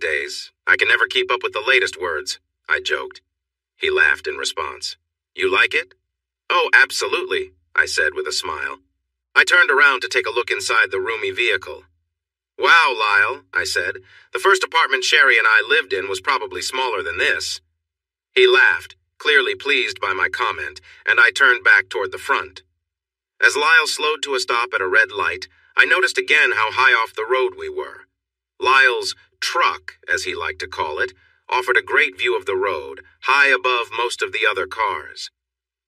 days. I can never keep up with the latest words, I joked. He laughed in response. You like it? Oh, absolutely, I said with a smile. I turned around to take a look inside the roomy vehicle. Wow, Lyle, I said. The first apartment Sherry and I lived in was probably smaller than this. He laughed, clearly pleased by my comment, and I turned back toward the front. As Lyle slowed to a stop at a red light, I noticed again how high off the road we were. Lyle's truck, as he liked to call it, offered a great view of the road, high above most of the other cars.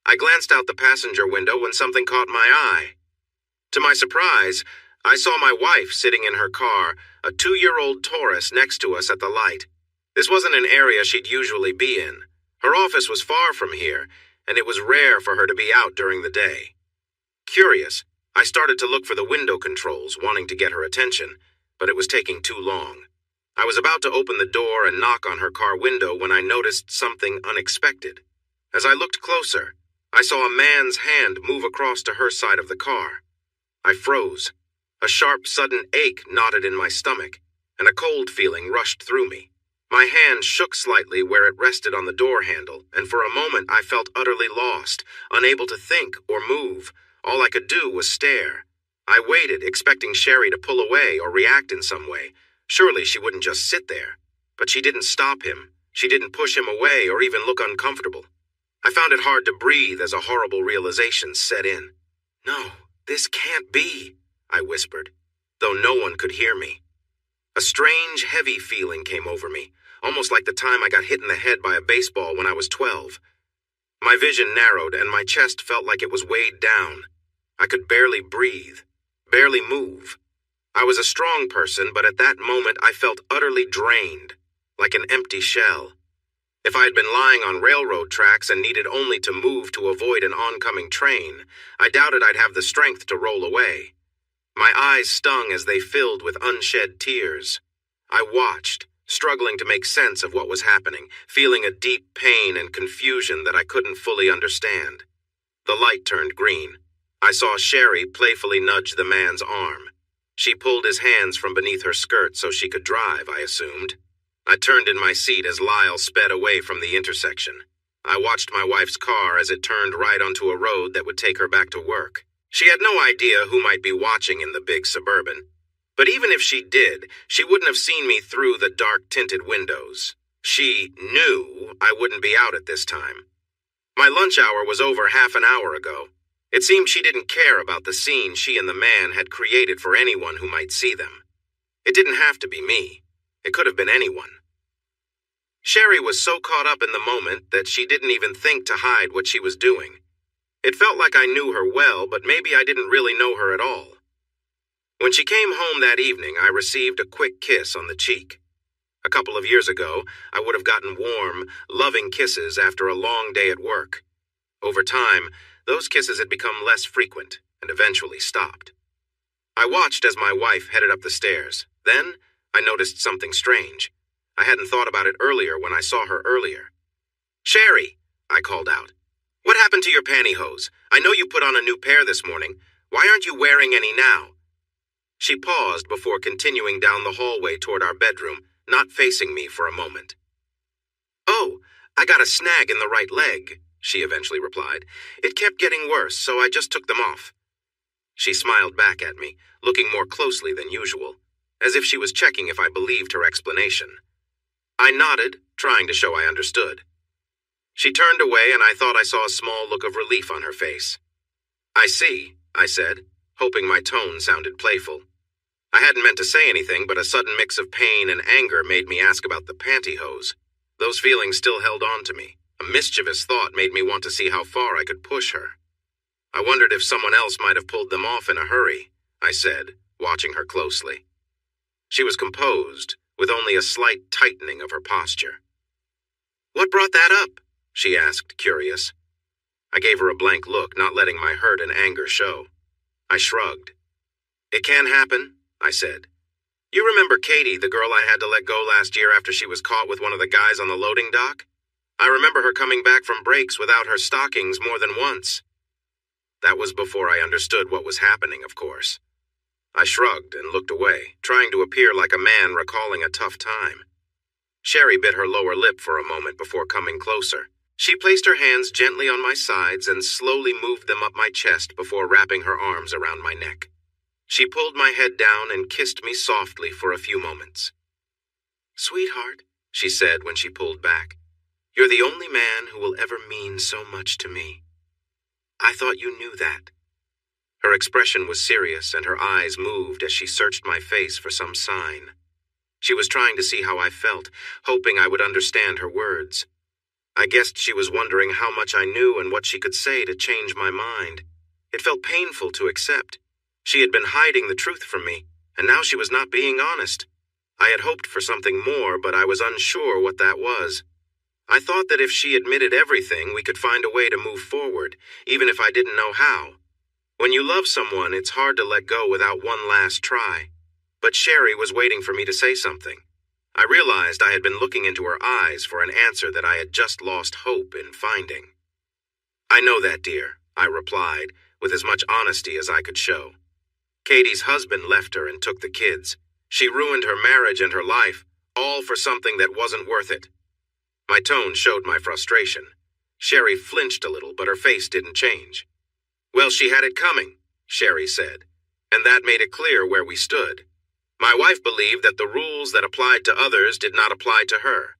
I glanced out the passenger window when something caught my eye. To my surprise, I saw my wife sitting in her car, a 2-year-old Taurus next to us at the light. This wasn't an area she'd usually be in. Her office was far from here, and it was rare for her to be out during the day. Curious, I started to look for the window controls, wanting to get her attention, but it was taking too long. I was about to open the door and knock on her car window when I noticed something unexpected. As I looked closer, I saw a man's hand move across to her side of the car. I froze. A sharp, sudden ache knotted in my stomach, and a cold feeling rushed through me. My hand shook slightly where it rested on the door handle, and for a moment I felt utterly lost, unable to think or move. All I could do was stare. I waited, expecting Sherry to pull away or react in some way. Surely she wouldn't just sit there. But she didn't stop him. She didn't push him away or even look uncomfortable. I found it hard to breathe as a horrible realization set in. No, this can't be, I whispered, though no one could hear me. A strange, heavy feeling came over me, almost like the time I got hit in the head by a baseball when I was 12. My vision narrowed and my chest felt like it was weighed down. I could barely breathe, barely move. I was a strong person, but at that moment I felt utterly drained, like an empty shell. If I had been lying on railroad tracks and needed only to move to avoid an oncoming train, I doubted I'd have the strength to roll away. My eyes stung as they filled with unshed tears. I watched, struggling to make sense of what was happening, feeling a deep pain and confusion that I couldn't fully understand. The light turned green. I saw Sherry playfully nudge the man's arm. She pulled his hands from beneath her skirt so she could drive, I assumed. I turned in my seat as Lyle sped away from the intersection. I watched my wife's car as it turned right onto a road that would take her back to work. She had no idea who might be watching in the big Suburban. But even if she did, she wouldn't have seen me through the dark-tinted windows. She knew I wouldn't be out at this time. My lunch hour was over half an hour ago. It seemed she didn't care about the scene she and the man had created for anyone who might see them. It didn't have to be me. It could have been anyone. Sherry was so caught up in the moment that she didn't even think to hide what she was doing. It felt like I knew her well, but maybe I didn't really know her at all. When she came home that evening, I received a quick kiss on the cheek. A couple of years ago, I would have gotten warm, loving kisses after a long day at work. Over time, those kisses had become less frequent and eventually stopped. I watched as my wife headed up the stairs. Then, I noticed something strange. I hadn't thought about it earlier when I saw her earlier. "Sherry," I called out. "What happened to your pantyhose? I know you put on a new pair this morning. Why aren't you wearing any now?" She paused before continuing down the hallway toward our bedroom, not facing me for a moment. "Oh, I got a snag in the right leg," she eventually replied. "It kept getting worse, so I just took them off." She smiled back at me, looking more closely than usual, as if she was checking if I believed her explanation. I nodded, trying to show I understood. She turned away and I thought I saw a small look of relief on her face. "I see," I said, hoping my tone sounded playful. I hadn't meant to say anything, but a sudden mix of pain and anger made me ask about the pantyhose. Those feelings still held on to me. A mischievous thought made me want to see how far I could push her. I wondered if someone else might have pulled them off in a hurry, I said, watching her closely. She was composed, with only a slight tightening of her posture. "What brought that up?" she asked, curious. I gave her a blank look, not letting my hurt and anger show. I shrugged. "It can happen," I said. "You remember Katie, the girl I had to let go last year after she was caught with one of the guys on the loading dock? I remember her coming back from breaks without her stockings more than once." That was before I understood what was happening, of course. I shrugged and looked away, trying to appear like a man recalling a tough time. Sherry bit her lower lip for a moment before coming closer. She placed her hands gently on my sides and slowly moved them up my chest before wrapping her arms around my neck. She pulled my head down and kissed me softly for a few moments. "Sweetheart," she said when she pulled back, "you're the only man who will ever mean so much to me. I thought you knew that." Her expression was serious and her eyes moved as she searched my face for some sign. She was trying to see how I felt, hoping I would understand her words. I guessed she was wondering how much I knew and what she could say to change my mind. It felt painful to accept. She had been hiding the truth from me, and now she was not being honest. I had hoped for something more, but I was unsure what that was. I thought that if she admitted everything, we could find a way to move forward, even if I didn't know how. When you love someone, it's hard to let go without one last try. But Sherry was waiting for me to say something. I realized I had been looking into her eyes for an answer that I had just lost hope in finding. "I know that, dear," I replied, with as much honesty as I could show. "Katie's husband left her and took the kids. She ruined her marriage and her life, all for something that wasn't worth it." My tone showed my frustration. Sherry flinched a little, but her face didn't change. "Well, she had it coming," Sherry said, "and that made it clear where we stood. My wife believed that the rules that applied to others did not apply to her."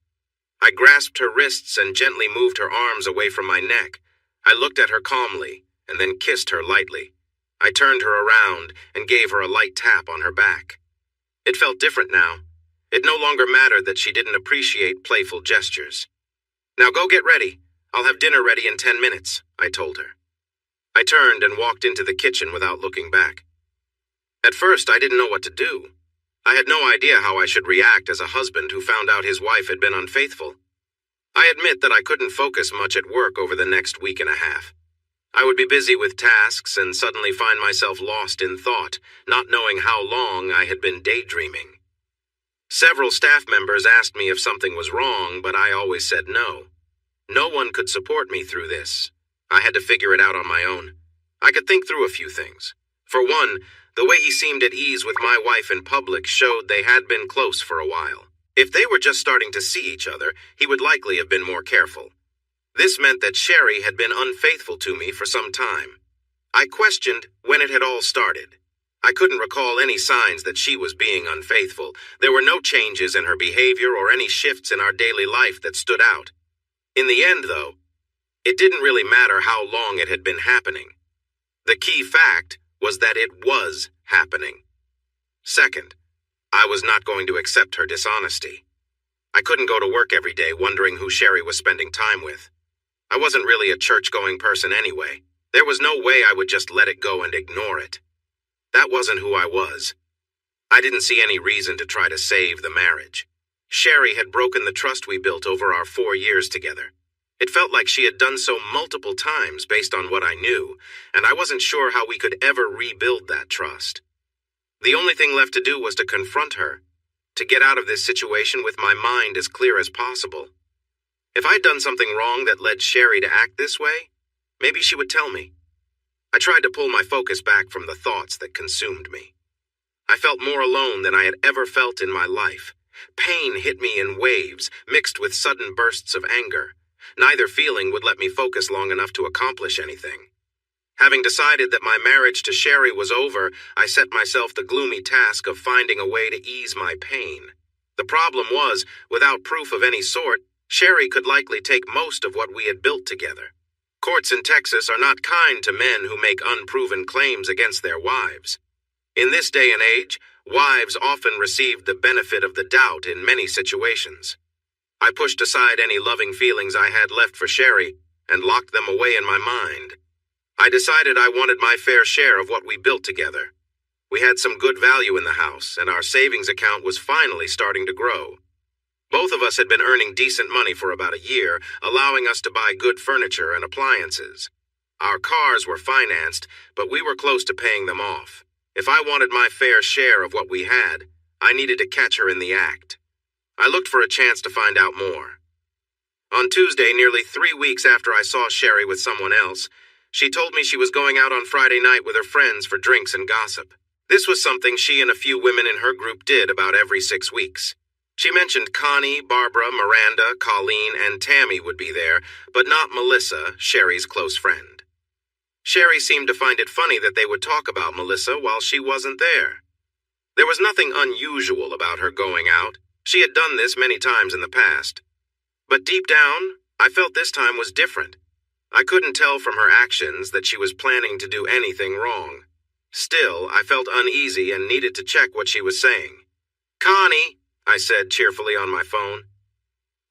I grasped her wrists and gently moved her arms away from my neck. I looked at her calmly and then kissed her lightly. I turned her around and gave her a light tap on her back. It felt different now. It no longer mattered that she didn't appreciate playful gestures. "Now go get ready. I'll have dinner ready in 10 minutes, I told her. I turned and walked into the kitchen without looking back. At first, I didn't know what to do. I had no idea how I should react as a husband who found out his wife had been unfaithful. I admit that I couldn't focus much at work over the next week and a half. I would be busy with tasks and suddenly find myself lost in thought, not knowing how long I had been daydreaming. Several staff members asked me if something was wrong, but I always said no. No one could support me through this. I had to figure it out on my own. I could think through a few things. For one, the way he seemed at ease with my wife in public showed they had been close for a while. If they were just starting to see each other, he would likely have been more careful. This meant that Sherry had been unfaithful to me for some time. I questioned when it had all started. I couldn't recall any signs that she was being unfaithful. There were no changes in her behavior or any shifts in our daily life that stood out. In the end, though, it didn't really matter how long it had been happening. The key fact was that it was happening. Second, I was not going to accept her dishonesty. I couldn't go to work every day wondering who Sherry was spending time with. I wasn't really a church-going person anyway. There was no way I would just let it go and ignore it. That wasn't who I was. I didn't see any reason to try to save the marriage. Sherry had broken the trust we built over our 4 years together. It felt like she had done so multiple times based on what I knew, and I wasn't sure how we could ever rebuild that trust. The only thing left to do was to confront her, to get out of this situation with my mind as clear as possible. If I'd done something wrong that led Sherry to act this way, maybe she would tell me. I tried to pull my focus back from the thoughts that consumed me. I felt more alone than I had ever felt in my life. Pain hit me in waves, mixed with sudden bursts of anger. Neither feeling would let me focus long enough to accomplish anything. Having decided that my marriage to Sherry was over, I set myself the gloomy task of finding a way to ease my pain. The problem was, without proof of any sort, Sherry could likely take most of what we had built together. Courts in Texas are not kind to men who make unproven claims against their wives. In this day and age, wives often receive the benefit of the doubt in many situations. I pushed aside any loving feelings I had left for Sherry and locked them away in my mind. I decided I wanted my fair share of what we built together. We had some good value in the house, and our savings account was finally starting to grow. Both of us had been earning decent money for about a year, allowing us to buy good furniture and appliances. Our cars were financed, but we were close to paying them off. If I wanted my fair share of what we had, I needed to catch her in the act. I looked for a chance to find out more. On Tuesday, nearly 3 weeks after I saw Sherry with someone else, she told me she was going out on Friday night with her friends for drinks and gossip. This was something she and a few women in her group did about every 6 weeks. She mentioned Connie, Barbara, Miranda, Colleen, and Tammy would be there, but not Melissa, Sherry's close friend. Sherry seemed to find it funny that they would talk about Melissa while she wasn't there. There was nothing unusual about her going out. She had done this many times in the past. But deep down, I felt this time was different. I couldn't tell from her actions that she was planning to do anything wrong. Still, I felt uneasy and needed to check what she was saying. "Connie," I said cheerfully on my phone.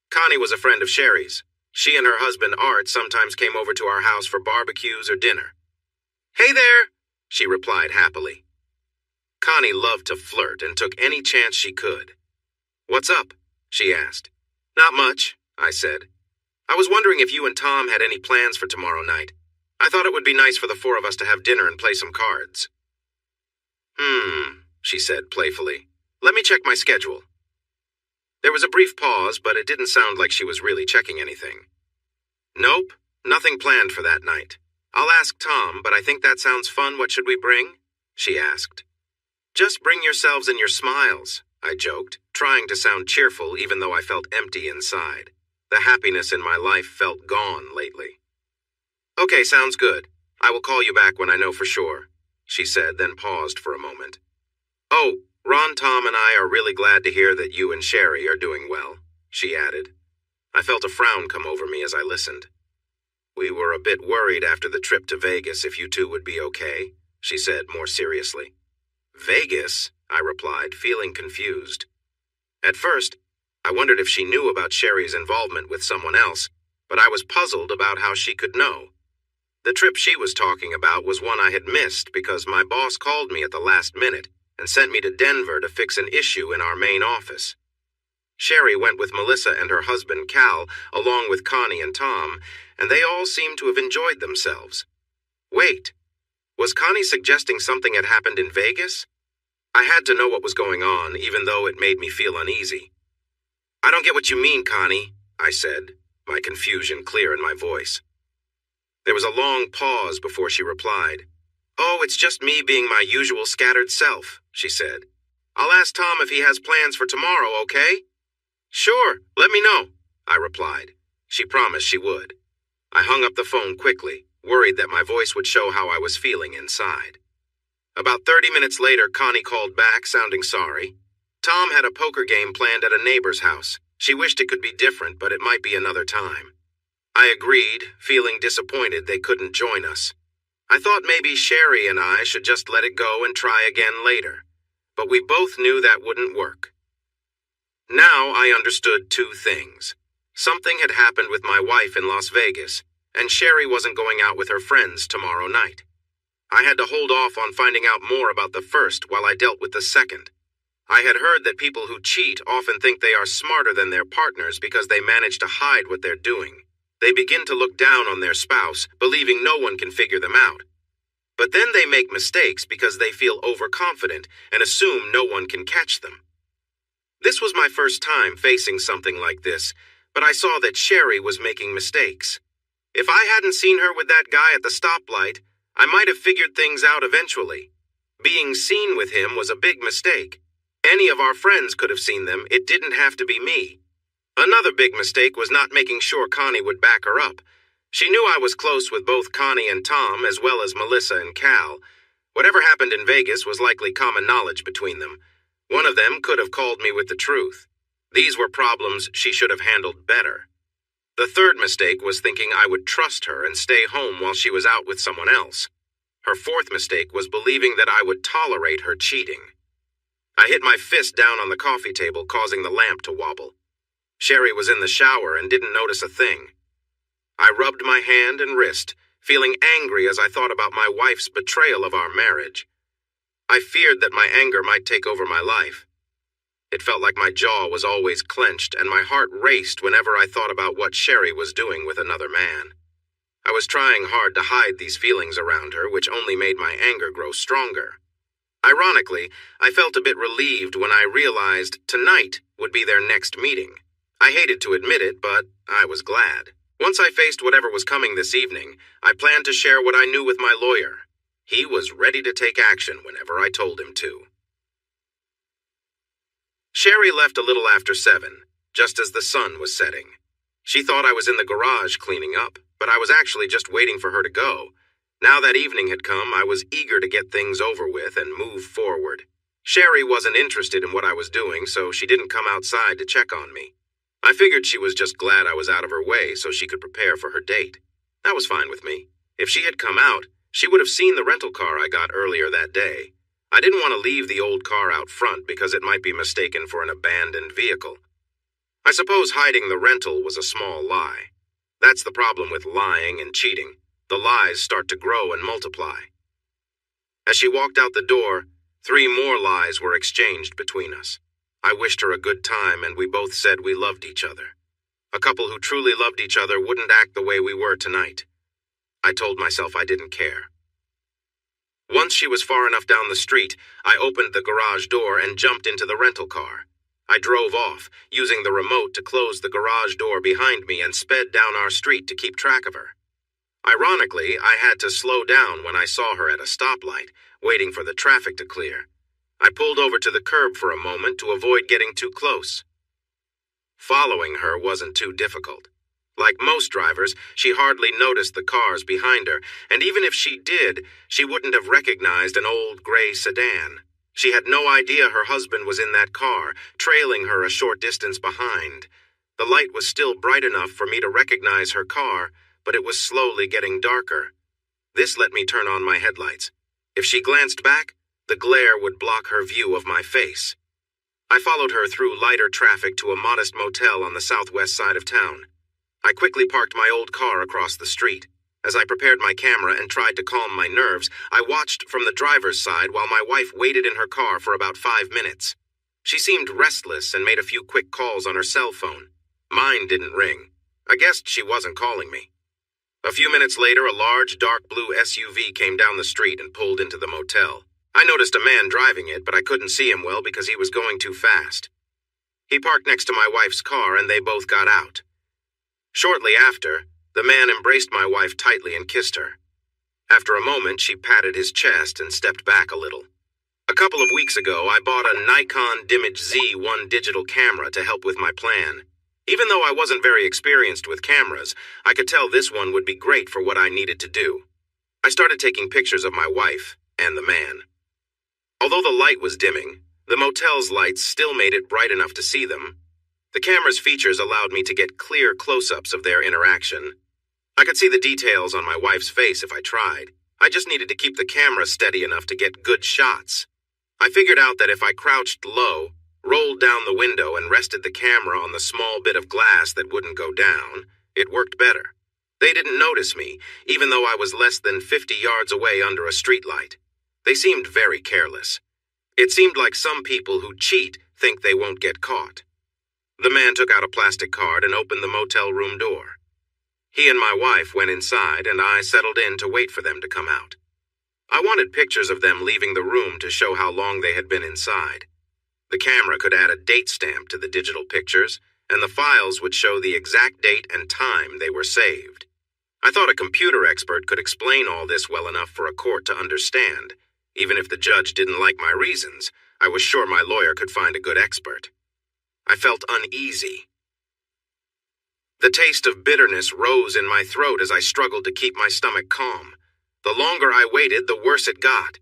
Connie was a friend of Sherry's. She and her husband Art sometimes came over to our house for barbecues or dinner. "Hey there," she replied happily. Connie loved to flirt and took any chance she could. "What's up?" she asked. "Not much," I said. "I was wondering if you and Tom had any plans for tomorrow night. I thought it would be nice for the four of us to have dinner and play some cards." She said playfully. "Let me check my schedule." There was a brief pause, but it didn't sound like she was really checking anything. "Nope, nothing planned for that night. I'll ask Tom, but I think that sounds fun. What should we bring?" she asked. "Just bring yourselves and your smiles," I joked, trying to sound cheerful even though I felt empty inside. The happiness in my life felt gone lately. "Okay, sounds good. I will call you back when I know for sure," she said, then paused for a moment. "Oh, Ron, Tom, and I are really glad to hear that you and Sherry are doing well," she added. I felt a frown come over me as I listened. "We were a bit worried after the trip to Vegas if you two would be okay," she said more seriously. "Vegas?" I replied, feeling confused. At first, I wondered if she knew about Sherry's involvement with someone else, but I was puzzled about how she could know. The trip she was talking about was one I had missed because my boss called me at the last minute and sent me to Denver to fix an issue in our main office. Sherry went with Melissa and her husband Cal, along with Connie and Tom, and they all seemed to have enjoyed themselves. Wait, was Connie suggesting something had happened in Vegas? I had to know what was going on, even though it made me feel uneasy. "I don't get what you mean, Connie," I said, my confusion clear in my voice. There was a long pause before she replied. "Oh, it's just me being my usual scattered self," she said. "I'll ask Tom if he has plans for tomorrow, okay?" "Sure, let me know," I replied. She promised she would. I hung up the phone quickly, worried that my voice would show how I was feeling inside. About 30 minutes later, Connie called back, sounding sorry. Tom had a poker game planned at a neighbor's house. She wished it could be different, but it might be another time. I agreed, feeling disappointed they couldn't join us. I thought maybe Sherry and I should just let it go and try again later, but we both knew that wouldn't work. Now I understood two things. Something had happened with my wife in Las Vegas, and Sherry wasn't going out with her friends tomorrow night. I had to hold off on finding out more about the first while I dealt with the second. I had heard that people who cheat often think they are smarter than their partners because they manage to hide what they're doing. They begin to look down on their spouse, believing no one can figure them out. But then they make mistakes because they feel overconfident and assume no one can catch them. This was my first time facing something like this, but I saw that Sherry was making mistakes. If I hadn't seen her with that guy at the stoplight, I might have figured things out eventually. Being seen with him was a big mistake. Any of our friends could have seen them. It didn't have to be me. Another big mistake was not making sure Connie would back her up. She knew I was close with both Connie and Tom, as well as Melissa and Cal. Whatever happened in Vegas was likely common knowledge between them. One of them could have called me with the truth. These were problems she should have handled better. The third mistake was thinking I would trust her and stay home while she was out with someone else. Her fourth mistake was believing that I would tolerate her cheating. I hit my fist down on the coffee table, causing the lamp to wobble. Sherry was in the shower and didn't notice a thing. I rubbed my hand and wrist, feeling angry as I thought about my wife's betrayal of our marriage. I feared that my anger might take over my life. It felt like my jaw was always clenched and my heart raced whenever I thought about what Sherry was doing with another man. I was trying hard to hide these feelings around her, which only made my anger grow stronger. Ironically, I felt a bit relieved when I realized tonight would be their next meeting. I hated to admit it, but I was glad. Once I faced whatever was coming this evening, I planned to share what I knew with my lawyer. He was ready to take action whenever I told him to. Sherry left a little after 7, just as the sun was setting. She thought I was in the garage cleaning up, but I was actually just waiting for her to go. Now that evening had come, I was eager to get things over with and move forward. Sherry wasn't interested in what I was doing, so she didn't come outside to check on me. I figured she was just glad I was out of her way so she could prepare for her date. That was fine with me. If she had come out, she would have seen the rental car I got earlier that day. I didn't want to leave the old car out front because it might be mistaken for an abandoned vehicle. I suppose hiding the rental was a small lie. That's the problem with lying and cheating. The lies start to grow and multiply. As she walked out the door, 3 more lies were exchanged between us. I wished her a good time, and we both said we loved each other. A couple who truly loved each other wouldn't act the way we were tonight. I told myself I didn't care. Once she was far enough down the street, I opened the garage door and jumped into the rental car. I drove off, using the remote to close the garage door behind me and sped down our street to keep track of her. Ironically, I had to slow down when I saw her at a stoplight, waiting for the traffic to clear. I pulled over to the curb for a moment to avoid getting too close. Following her wasn't too difficult. Like most drivers, she hardly noticed the cars behind her, and even if she did, she wouldn't have recognized an old gray sedan. She had no idea her husband was in that car, trailing her a short distance behind. The light was still bright enough for me to recognize her car, but it was slowly getting darker. This let me turn on my headlights. If she glanced back, the glare would block her view of my face. I followed her through lighter traffic to a modest motel on the southwest side of town. I quickly parked my old car across the street. As I prepared my camera and tried to calm my nerves, I watched from the driver's side while my wife waited in her car for about 5 minutes. She seemed restless and made a few quick calls on her cell phone. Mine didn't ring. I guessed she wasn't calling me. A few minutes later, a large, dark blue SUV came down the street and pulled into the motel. I noticed a man driving it, but I couldn't see him well because he was going too fast. He parked next to my wife's car, and they both got out. Shortly after, the man embraced my wife tightly and kissed her. After a moment, she patted his chest and stepped back a little. A couple of weeks ago, I bought a Nikon Dimage Z1 digital camera to help with my plan. Even though I wasn't very experienced with cameras, I could tell this one would be great for what I needed to do. I started taking pictures of my wife and the man. Although the light was dimming, the motel's lights still made it bright enough to see them. The camera's features allowed me to get clear close-ups of their interaction. I could see the details on my wife's face if I tried. I just needed to keep the camera steady enough to get good shots. I figured out that if I crouched low, rolled down the window, and rested the camera on the small bit of glass that wouldn't go down, it worked better. They didn't notice me, even though I was less than 50 yards away under a streetlight. They seemed very careless. It seemed like some people who cheat think they won't get caught. The man took out a plastic card and opened the motel room door. He and my wife went inside, and I settled in to wait for them to come out. I wanted pictures of them leaving the room to show how long they had been inside. The camera could add a date stamp to the digital pictures, and the files would show the exact date and time they were saved. I thought a computer expert could explain all this well enough for a court to understand. Even if the judge didn't like my reasons, I was sure my lawyer could find a good expert. I felt uneasy. The taste of bitterness rose in my throat as I struggled to keep my stomach calm. The longer I waited, the worse it got.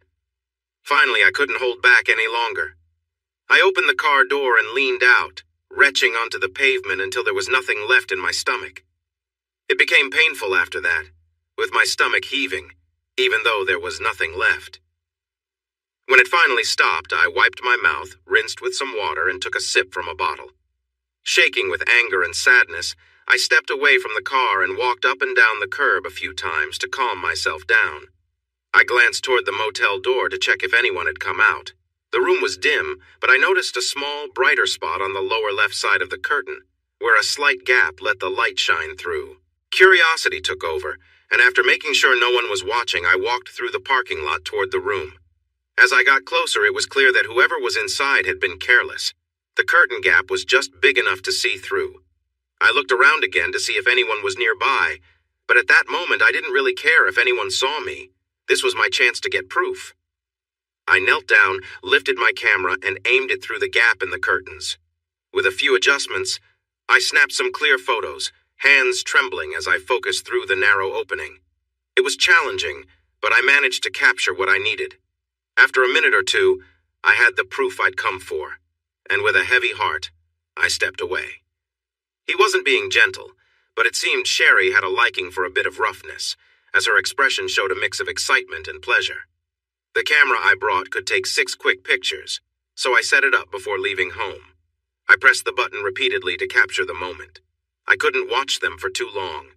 Finally, I couldn't hold back any longer. I opened the car door and leaned out, retching onto the pavement until there was nothing left in my stomach. It became painful after that, with my stomach heaving, even though there was nothing left. When it finally stopped, I wiped my mouth, rinsed with some water, and took a sip from a bottle. Shaking with anger and sadness, I stepped away from the car and walked up and down the curb a few times to calm myself down. I glanced toward the motel door to check if anyone had come out. The room was dim, but I noticed a small, brighter spot on the lower left side of the curtain, where a slight gap let the light shine through. Curiosity took over, and after making sure no one was watching, I walked through the parking lot toward the room. As I got closer, it was clear that whoever was inside had been careless. The curtain gap was just big enough to see through. I looked around again to see if anyone was nearby, but at that moment I didn't really care if anyone saw me. This was my chance to get proof. I knelt down, lifted my camera, and aimed it through the gap in the curtains. With a few adjustments, I snapped some clear photos, hands trembling as I focused through the narrow opening. It was challenging, but I managed to capture what I needed. After a minute or two, I had the proof I'd come for, and with a heavy heart, I stepped away. He wasn't being gentle, but it seemed Sherry had a liking for a bit of roughness, as her expression showed a mix of excitement and pleasure. The camera I brought could take 6 quick pictures, so I set it up before leaving home. I pressed the button repeatedly to capture the moment. I couldn't watch them for too long.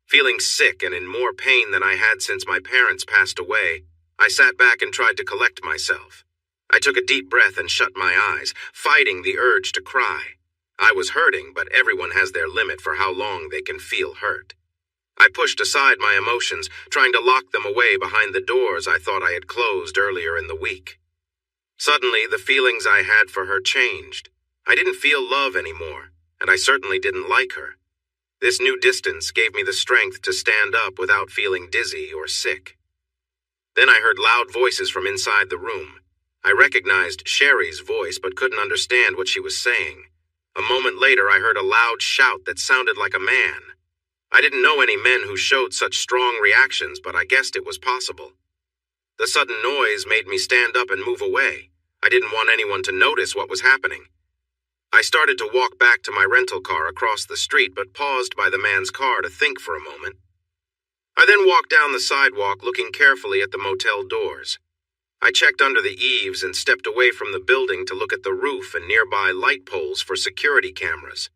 Feeling sick and in more pain than I had since my parents passed away, I sat back and tried to collect myself. I took a deep breath and shut my eyes, fighting the urge to cry. I was hurting, but everyone has their limit for how long they can feel hurt. I pushed aside my emotions, trying to lock them away behind the doors I thought I had closed earlier in the week. Suddenly, the feelings I had for her changed. I didn't feel love anymore, and I certainly didn't like her. This new distance gave me the strength to stand up without feeling dizzy or sick. Then I heard loud voices from inside the room. I recognized Sherry's voice but couldn't understand what she was saying. A moment later, I heard a loud shout that sounded like a man. I didn't know any men who showed such strong reactions, but I guessed it was possible. The sudden noise made me stand up and move away. I didn't want anyone to notice what was happening. I started to walk back to my rental car across the street, but paused by the man's car to think for a moment. I then walked down the sidewalk, looking carefully at the motel doors. I checked under the eaves and stepped away from the building to look at the roof and nearby light poles for security cameras.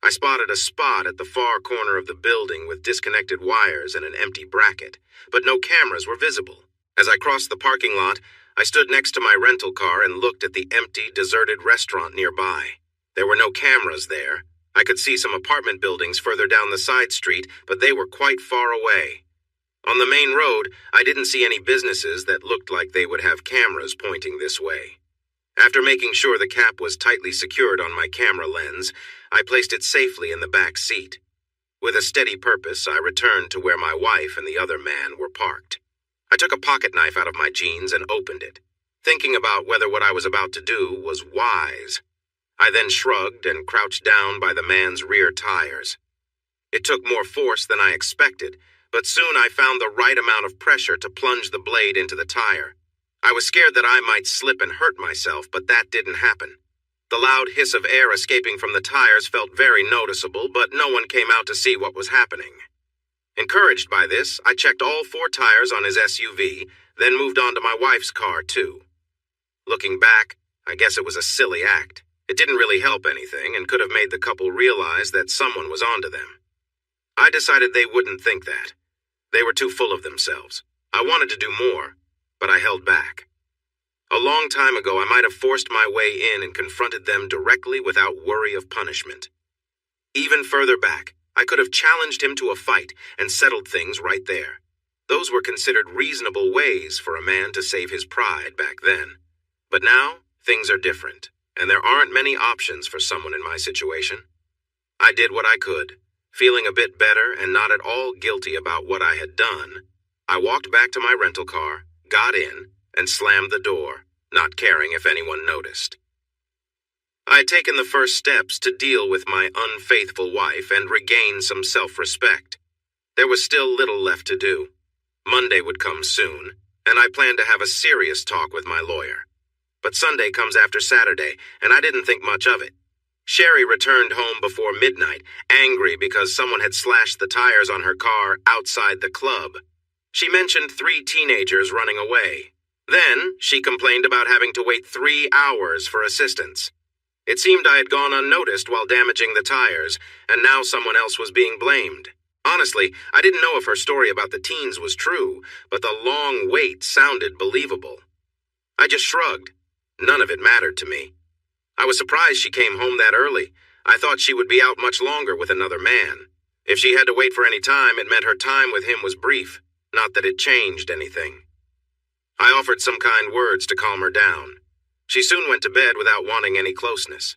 I spotted a spot at the far corner of the building with disconnected wires and an empty bracket, but no cameras were visible. As I crossed the parking lot, I stood next to my rental car and looked at the empty, deserted restaurant nearby. There were no cameras there. I could see some apartment buildings further down the side street, but they were quite far away. On the main road, I didn't see any businesses that looked like they would have cameras pointing this way. After making sure the cap was tightly secured on my camera lens, I placed it safely in the back seat. With a steady purpose, I returned to where my wife and the other man were parked. I took a pocket knife out of my jeans and opened it, thinking about whether what I was about to do was wise. I then shrugged and crouched down by the man's rear tires. It took more force than I expected, but soon I found the right amount of pressure to plunge the blade into the tire. I was scared that I might slip and hurt myself, but that didn't happen. The loud hiss of air escaping from the tires felt very noticeable, but no one came out to see what was happening. Encouraged by this, I checked all 4 tires on his SUV, then moved on to my wife's car, too. Looking back, I guess it was a silly act. It didn't really help anything and could have made the couple realize that someone was onto them. I decided they wouldn't think that. They were too full of themselves. I wanted to do more, but I held back. A long time ago, I might have forced my way in and confronted them directly without worry of punishment. Even further back, I could have challenged him to a fight and settled things right there. Those were considered reasonable ways for a man to save his pride back then. But now, things are different, and there aren't many options for someone in my situation. I did what I could. Feeling a bit better and not at all guilty about what I had done, I walked back to my rental car, got in, and slammed the door, not caring if anyone noticed. I had taken the first steps to deal with my unfaithful wife and regain some self-respect. There was still little left to do. Monday would come soon, and I planned to have a serious talk with my lawyer. But Sunday comes after Saturday, and I didn't think much of it. Sherry returned home before midnight, angry because someone had slashed the tires on her car outside the club. She mentioned 3 teenagers running away. Then, she complained about having to wait 3 hours for assistance. It seemed I had gone unnoticed while damaging the tires, and now someone else was being blamed. Honestly, I didn't know if her story about the teens was true, but the long wait sounded believable. I just shrugged. None of it mattered to me. I was surprised she came home that early. I thought she would be out much longer with another man. If she had to wait for any time, it meant her time with him was brief, not that it changed anything. I offered some kind words to calm her down. She soon went to bed without wanting any closeness.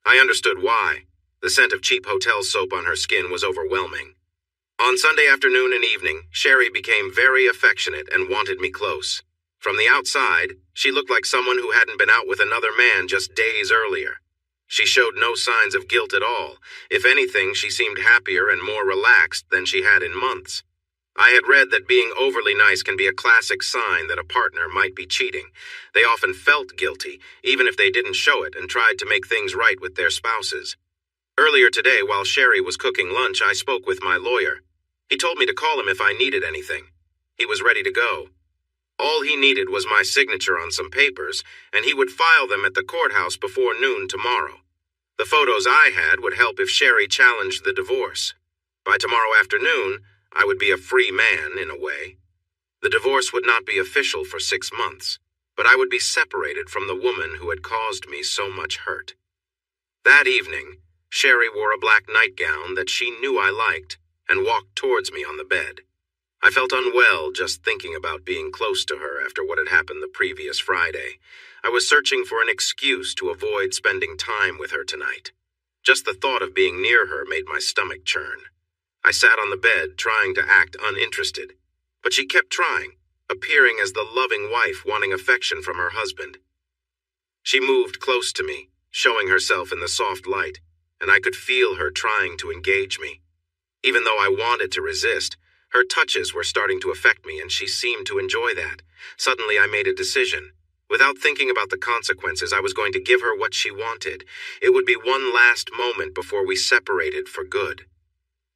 I understood why. The scent of cheap hotel soap on her skin was overwhelming. On Sunday afternoon and evening, Sherry became very affectionate and wanted me close. From the outside, she looked like someone who hadn't been out with another man just days earlier. She showed no signs of guilt at all. If anything, she seemed happier and more relaxed than she had in months. I had read that being overly nice can be a classic sign that a partner might be cheating. They often felt guilty, even if they didn't show it, and tried to make things right with their spouses. Earlier today, while Sherry was cooking lunch, I spoke with my lawyer. He told me to call him if I needed anything. He was ready to go. All he needed was my signature on some papers, and he would file them at the courthouse before noon tomorrow. The photos I had would help if Sherry challenged the divorce. By tomorrow afternoon, I would be a free man, in a way. The divorce would not be official for 6 months, but I would be separated from the woman who had caused me so much hurt. That evening, Sherry wore a black nightgown that she knew I liked and walked towards me on the bed. I felt unwell just thinking about being close to her after what had happened the previous Friday. I was searching for an excuse to avoid spending time with her tonight. Just the thought of being near her made my stomach churn. I sat on the bed, trying to act uninterested, but she kept trying, appearing as the loving wife wanting affection from her husband. She moved close to me, showing herself in the soft light, and I could feel her trying to engage me. Even though I wanted to resist, her touches were starting to affect me, and she seemed to enjoy that. Suddenly I made a decision. Without thinking about the consequences, I was going to give her what she wanted. It would be one last moment before we separated for good.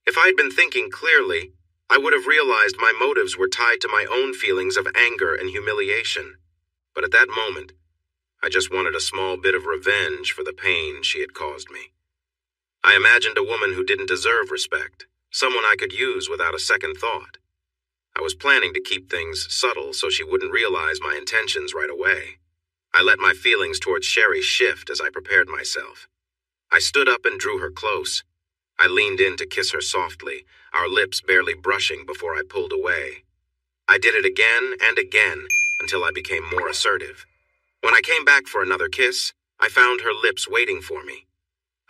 If I had been thinking clearly, I would have realized my motives were tied to my own feelings of anger and humiliation. But at that moment, I just wanted a small bit of revenge for the pain she had caused me. I imagined a woman who didn't deserve respect, someone I could use without a second thought. I was planning to keep things subtle so she wouldn't realize my intentions right away. I let my feelings towards Sherry shift as I prepared myself. I stood up and drew her close. I leaned in to kiss her softly, our lips barely brushing before I pulled away. I did it again and again until I became more assertive. When I came back for another kiss, I found her lips waiting for me.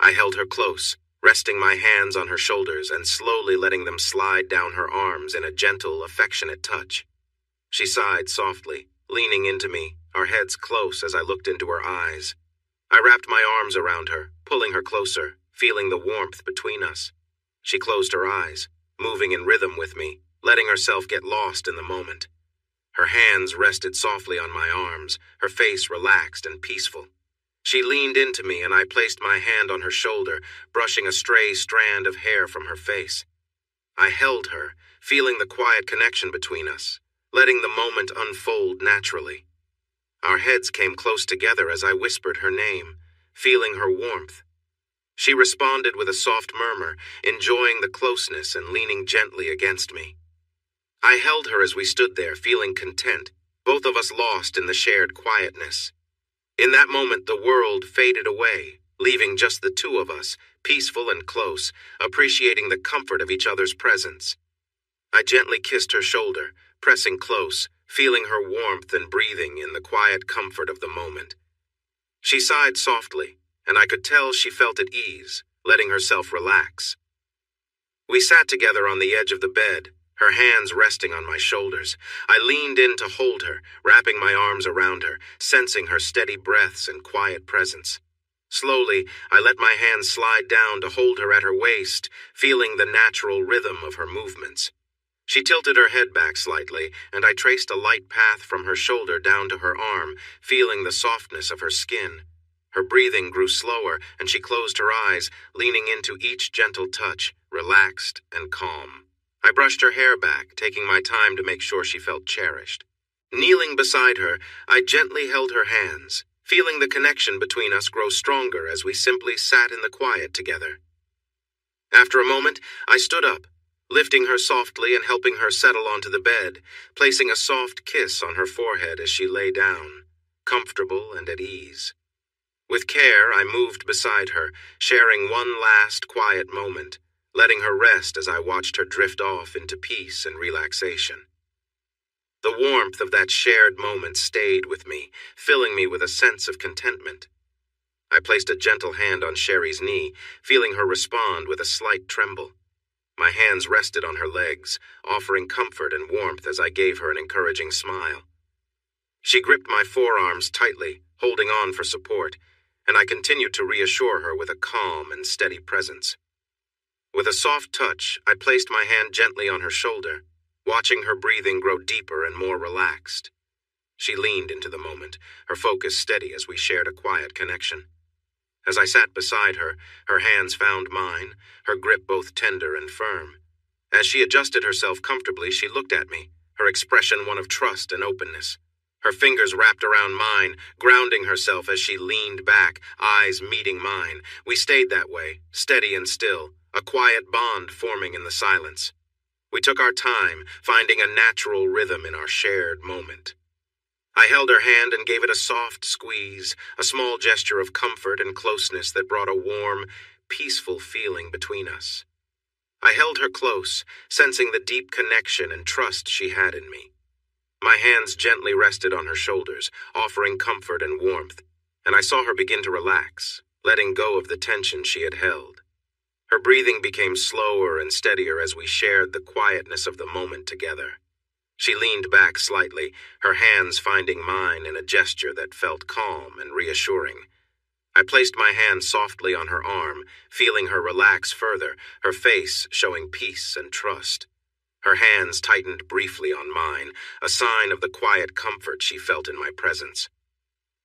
I held her close, resting my hands on her shoulders and slowly letting them slide down her arms in a gentle, affectionate touch. She sighed softly, leaning into me, our heads close as I looked into her eyes. I wrapped my arms around her, pulling her closer, feeling the warmth between us. She closed her eyes, moving in rhythm with me, letting herself get lost in the moment. Her hands rested softly on my arms, her face relaxed and peaceful. She leaned into me and I placed my hand on her shoulder, brushing a stray strand of hair from her face. I held her, feeling the quiet connection between us, letting the moment unfold naturally. Our heads came close together as I whispered her name, feeling her warmth. She responded with a soft murmur, enjoying the closeness and leaning gently against me. I held her as we stood there, feeling content, both of us lost in the shared quietness. In that moment, the world faded away, leaving just the two of us, peaceful and close, appreciating the comfort of each other's presence. I gently kissed her shoulder, pressing close, feeling her warmth and breathing in the quiet comfort of the moment. She sighed softly, and I could tell she felt at ease, letting herself relax. We sat together on the edge of the bed, her hands resting on my shoulders. I leaned in to hold her, wrapping my arms around her, sensing her steady breaths and quiet presence. Slowly, I let my hands slide down to hold her at her waist, feeling the natural rhythm of her movements. She tilted her head back slightly, and I traced a light path from her shoulder down to her arm, feeling the softness of her skin. Her breathing grew slower, and she closed her eyes, leaning into each gentle touch, relaxed and calm. I brushed her hair back, taking my time to make sure she felt cherished. Kneeling beside her, I gently held her hands, feeling the connection between us grow stronger as we simply sat in the quiet together. After a moment, I stood up, lifting her softly and helping her settle onto the bed, placing a soft kiss on her forehead as she lay down, comfortable and at ease. With care, I moved beside her, sharing one last quiet moment, letting her rest as I watched her drift off into peace and relaxation. The warmth of that shared moment stayed with me, filling me with a sense of contentment. I placed a gentle hand on Sherry's knee, feeling her respond with a slight tremble. My hands rested on her legs, offering comfort and warmth as I gave her an encouraging smile. She gripped my forearms tightly, holding on for support, and I continued to reassure her with a calm and steady presence. With a soft touch, I placed my hand gently on her shoulder, watching her breathing grow deeper and more relaxed. She leaned into the moment, her focus steady as we shared a quiet connection. As I sat beside her, her hands found mine, her grip both tender and firm. As she adjusted herself comfortably, she looked at me, her expression one of trust and openness. Her fingers wrapped around mine, grounding herself as she leaned back, eyes meeting mine. We stayed that way, steady and still, a quiet bond forming in the silence. We took our time, finding a natural rhythm in our shared moment. I held her hand and gave it a soft squeeze, a small gesture of comfort and closeness that brought a warm, peaceful feeling between us. I held her close, sensing the deep connection and trust she had in me. My hands gently rested on her shoulders, offering comfort and warmth, and I saw her begin to relax, letting go of the tension she had held. Her breathing became slower and steadier as we shared the quietness of the moment together. She leaned back slightly, her hands finding mine in a gesture that felt calm and reassuring. I placed my hand softly on her arm, feeling her relax further, her face showing peace and trust. Her hands tightened briefly on mine, a sign of the quiet comfort she felt in my presence.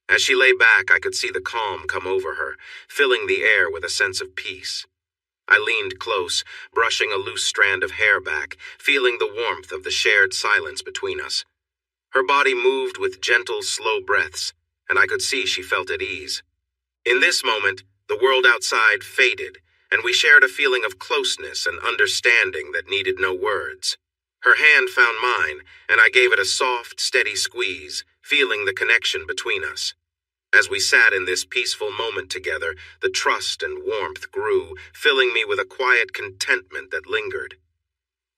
As she lay back, I could see the calm come over her, filling the air with a sense of peace. I leaned close, brushing a loose strand of hair back, feeling the warmth of the shared silence between us. Her body moved with gentle, slow breaths, and I could see she felt at ease. In this moment, the world outside faded, and we shared a feeling of closeness and understanding that needed no words. Her hand found mine, and I gave it a soft, steady squeeze, feeling the connection between us. As we sat in this peaceful moment together, the trust and warmth grew, filling me with a quiet contentment that lingered.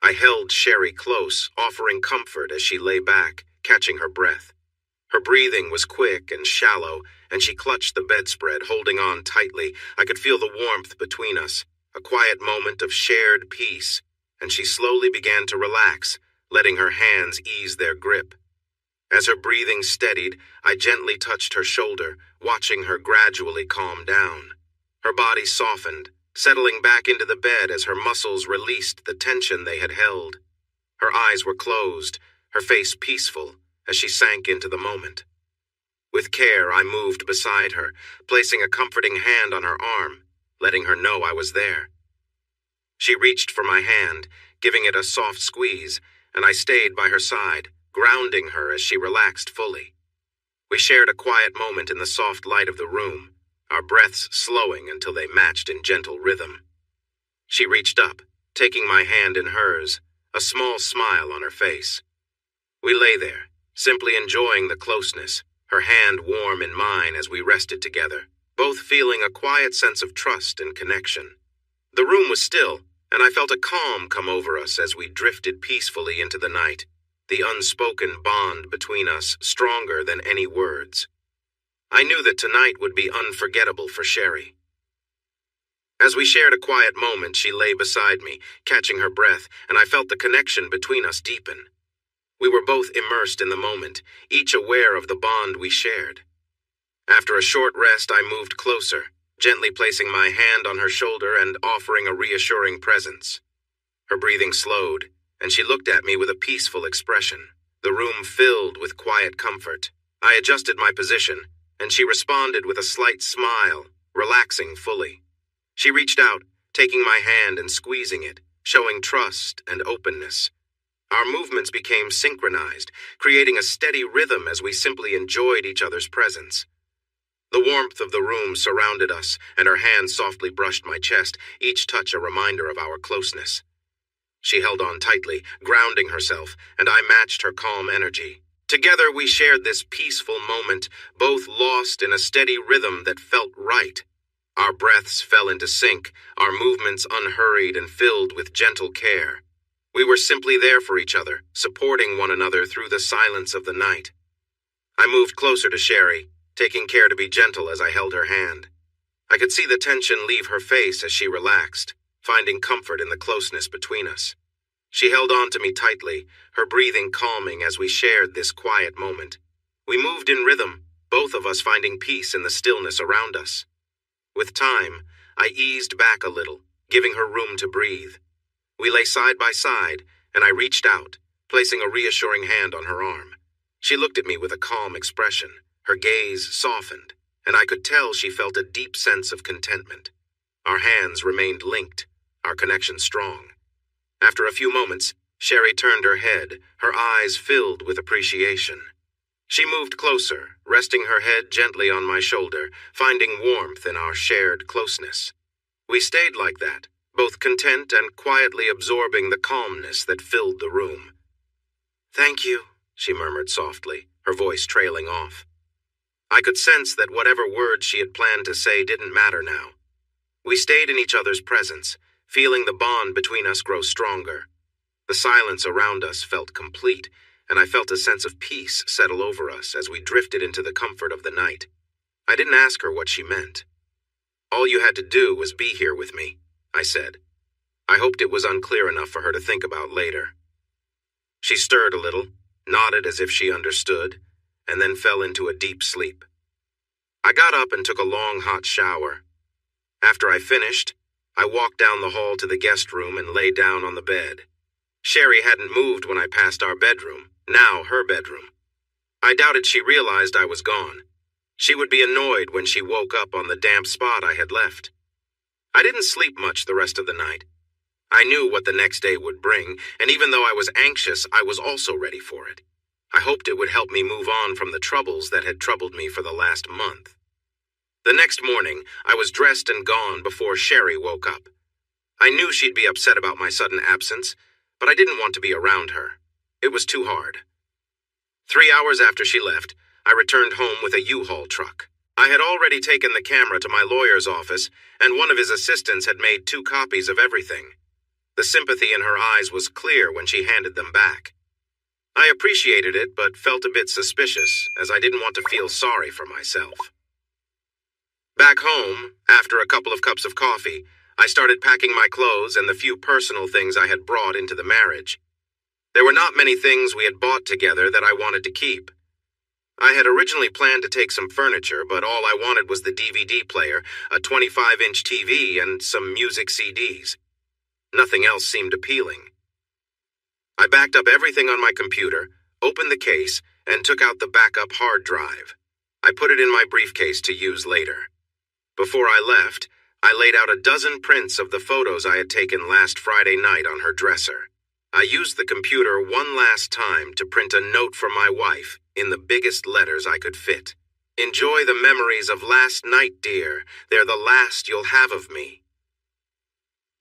I held Sherry close, offering comfort as she lay back, catching her breath. Her breathing was quick and shallow, and she clutched the bedspread, holding on tightly. I could feel the warmth between us, a quiet moment of shared peace, and she slowly began to relax, letting her hands ease their grip. As her breathing steadied, I gently touched her shoulder, watching her gradually calm down. Her body softened, settling back into the bed as her muscles released the tension they had held. Her eyes were closed, her face peaceful, as she sank into the moment. With care, I moved beside her, placing a comforting hand on her arm, letting her know I was there. She reached for my hand, giving it a soft squeeze, and I stayed by her side, grounding her as she relaxed fully. We shared a quiet moment in the soft light of the room, our breaths slowing until they matched in gentle rhythm. She reached up, taking my hand in hers, a small smile on her face. We lay there, simply enjoying the closeness, her hand warm in mine as we rested together, both feeling a quiet sense of trust and connection. The room was still, and I felt a calm come over us as we drifted peacefully into the night, the unspoken bond between us stronger than any words. I knew that tonight would be unforgettable for Sherry. As we shared a quiet moment, she lay beside me, catching her breath, and I felt the connection between us deepen. We were both immersed in the moment, each aware of the bond we shared. After a short rest, I moved closer, gently placing my hand on her shoulder and offering a reassuring presence. Her breathing slowed, and she looked at me with a peaceful expression, the room filled with quiet comfort. I adjusted my position, and she responded with a slight smile, relaxing fully. She reached out, taking my hand and squeezing it, showing trust and openness. Our movements became synchronized, creating a steady rhythm as we simply enjoyed each other's presence. The warmth of the room surrounded us, and her hands softly brushed my chest, each touch a reminder of our closeness. She held on tightly, grounding herself, and I matched her calm energy. Together we shared this peaceful moment, both lost in a steady rhythm that felt right. Our breaths fell into sync, our movements unhurried and filled with gentle care. We were simply there for each other, supporting one another through the silence of the night. I moved closer to Sherry, taking care to be gentle as I held her hand. I could see the tension leave her face as she relaxed, finding comfort in the closeness between us. She held on to me tightly, her breathing calming as we shared this quiet moment. We moved in rhythm, both of us finding peace in the stillness around us. With time, I eased back a little, giving her room to breathe. We lay side by side, and I reached out, placing a reassuring hand on her arm. She looked at me with a calm expression. Her gaze softened, and I could tell she felt a deep sense of contentment. Our hands remained linked, our connection strong. After a few moments, Sherry turned her head, her eyes filled with appreciation. She moved closer, resting her head gently on my shoulder, finding warmth in our shared closeness. We stayed like that, both content and quietly absorbing the calmness that filled the room. "Thank you," she murmured softly, her voice trailing off. I could sense that whatever words she had planned to say didn't matter now. We stayed in each other's presence, feeling the bond between us grow stronger. The silence around us felt complete, and I felt a sense of peace settle over us as we drifted into the comfort of the night. I didn't ask her what she meant. "All you had to do was be here with me," I said. I hoped it was unclear enough for her to think about later. She stirred a little, nodded as if she understood, and then fell into a deep sleep. I got up and took a long hot shower. After I finished, I walked down the hall to the guest room and lay down on the bed. Sherry hadn't moved when I passed our bedroom, now her bedroom. I doubted she realized I was gone. She would be annoyed when she woke up on the damp spot I had left. I didn't sleep much the rest of the night. I knew what the next day would bring, and even though I was anxious, I was also ready for it. I hoped it would help me move on from the troubles that had troubled me for the last month. The next morning, I was dressed and gone before Sherry woke up. I knew she'd be upset about my sudden absence, but I didn't want to be around her. It was too hard. 3 hours after she left, I returned home with a U-Haul truck. I had already taken the camera to my lawyer's office, and one of his assistants had made 2 copies of everything. The sympathy in her eyes was clear when she handed them back. I appreciated it, but felt a bit suspicious, as I didn't want to feel sorry for myself. Back home, after a couple of cups of coffee, I started packing my clothes and the few personal things I had brought into the marriage. There were not many things we had bought together that I wanted to keep. I had originally planned to take some furniture, but all I wanted was the DVD player, a 25-inch TV, and some music CDs. Nothing else seemed appealing. I backed up everything on my computer, opened the case, and took out the backup hard drive. I put it in my briefcase to use later. Before I left, I laid out a dozen prints of the photos I had taken last Friday night on her dresser. I used the computer one last time to print a note from my wife in the biggest letters I could fit. "Enjoy the memories of last night, dear. They're the last you'll have of me."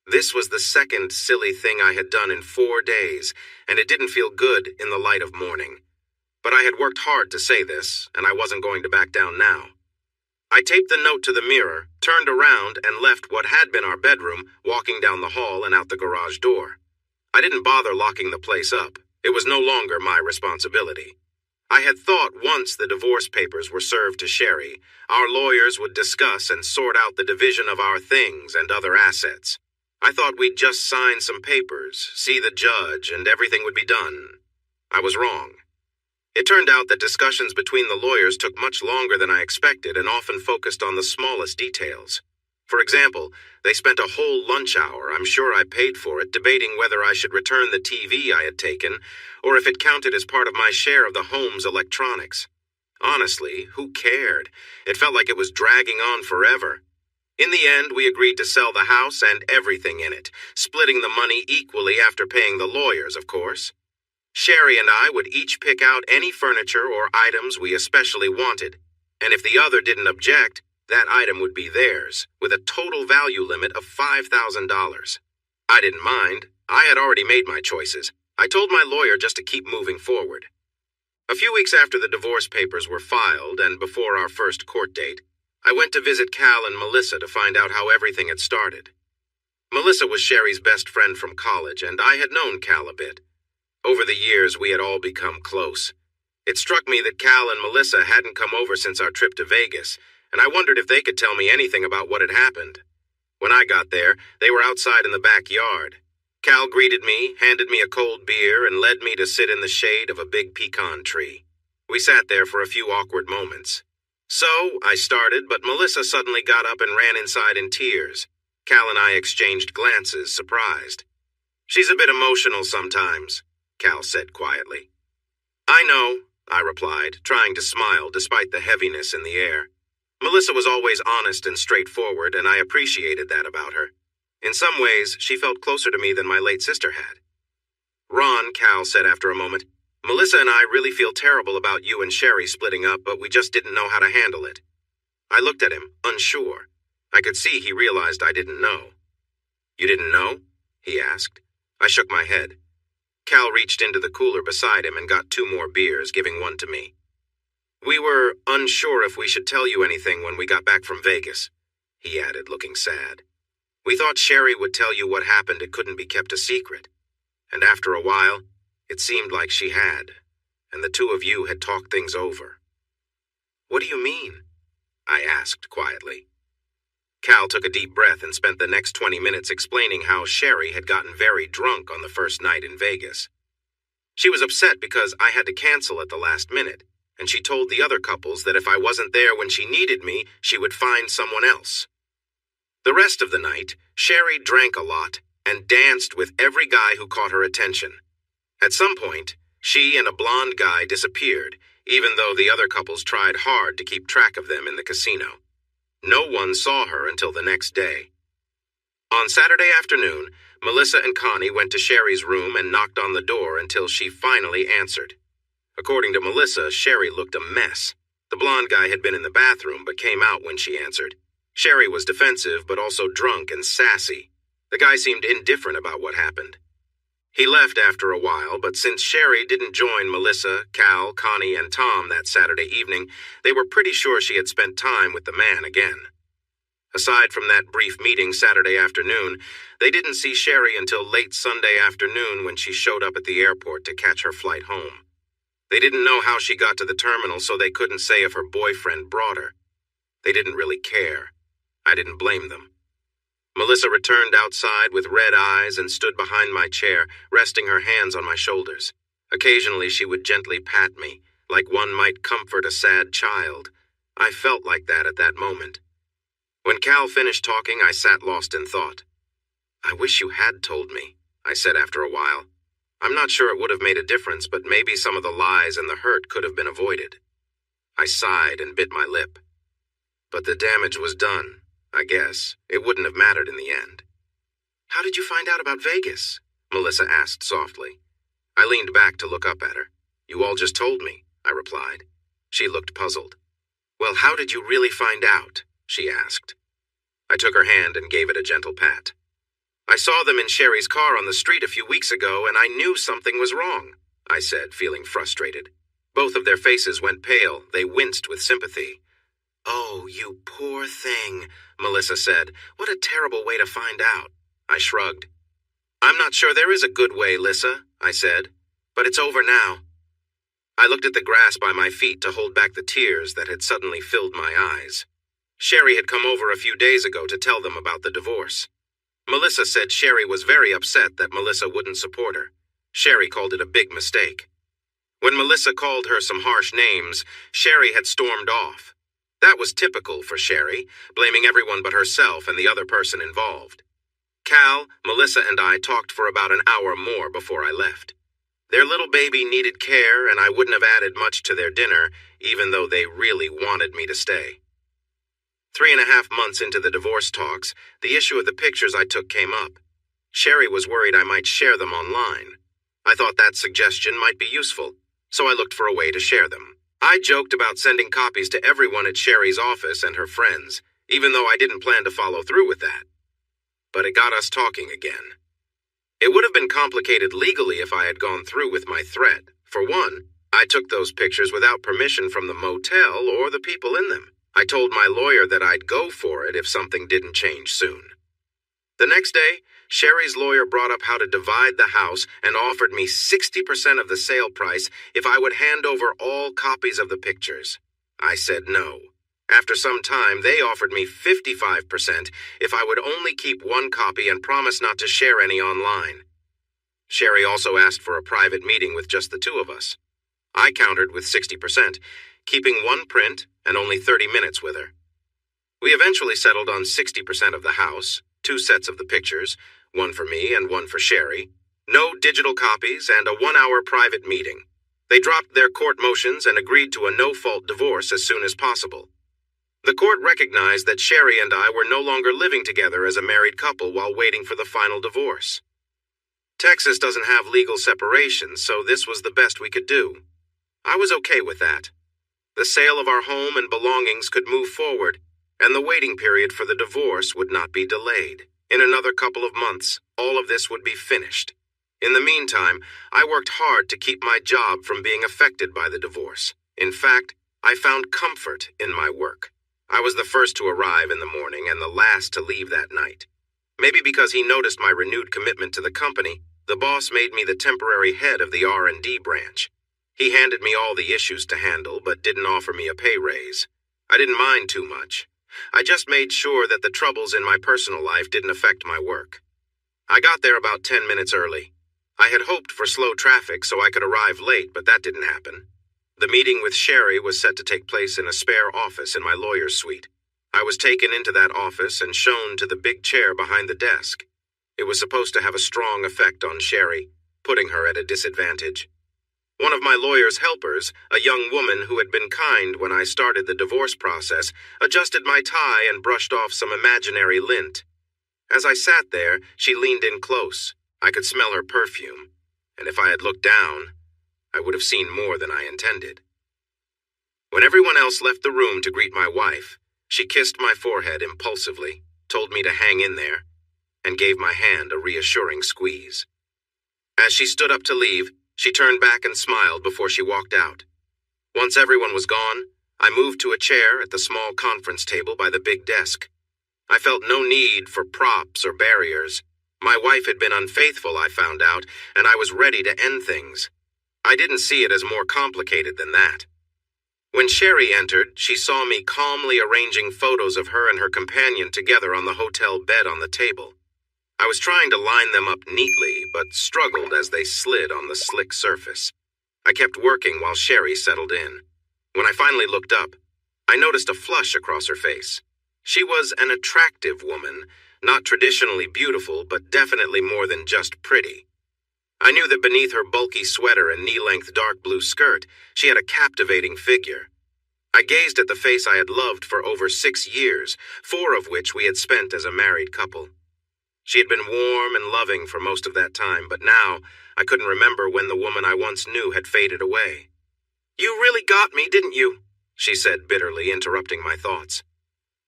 This was the second silly thing I had done in 4 days, and it didn't feel good in the light of morning. But I had worked hard to say this, and I wasn't going to back down now. I taped the note to the mirror, turned around, and left what had been our bedroom, walking down the hall and out the garage door. I didn't bother locking the place up. It was no longer my responsibility. I had thought once the divorce papers were served to Sherry, our lawyers would discuss and sort out the division of our things and other assets. I thought we'd just sign some papers, see the judge, and everything would be done. I was wrong. It turned out that discussions between the lawyers took much longer than I expected and often focused on the smallest details. For example, they spent a whole lunch hour, I'm sure I paid for it, debating whether I should return the TV I had taken, or if it counted as part of my share of the home's electronics. Honestly, who cared? It felt like it was dragging on forever. In the end, we agreed to sell the house and everything in it, splitting the money equally after paying the lawyers, of course. Sherry and I would each pick out any furniture or items we especially wanted, and if the other didn't object, that item would be theirs, with a total value limit of $5,000. I didn't mind. I had already made my choices. I told my lawyer just to keep moving forward. A few weeks after the divorce papers were filed and before our first court date, I went to visit Cal and Melissa to find out how everything had started. Melissa was Sherry's best friend from college, and I had known Cal a bit. Over the years, we had all become close. It struck me that Cal and Melissa hadn't come over since our trip to Vegas, and I wondered if they could tell me anything about what had happened. When I got there, they were outside in the backyard. Cal greeted me, handed me a cold beer, and led me to sit in the shade of a big pecan tree. We sat there for a few awkward moments. So, I started, but Melissa suddenly got up and ran inside in tears. Cal and I exchanged glances, surprised. "She's a bit emotional sometimes," Cal said quietly. "I know," I replied, trying to smile despite the heaviness in the air. Melissa was always honest and straightforward, and I appreciated that about her. In some ways, she felt closer to me than my late sister had. "Ron," Cal said after a moment, "Melissa and I really feel terrible about you and Sherry splitting up, but we just didn't know how to handle it." I looked at him, unsure. I could see he realized I didn't know. "You didn't know?" he asked. I shook my head. Cal reached into the cooler beside him and got 2 more beers, giving one to me. "We were unsure if we should tell you anything when we got back from Vegas," he added, looking sad. "We thought Sherry would tell you what happened. It couldn't be kept a secret. And after a while, it seemed like she had, and the 2 of you had talked things over." "What do you mean?" I asked quietly. Cal took a deep breath and spent the next 20 minutes explaining how Sherry had gotten very drunk on the first night in Vegas. She was upset because I had to cancel at the last minute, and she told the other couples that if I wasn't there when she needed me, she would find someone else. The rest of the night, Sherry drank a lot and danced with every guy who caught her attention. At some point, she and a blonde guy disappeared, even though the other couples tried hard to keep track of them in the casino. No one saw her until the next day. On Saturday afternoon, Melissa and Connie went to Sherry's room and knocked on the door until she finally answered. According to Melissa, Sherry looked a mess. The blonde guy had been in the bathroom but came out when she answered. Sherry was defensive but also drunk and sassy. The guy seemed indifferent about what happened. He left after a while, but since Sherry didn't join Melissa, Cal, Connie, and Tom that Saturday evening, they were pretty sure she had spent time with the man again. Aside from that brief meeting Saturday afternoon, they didn't see Sherry until late Sunday afternoon when she showed up at the airport to catch her flight home. They didn't know how she got to the terminal, so they couldn't say if her boyfriend brought her. They didn't really care. I didn't blame them. Melissa returned outside with red eyes and stood behind my chair, resting her hands on my shoulders. Occasionally she would gently pat me, like one might comfort a sad child. I felt like that at that moment. When Cal finished talking, I sat lost in thought. "I wish you had told me," I said after a while. "I'm not sure it would have made a difference, but maybe some of the lies and the hurt could have been avoided." I sighed and bit my lip. But the damage was done. I guess it wouldn't have mattered in the end. "How did you find out about Vegas?" Melissa asked softly. I leaned back to look up at her. "You all just told me," I replied. She looked puzzled. "Well, how did you really find out?" she asked. I took her hand and gave it a gentle pat. "I saw them in Sherry's car on the street a few weeks ago, and I knew something was wrong," I said, feeling frustrated. Both of their faces went pale. They winced with sympathy. "Oh, you poor thing," Melissa said. "What a terrible way to find out." I shrugged. "I'm not sure there is a good way, Lissa," I said. "But it's over now." I looked at the grass by my feet to hold back the tears that had suddenly filled my eyes. Sherry had come over a few days ago to tell them about the divorce. Melissa said Sherry was very upset that Melissa wouldn't support her. Sherry called it a big mistake. When Melissa called her some harsh names, Sherry had stormed off. That was typical for Sherry, blaming everyone but herself and the other person involved. Cal, Melissa, and I talked for about an hour more before I left. Their little baby needed care, and I wouldn't have added much to their dinner, even though they really wanted me to stay. 3.5 months into the divorce talks, the issue of the pictures I took came up. Sherry was worried I might share them online. I thought that suggestion might be useful, so I looked for a way to share them. I joked about sending copies to everyone at Sherry's office and her friends, even though I didn't plan to follow through with that. But it got us talking again. It would have been complicated legally if I had gone through with my threat. For one, I took those pictures without permission from the motel or the people in them. I told my lawyer that I'd go for it if something didn't change soon. The next day, Sherry's lawyer brought up how to divide the house and offered me 60% of the sale price if I would hand over all copies of the pictures. I said no. After some time, they offered me 55% if I would only keep one copy and promise not to share any online. Sherry also asked for a private meeting with just the 2 of us. I countered with 60%, keeping one print and only 30 minutes with her. We eventually settled on 60% of the house, 2 sets of the pictures, one for me and one for Sherry, no digital copies, and a 1-hour private meeting. They dropped their court motions and agreed to a no-fault divorce as soon as possible. The court recognized that Sherry and I were no longer living together as a married couple while waiting for the final divorce. Texas doesn't have legal separation, so this was the best we could do. I was okay with that. The sale of our home and belongings could move forward, and the waiting period for the divorce would not be delayed. In another couple of months, all of this would be finished. In the meantime, I worked hard to keep my job from being affected by the divorce. In fact, I found comfort in my work. I was the first to arrive in the morning and the last to leave that night. Maybe because he noticed my renewed commitment to the company, the boss made me the temporary head of the R&D branch. He handed me all the issues to handle, but didn't offer me a pay raise. I didn't mind too much. I just made sure that the troubles in my personal life didn't affect my work. I got there about 10 minutes early. I had hoped for slow traffic so I could arrive late, but that didn't happen. The meeting with Sherry was set to take place in a spare office in my lawyer's suite. I was taken into that office and shown to the big chair behind the desk. It was supposed to have a strong effect on Sherry, putting her at a disadvantage. One of my lawyer's helpers, a young woman who had been kind when I started the divorce process, adjusted my tie and brushed off some imaginary lint. As I sat there, she leaned in close. I could smell her perfume, and if I had looked down, I would have seen more than I intended. When everyone else left the room to greet my wife, she kissed my forehead impulsively, told me to hang in there, and gave my hand a reassuring squeeze. As she stood up to leave, she turned back and smiled before she walked out. Once everyone was gone, I moved to a chair at the small conference table by the big desk. I felt no need for props or barriers. My wife had been unfaithful, I found out, and I was ready to end things. I didn't see it as more complicated than that. When Sherry entered, she saw me calmly arranging photos of her and her companion together on the hotel bed on the table. I was trying to line them up neatly, but struggled as they slid on the slick surface. I kept working while Sherry settled in. When I finally looked up, I noticed a flush across her face. She was an attractive woman, not traditionally beautiful, but definitely more than just pretty. I knew that beneath her bulky sweater and knee-length dark blue skirt, she had a captivating figure. I gazed at the face I had loved for over 6 years, 4 of which we had spent as a married couple. She had been warm and loving for most of that time, but now I couldn't remember when the woman I once knew had faded away. "You really got me, didn't you?" she said bitterly, interrupting my thoughts.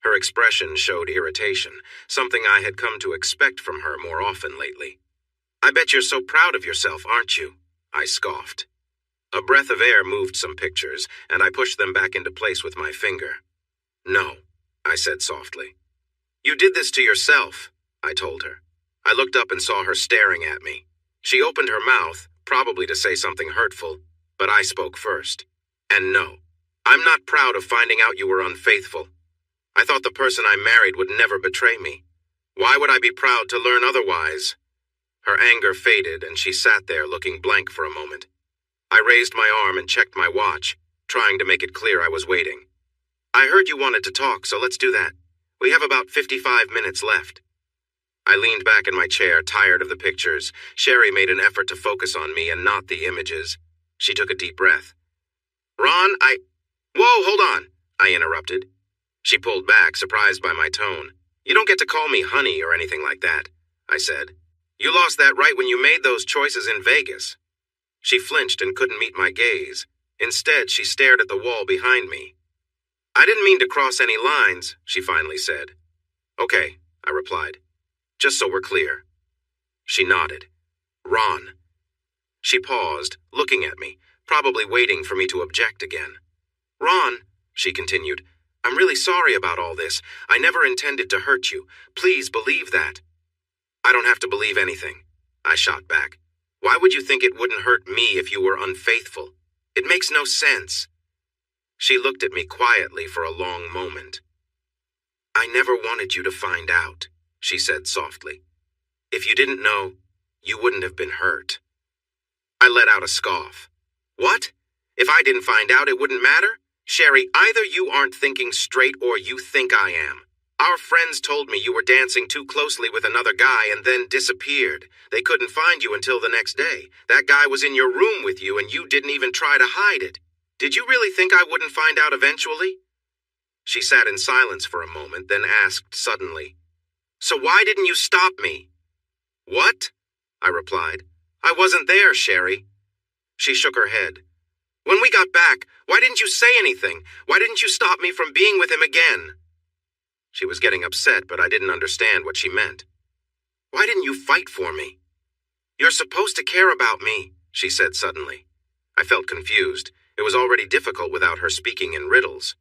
Her expression showed irritation, something I had come to expect from her more often lately. "I bet you're so proud of yourself, aren't you?" I scoffed. A breath of air moved some pictures, and I pushed them back into place with my finger. "No," I said softly. "You did this to yourself," I told her. I looked up and saw her staring at me. She opened her mouth, probably to say something hurtful, but I spoke first. "And no, I'm not proud of finding out you were unfaithful. I thought the person I married would never betray me. Why would I be proud to learn otherwise?" Her anger faded, and she sat there looking blank for a moment. I raised my arm and checked my watch, trying to make it clear I was waiting. "I heard you wanted to talk, so let's do that. We have about 55 minutes left." I leaned back in my chair, tired of the pictures. Sherry made an effort to focus on me and not the images. She took a deep breath. "Ron, Whoa, hold on," I interrupted. She pulled back, surprised by my tone. "You don't get to call me honey or anything like that," I said. "You lost that right when you made those choices in Vegas." She flinched and couldn't meet my gaze. Instead, she stared at the wall behind me. "I didn't mean to cross any lines," she finally said. "Okay," I replied. "Just so we're clear." She nodded. "Ron." She paused, looking at me, probably waiting for me to object again. "Ron," she continued, "I'm really sorry about all this. I never intended to hurt you. Please believe that." "I don't have to believe anything," I shot back. "Why would you think it wouldn't hurt me if you were unfaithful? It makes no sense." She looked at me quietly for a long moment. "I never wanted you to find out," she said softly. "If you didn't know, you wouldn't have been hurt." I let out a scoff. "What? If I didn't find out, it wouldn't matter? Sherry, either you aren't thinking straight or you think I am. Our friends told me you were dancing too closely with another guy and then disappeared. They couldn't find you until the next day. That guy was in your room with you and you didn't even try to hide it. Did you really think I wouldn't find out eventually? She sat in silence for a moment, then asked suddenly, "So why didn't you stop me?" "What?" I replied. "I wasn't there, Sherry." She shook her head. "When we got back, why didn't you say anything? Why didn't you stop me from being with him again?" She was getting upset, but I didn't understand what she meant. "Why didn't you fight for me?" "You're supposed to care about me," she said suddenly. I felt confused. It was already difficult without her speaking in riddles.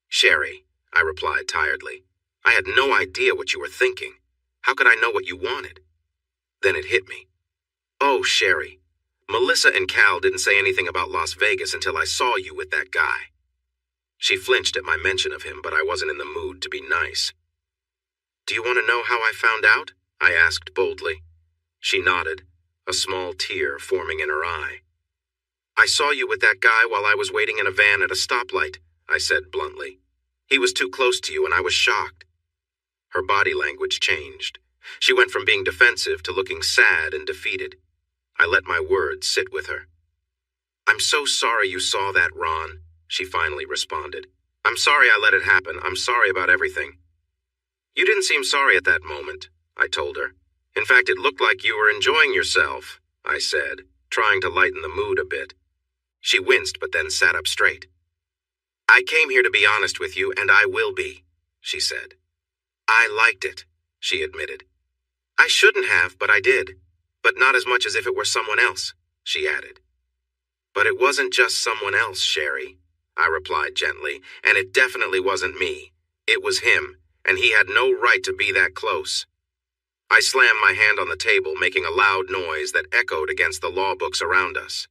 "Sherry," I replied tiredly, "I had no idea what you were thinking. How could I know what you wanted?" Then it hit me. "Oh, Sherry, Melissa and Cal didn't say anything about Las Vegas until I saw you with that guy." She flinched at my mention of him, but I wasn't in the mood to be nice. "Do you want to know how I found out?" I asked boldly. She nodded, a small tear forming in her eye. "I saw you with that guy while I was waiting in a van at a stoplight," I said bluntly. "He was too close to you and I was shocked." Her body language changed. She went from being defensive to looking sad and defeated. I let my words sit with her. "I'm so sorry you saw that, Ron," she finally responded. "I'm sorry I let it happen. I'm sorry about everything." "You didn't seem sorry at that moment," I told her. "In fact, it looked like you were enjoying yourself," I said, trying to lighten the mood a bit. She winced but then sat up straight. "I came here to be honest with you, and I will be," she said. "I liked it," she admitted. "I shouldn't have, but I did. But not as much as if it were someone else," she added. "But it wasn't just someone else, Sherry," I replied gently, "and it definitely wasn't me. It was him, and he had no right to be that close." I slammed my hand on the table, making a loud noise that echoed against the law books around us.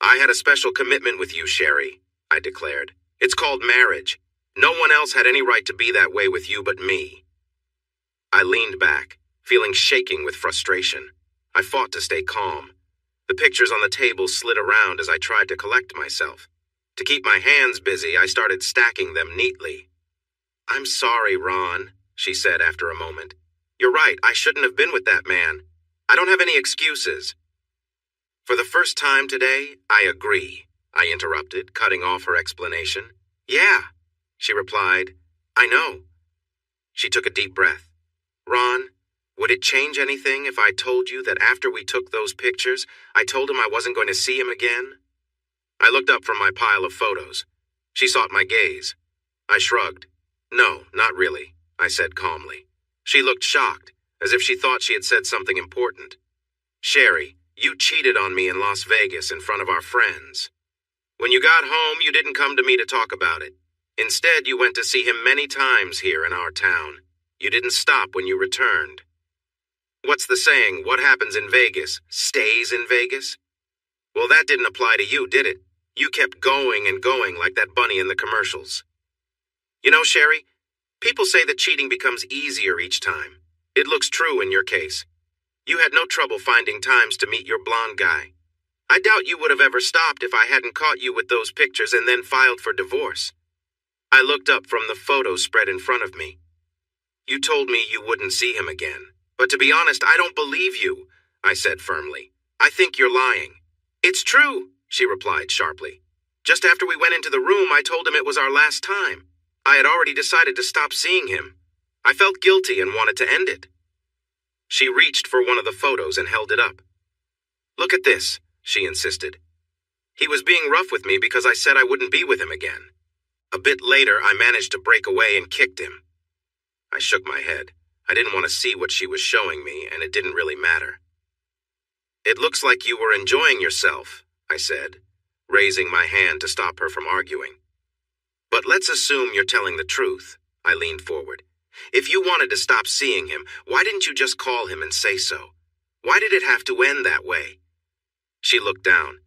"I had a special commitment with you, Sherry," I declared. "It's called marriage. No one else had any right to be that way with you but me." I leaned back, feeling shaking with frustration. I fought to stay calm. The pictures on the table slid around as I tried to collect myself. To keep my hands busy, I started stacking them neatly. "I'm sorry, Ron," she said after a moment. "You're right, I shouldn't have been with that man. I don't have any excuses." "For the first time today, I agree," I interrupted, cutting off her explanation. "Yeah," she replied. "I know." She took a deep breath. "Ron, would it change anything if I told you that after we took those pictures, I told him I wasn't going to see him again?" I looked up from my pile of photos. She sought my gaze. I shrugged. "No, not really," I said calmly. She looked shocked, as if she thought she had said something important. "Sherry, you cheated on me in Las Vegas in front of our friends. When you got home, you didn't come to me to talk about it. Instead, you went to see him many times here in our town. You didn't stop when you returned. What's the saying, what happens in Vegas, stays in Vegas? Well, that didn't apply to you, did it? You kept going and going like that bunny in the commercials. You know, Sherry, people say that cheating becomes easier each time. It looks true in your case. You had no trouble finding times to meet your blonde guy. I doubt you would have ever stopped if I hadn't caught you with those pictures and then filed for divorce." I looked up from the photos spread in front of me. "You told me you wouldn't see him again. But to be honest, I don't believe you," I said firmly. "I think you're lying." "It's true," she replied sharply. "Just after we went into the room, I told him it was our last time. I had already decided to stop seeing him. I felt guilty and wanted to end it." She reached for one of the photos and held it up. "Look at this," she insisted. "He was being rough with me because I said I wouldn't be with him again. A bit later, I managed to break away and kicked him." I shook my head. I didn't want to see what she was showing me, and it didn't really matter. "It looks like you were enjoying yourself," I said, raising my hand to stop her from arguing. "But let's assume you're telling the truth." I leaned forward. "If you wanted to stop seeing him, why didn't you just call him and say so? Why did it have to end that way?" She looked down.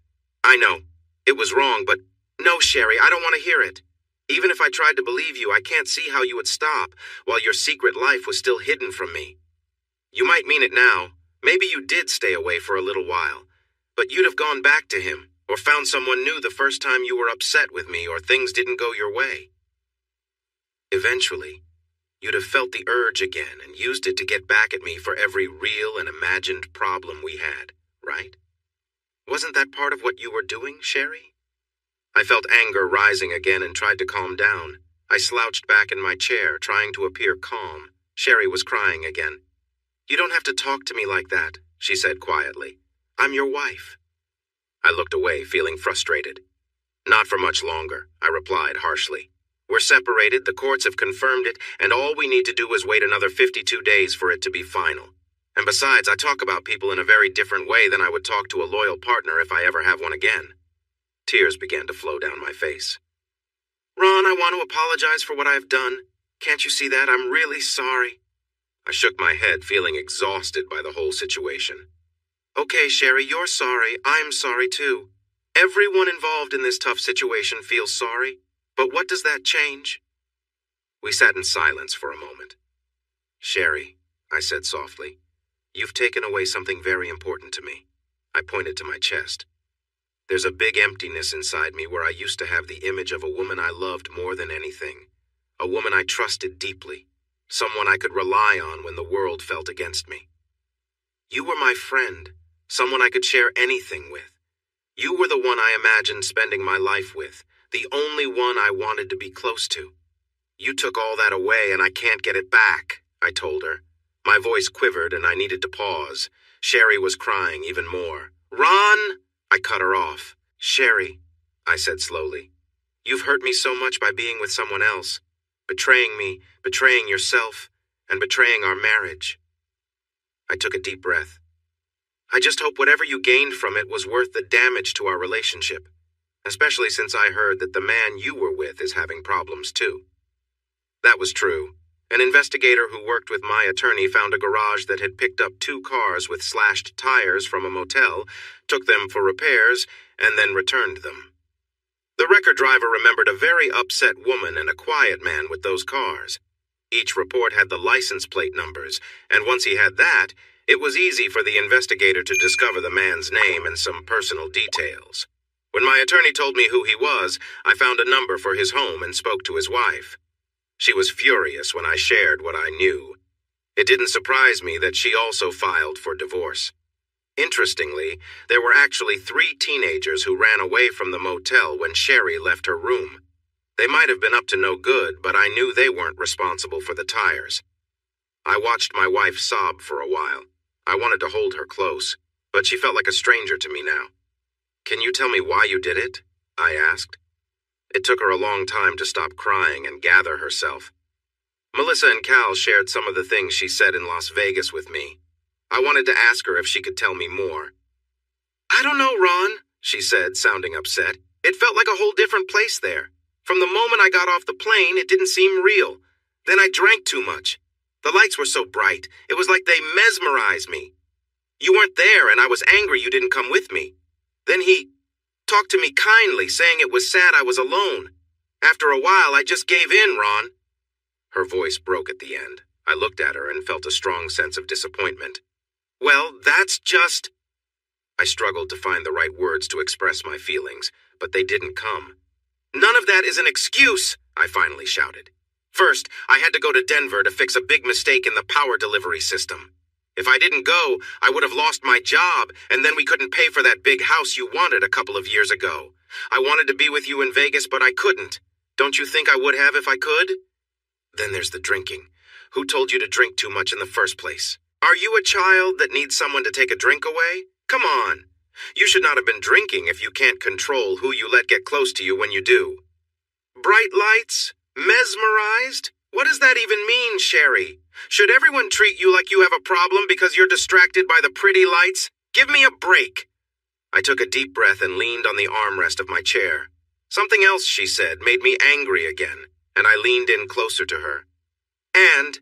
"I know. It was wrong, but no, Sherry, I don't want to hear it. Even if I tried to believe you, I can't see how you would stop while your secret life was still hidden from me. You might mean it now. Maybe you did stay away for a little while, but you'd have gone back to him. or found someone new the first time you were upset with me or things didn't go your way. Eventually, you'd have felt the urge again and used it to get back at me for every real and imagined problem we had, right? Wasn't that part of what you were doing, Sherry? I felt anger rising again and tried to calm down. I slouched back in my chair, trying to appear calm. Sherry was crying again. "You don't have to talk to me like that," she said quietly. "I'm your wife." I looked away, feeling frustrated. "Not for much longer," I replied harshly. "We're separated, the courts have confirmed it, and all we need to do is wait another 52 days for it to be final. And besides, I talk about people in a very different way than I would talk to a loyal partner if I ever have one again." Tears began to flow down my face. "Ron, I want to apologize for what I've done. Can't you see that? I'm really sorry." I shook my head, feeling exhausted by the whole situation. "Okay, Sherry, you're sorry. I'm sorry too. Everyone involved in this tough situation feels sorry. But what does that change?" We sat in silence for a moment. "Sherry," I said softly, "you've taken away something very important to me." I pointed to my chest. "There's a big emptiness inside me where I used to have the image of a woman I loved more than anything, a woman I trusted deeply, someone I could rely on when the world felt against me. You were my friend, someone I could share anything with. You were the one I imagined spending my life with, the only one I wanted to be close to. You took all that away and I can't get it back," I told her. My voice quivered and I needed to pause. Sherry was crying even more. "Ron!" I cut her off. "Sherry," I said slowly, "you've hurt me so much by being with someone else, betraying me, betraying yourself, and betraying our marriage." I took a deep breath. "I just hope whatever you gained from it was worth the damage to our relationship, especially since I heard that the man you were with is having problems too." That was true. An investigator who worked with my attorney found a garage that had picked up 2 cars with slashed tires from a motel, took them for repairs, and then returned them. The record driver remembered a very upset woman and a quiet man with those cars. Each report had the license plate numbers, and once he had that, it was easy for the investigator to discover the man's name and some personal details. When my attorney told me who he was, I found a number for his home and spoke to his wife. She was furious when I shared what I knew. It didn't surprise me that she also filed for divorce. Interestingly, there were actually 3 teenagers who ran away from the motel when Sherry left her room. They might have been up to no good, but I knew they weren't responsible for the tires. I watched my wife sob for a while. I wanted to hold her close, but she felt like a stranger to me now. "Can you tell me why you did it?" I asked. It took her a long time to stop crying and gather herself. Melissa and Cal shared some of the things she said in Las Vegas with me. I wanted to ask her if she could tell me more. "I don't know, Ron," she said, sounding upset. "It felt like a whole different place there. From the moment I got off the plane, it didn't seem real. Then I drank too much. The lights were so bright, it was like they mesmerized me. You weren't there, and I was angry you didn't come with me. Then he talked to me kindly, saying it was sad I was alone. After a while, I just gave in, Ron." Her voice broke at the end. I looked at her and felt a strong sense of disappointment. "Well, that's just—" I struggled to find the right words to express my feelings, but they didn't come. "None of that is an excuse," I finally shouted. "First, I had to go to Denver to fix a big mistake in the power delivery system. If I didn't go, I would have lost my job, and then we couldn't pay for that big house you wanted a couple of years ago. I wanted to be with you in Vegas, but I couldn't. Don't you think I would have if I could? Then there's the drinking. Who told you to drink too much in the first place? Are you a child that needs someone to take a drink away? Come on. You should not have been drinking if you can't control who you let get close to you when you do. Bright lights? Mesmerized? What does that even mean, Sherry? Should everyone treat you like you have a problem because you're distracted by the pretty lights? Give me a break." I took a deep breath and leaned on the armrest of my chair. Something else she said made me angry again, and I leaned in closer to her. "And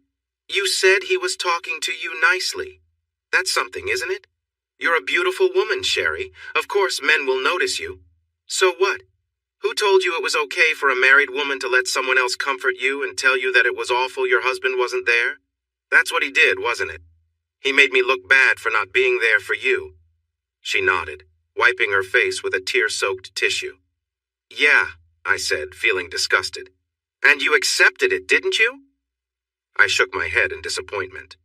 you said he was talking to you nicely. That's something, isn't it? You're a beautiful woman, Sherry. Of course, men will notice you. So what? Who told you it was okay for a married woman to let someone else comfort you and tell you that it was awful your husband wasn't there? That's what he did, wasn't it? He made me look bad for not being there for you." She nodded. wiping her face with a tear-soaked tissue. "Yeah," I said, feeling disgusted. "And you accepted it, didn't you?" I shook my head in disappointment.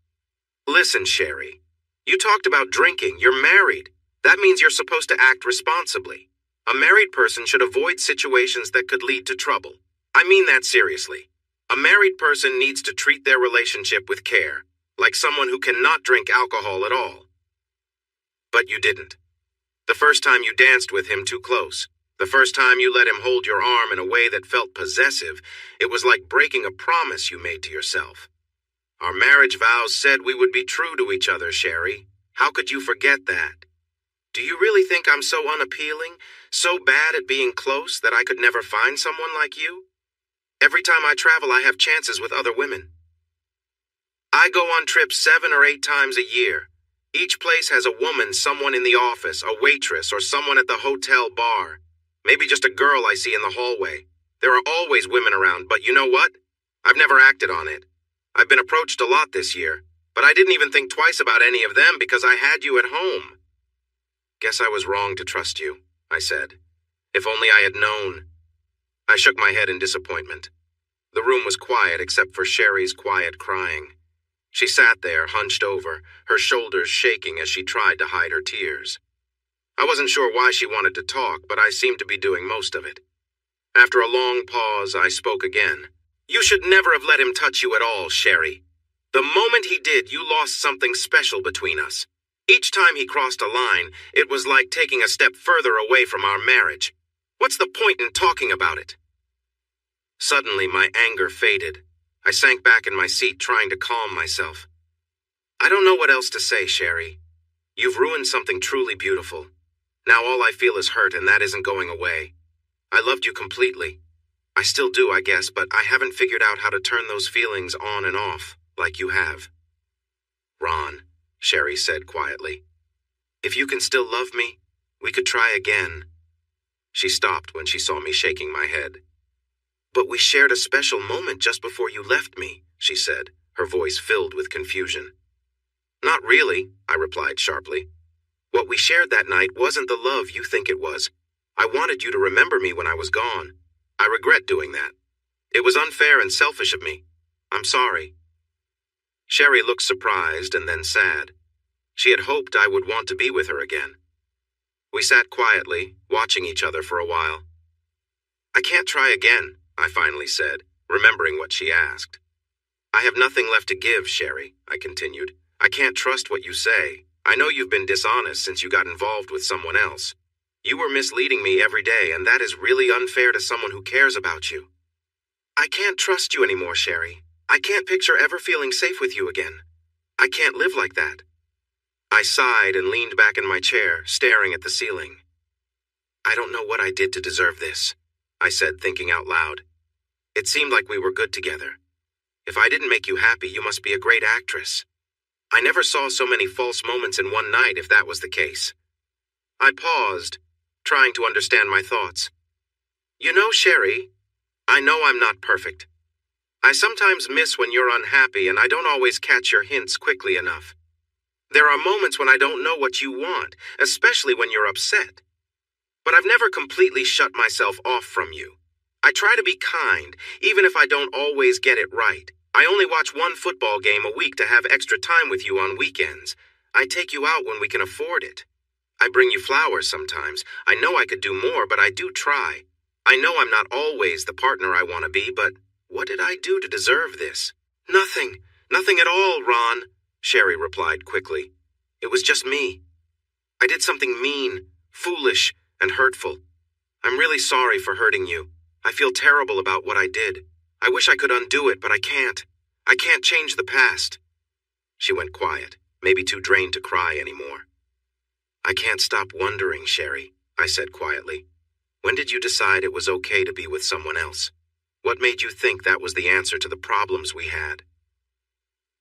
"Listen, Sherry, you talked about drinking. You're married. That means you're supposed to act responsibly. A married person should avoid situations that could lead to trouble. I mean that seriously. A married person needs to treat their relationship with care, like someone who cannot drink alcohol at all." "But you didn't. The first time you danced with him too close, the first time you let him hold your arm in a way that felt possessive, it was like breaking a promise you made to yourself. Our marriage vows said we would be true to each other, Sherry. How could you forget that? Do you really think I'm so unappealing, so bad at being close that I could never find someone like you? Every time I travel, I have chances with other women. I go on trips 7 or 8 times a year. Each place has a woman, someone in the office, a waitress, or someone at the hotel bar. Maybe just a girl I see in the hallway. There are always women around, but you know what? I've never acted on it. I've been approached a lot this year, but I didn't even think twice about any of them because I had you at home." "Guess I was wrong to trust you," I said. "If only I had known." I shook my head in disappointment. The room was quiet except for Sherry's quiet crying. She sat there, hunched over, her shoulders shaking as she tried to hide her tears. I wasn't sure why she wanted to talk, but I seemed to be doing most of it. After a long pause, I spoke again. "You should never have let him touch you at all, Sherry. The moment he did, you lost something special between us. Each time he crossed a line, it was like taking a step further away from our marriage. What's the point in talking about it?" Suddenly, my anger faded. I sank back in my seat, trying to calm myself. "I don't know what else to say, Sherry. You've ruined something truly beautiful. Now all I feel is hurt, and that isn't going away. I loved you completely. I still do, I guess, but I haven't figured out how to turn those feelings on and off, like you have." "Ron," Sherry said quietly, "if you can still love me, we could try again." She stopped when she saw me shaking my head. "But we shared a special moment just before you left me," she said, her voice filled with confusion. "Not really," I replied sharply. "What we shared that night wasn't the love you think it was. I wanted you to remember me when I was gone. I regret doing that. It was unfair and selfish of me. I'm sorry." Sherry looked surprised and then sad. She had hoped I would want to be with her again. We sat quietly, watching each other for a while. "I can't try again," I finally said, remembering what she asked. "I have nothing left to give, Sherry," I continued. "I can't trust what you say. I know you've been dishonest since you got involved with someone else. You were misleading me every day, and that is really unfair to someone who cares about you. I can't trust you anymore, Sherry. I can't picture ever feeling safe with you again. I can't live like that." I sighed and leaned back in my chair, staring at the ceiling. "I don't know what I did to deserve this," I said, thinking out loud. "It seemed like we were good together. If I didn't make you happy, you must be a great actress. I never saw so many false moments in one night if that was the case." I paused, trying to understand my thoughts. "You know, Sherry, I know I'm not perfect. I sometimes miss when you're unhappy, and I don't always catch your hints quickly enough. There are moments when I don't know what you want, especially when you're upset. But I've never completely shut myself off from you. I try to be kind, even if I don't always get it right. I only watch one football game a week to have extra time with you on weekends. I take you out when we can afford it. I bring you flowers sometimes. I know I could do more, but I do try. I know I'm not always the partner I want to be, but what did I do to deserve this?" "Nothing. Nothing at all, Ron," Sherry replied quickly. "It was just me. I did something mean, foolish, and hurtful. I'm really sorry for hurting you. I feel terrible about what I did. I wish I could undo it, but I can't. I can't change the past." She went quiet, maybe too drained to cry anymore. "I can't stop wondering, Sherry," I said quietly. "When did you decide it was okay to be with someone else? What made you think that was the answer to the problems we had?"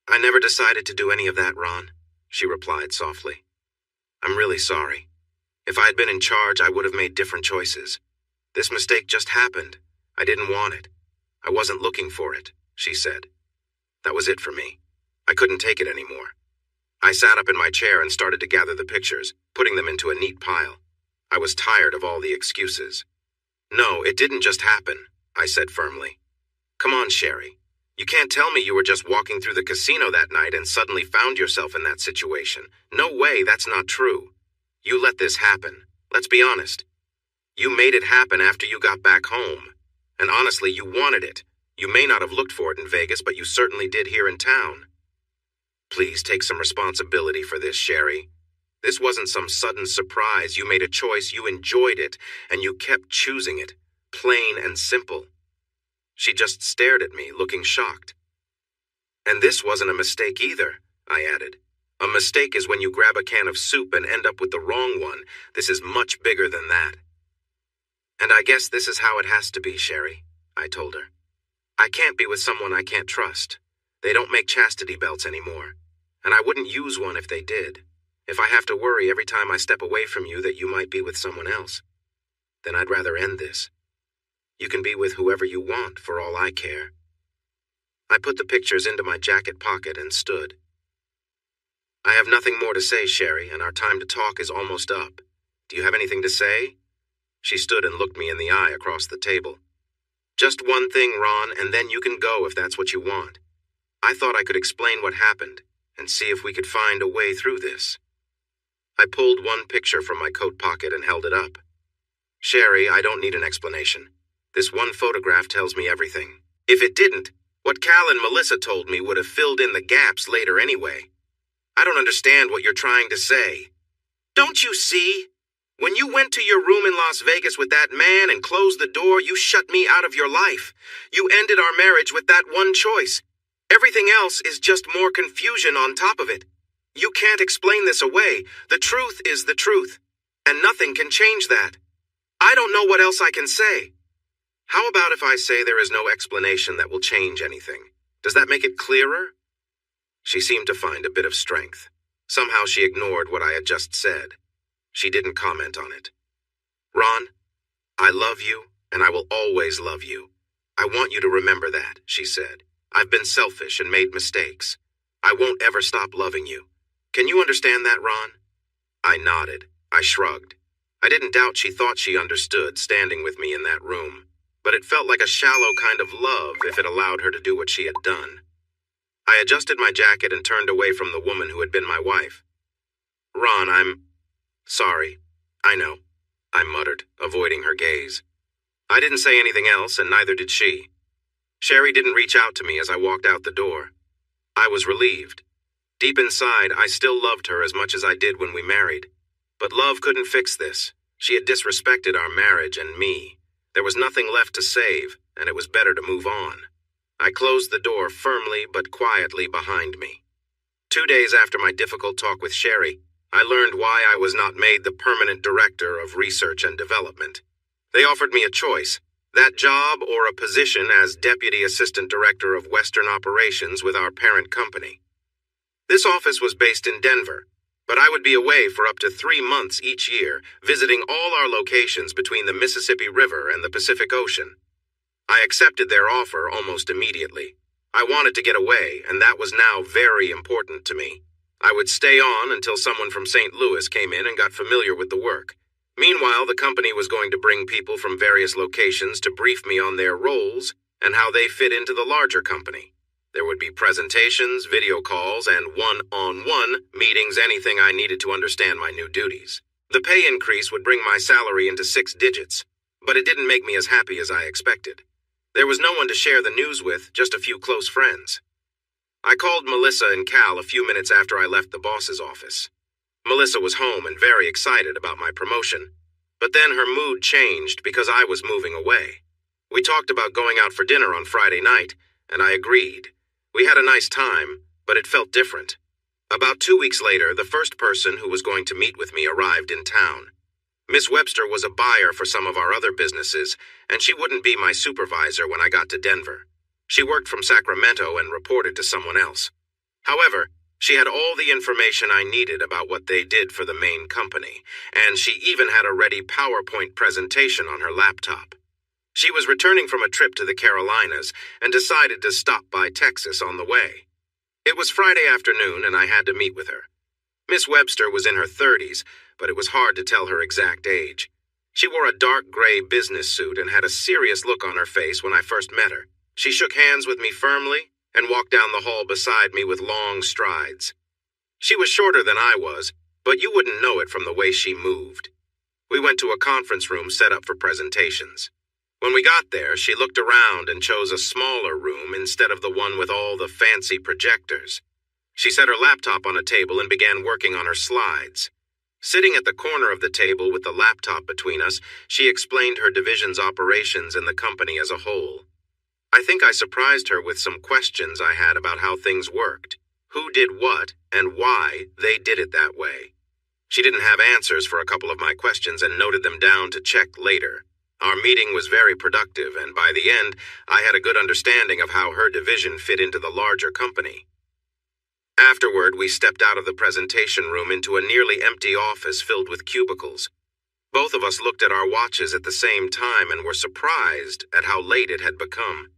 "I never decided to do any of that, Ron," she replied softly. "I'm really sorry. If I had been in charge, I would have made different choices. This mistake just happened. I didn't want it. I wasn't looking for it," she said. That was it for me. I couldn't take it anymore. I sat up in my chair and started to gather the pictures, putting them into a neat pile. I was tired of all the excuses. No, it didn't just happen, I said firmly. Come on, Sherry. You can't tell me you were just walking through the casino that night and suddenly found yourself in that situation. No way, that's not true. You let this happen. Let's be honest. You made it happen after you got back home. And honestly, you wanted it. You may not have looked for it in Vegas, but you certainly did here in town. Please take some responsibility for this, Sherry. This wasn't some sudden surprise. You made a choice, you enjoyed it, and you kept choosing it. Plain and simple. She just stared at me, looking shocked. And this wasn't a mistake either, I added. A mistake is when you grab a can of soup and end up with the wrong one. This is much bigger than that. And I guess this is how it has to be, Sherry, I told her. I can't be with someone I can't trust. They don't make chastity belts anymore. And I wouldn't use one if they did. If I have to worry every time I step away from you that you might be with someone else, then I'd rather end this. You can be with whoever you want, for all I care. I put the pictures into my jacket pocket and stood. I have nothing more to say, Sherry, and our time to talk is almost up. Do you have anything to say? She stood and looked me in the eye across the table. Just one thing, Ron, and then you can go if that's what you want. I thought I could explain what happened and see if we could find a way through this. I pulled one picture from my coat pocket and held it up. Sherry, I don't need an explanation. This one photograph tells me everything. If it didn't, what Cal and Melissa told me would have filled in the gaps later anyway. I don't understand what you're trying to say. Don't you see? When you went to your room in Las Vegas with that man and closed the door, you shut me out of your life. You ended our marriage with that one choice. Everything else is just more confusion on top of it. You can't explain this away. The truth is the truth, and nothing can change that. I don't know what else I can say. How about if I say there is no explanation that will change anything? Does that make it clearer? She seemed to find a bit of strength. Somehow she ignored what I had just said. She didn't comment on it. Ron, I love you, and I will always love you. I want you to remember that, she said. I've been selfish and made mistakes. I won't ever stop loving you. Can you understand that, Ron? I nodded. I shrugged. I didn't doubt she thought she understood, standing with me in that room. But it felt like a shallow kind of love if it allowed her to do what she had done. I adjusted my jacket and turned away from the woman who had been my wife. Ron, I'm sorry. I know, I muttered, avoiding her gaze. I didn't say anything else, and neither did she. Sherry didn't reach out to me as I walked out the door. I was relieved. Deep inside, I still loved her as much as I did when we married. But love couldn't fix this. She had disrespected our marriage and me. There was nothing left to save, and it was better to move on. I closed the door firmly but quietly behind me. 2 days after my difficult talk with Sherry, I learned why I was not made the permanent director of research and development. They offered me a choice, that job or a position as deputy assistant director of Western operations with our parent company. This office was based in Denver, but I would be away for up to 3 months each year, visiting all our locations between the Mississippi River and the Pacific Ocean. I accepted their offer almost immediately. I wanted to get away, and that was now very important to me. I would stay on until someone from St. Louis came in and got familiar with the work. Meanwhile, the company was going to bring people from various locations to brief me on their roles and how they fit into the larger company. There would be presentations, video calls, and one-on-one meetings, anything I needed to understand my new duties. The pay increase would bring my salary into 6 digits, but it didn't make me as happy as I expected. There was no one to share the news with, just a few close friends. I called Melissa and Cal a few minutes after I left the boss's office. Melissa was home and very excited about my promotion, but then her mood changed because I was moving away. We talked about going out for dinner on Friday night, and I agreed. We had a nice time, but it felt different. About 2 weeks later, the first person who was going to meet with me arrived in town. Miss Webster was a buyer for some of our other businesses, and she wouldn't be my supervisor when I got to Denver. She worked from Sacramento and reported to someone else. However, she had all the information I needed about what they did for the main company, and she even had a ready PowerPoint presentation on her laptop. She was returning from a trip to the Carolinas and decided to stop by Texas on the way. It was Friday afternoon, and I had to meet with her. Miss Webster was in her 30s, but it was hard to tell her exact age. She wore a dark gray business suit and had a serious look on her face when I first met her. She shook hands with me firmly and walked down the hall beside me with long strides. She was shorter than I was, but you wouldn't know it from the way she moved. We went to a conference room set up for presentations. When we got there, she looked around and chose a smaller room instead of the one with all the fancy projectors. She set her laptop on a table and began working on her slides. Sitting at the corner of the table with the laptop between us, she explained her division's operations and the company as a whole. I think I surprised her with some questions I had about how things worked, who did what, and why they did it that way. She didn't have answers for a couple of my questions and noted them down to check later. Our meeting was very productive, and by the end, I had a good understanding of how her division fit into the larger company. Afterward, we stepped out of the presentation room into a nearly empty office filled with cubicles. Both of us looked at our watches at the same time and were surprised at how late it had become.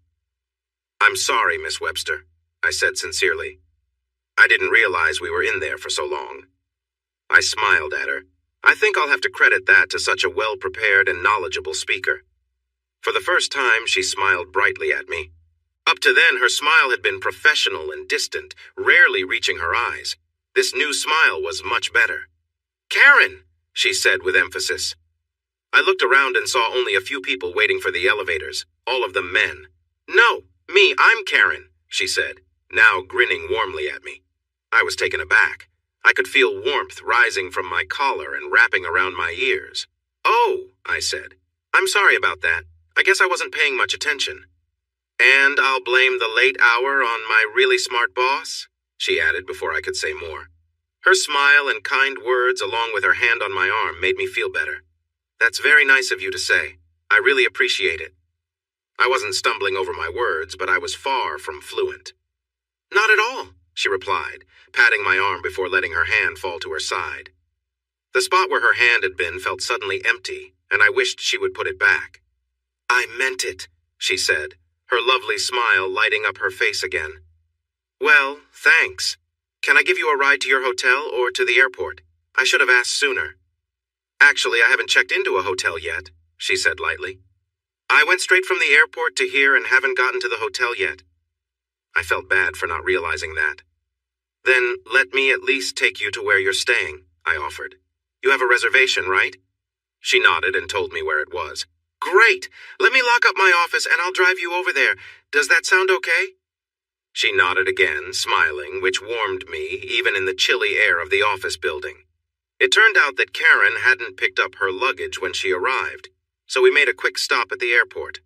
"I'm sorry, Miss Webster," I said sincerely. "I didn't realize we were in there for so long." I smiled at her. I think I'll have to credit that to such a well-prepared and knowledgeable speaker. For the first time, she smiled brightly at me. Up to then, her smile had been professional and distant, rarely reaching her eyes. This new smile was much better. "Karen," she said with emphasis. I looked around and saw only a few people waiting for the elevators, all of them men. "No, me, I'm Karen," she said, now grinning warmly at me. I was taken aback. I could feel warmth rising from my collar and wrapping around my ears. "Oh," I said. "I'm sorry about that. I guess I wasn't paying much attention." "And I'll blame the late hour on my really smart boss," she added before I could say more. Her smile and kind words along with her hand on my arm made me feel better. "That's very nice of you to say. I really appreciate it." I wasn't stumbling over my words, but I was far from fluent. "Not at all," she replied, patting my arm before letting her hand fall to her side. The spot where her hand had been felt suddenly empty, and I wished she would put it back. "I meant it," she said, her lovely smile lighting up her face again. "Well, thanks. Can I give you a ride to your hotel or to the airport? I should have asked sooner." "Actually, I haven't checked into a hotel yet," she said lightly. "I went straight from the airport to here and haven't gotten to the hotel yet." I felt bad for not realizing that. "Then let me at least take you to where you're staying," I offered. "You have a reservation, right?" She nodded and told me where it was. "Great! Let me lock up my office and I'll drive you over there. Does that sound okay?" She nodded again, smiling, which warmed me even in the chilly air of the office building. It turned out that Karen hadn't picked up her luggage when she arrived, so we made a quick stop at the airport.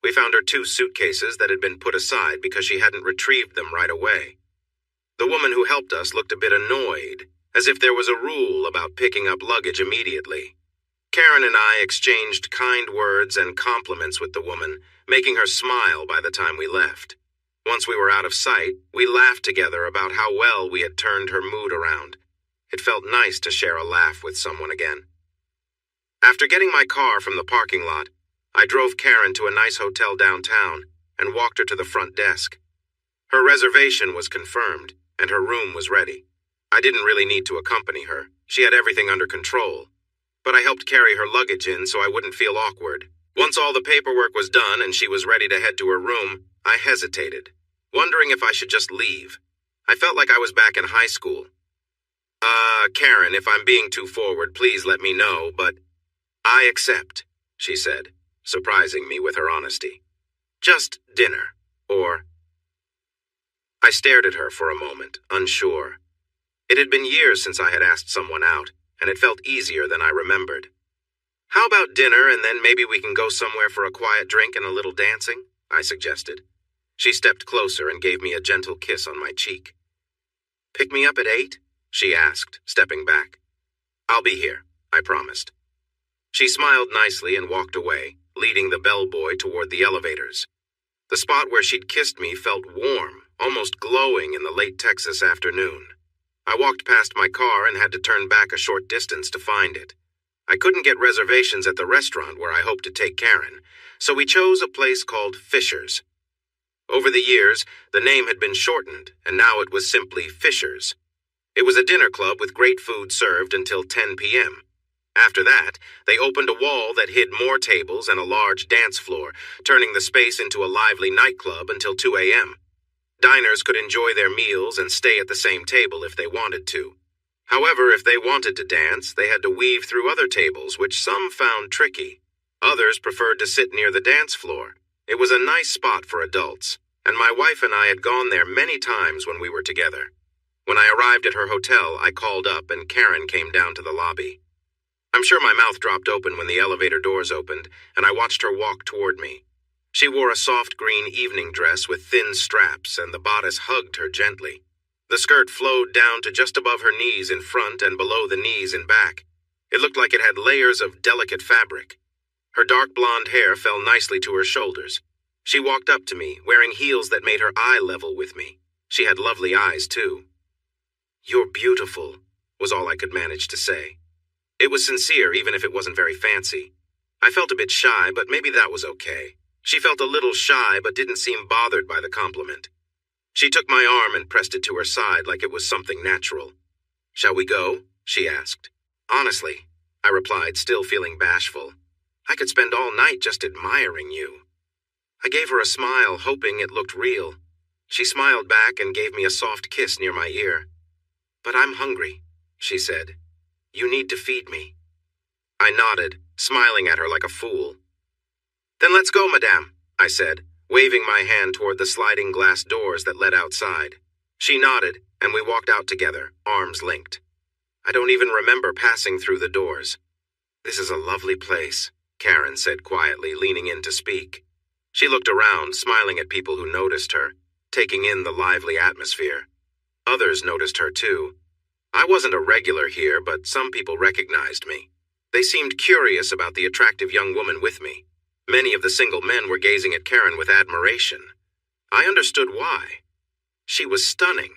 We found her 2 suitcases that had been put aside because she hadn't retrieved them right away. The woman who helped us looked a bit annoyed, as if there was a rule about picking up luggage immediately. Karen and I exchanged kind words and compliments with the woman, making her smile by the time we left. Once we were out of sight, we laughed together about how well we had turned her mood around. It felt nice to share a laugh with someone again. After getting my car from the parking lot, I drove Karen to a nice hotel downtown and walked her to the front desk. Her reservation was confirmed, and her room was ready. I didn't really need to accompany her. She had everything under control. But I helped carry her luggage in so I wouldn't feel awkward. Once all the paperwork was done and she was ready to head to her room, I hesitated, wondering if I should just leave. I felt like I was back in high school. Karen, if I'm being too forward, please let me know, but I accept," she said, surprising me with her honesty. "Just dinner, or—" I stared at her for a moment, unsure. It had been years since I had asked someone out, and it felt easier than I remembered. "How about dinner, and then maybe we can go somewhere for a quiet drink and a little dancing?" I suggested. She stepped closer and gave me a gentle kiss on my cheek. "Pick me up at 8?" she asked, stepping back. "I'll be here," I promised. She smiled nicely and walked away, leading the bellboy toward the elevators. The spot where she'd kissed me felt warm, almost glowing in the late Texas afternoon. I walked past my car and had to turn back a short distance to find it. I couldn't get reservations at the restaurant where I hoped to take Karen, so we chose a place called Fisher's. Over the years, the name had been shortened, and now it was simply Fisher's. It was a dinner club with great food served until 10 p.m. After that, they opened a wall that hid more tables and a large dance floor, turning the space into a lively nightclub until 2 a.m. Diners could enjoy their meals and stay at the same table if they wanted to. However, if they wanted to dance, they had to weave through other tables, which some found tricky. Others preferred to sit near the dance floor. It was a nice spot for adults, and my wife and I had gone there many times when we were together. When I arrived at her hotel, I called up and Karen came down to the lobby. I'm sure my mouth dropped open when the elevator doors opened, and I watched her walk toward me. She wore a soft green evening dress with thin straps, and the bodice hugged her gently. The skirt flowed down to just above her knees in front and below the knees in back. It looked like it had layers of delicate fabric. Her dark blonde hair fell nicely to her shoulders. She walked up to me, wearing heels that made her eye level with me. She had lovely eyes, too. "You're beautiful," was all I could manage to say. It was sincere, even if it wasn't very fancy. I felt a bit shy, but maybe that was okay. She felt a little shy, but didn't seem bothered by the compliment. She took my arm and pressed it to her side like it was something natural. "Shall we go?" she asked. "Honestly," I replied, still feeling bashful. "I could spend all night just admiring you." I gave her a smile, hoping it looked real. She smiled back and gave me a soft kiss near my ear. "But I'm hungry," she said. "You need to feed me." I nodded, smiling at her like a fool. "Then let's go, madame," I said, waving my hand toward the sliding glass doors that led outside. She nodded, and we walked out together, arms linked. I don't even remember passing through the doors. "This is a lovely place," Karen said quietly, leaning in to speak. She looked around, smiling at people who noticed her, taking in the lively atmosphere. Others noticed her too. I wasn't a regular here, but some people recognized me. They seemed curious about the attractive young woman with me. Many of the single men were gazing at Karen with admiration. I understood why. She was stunning.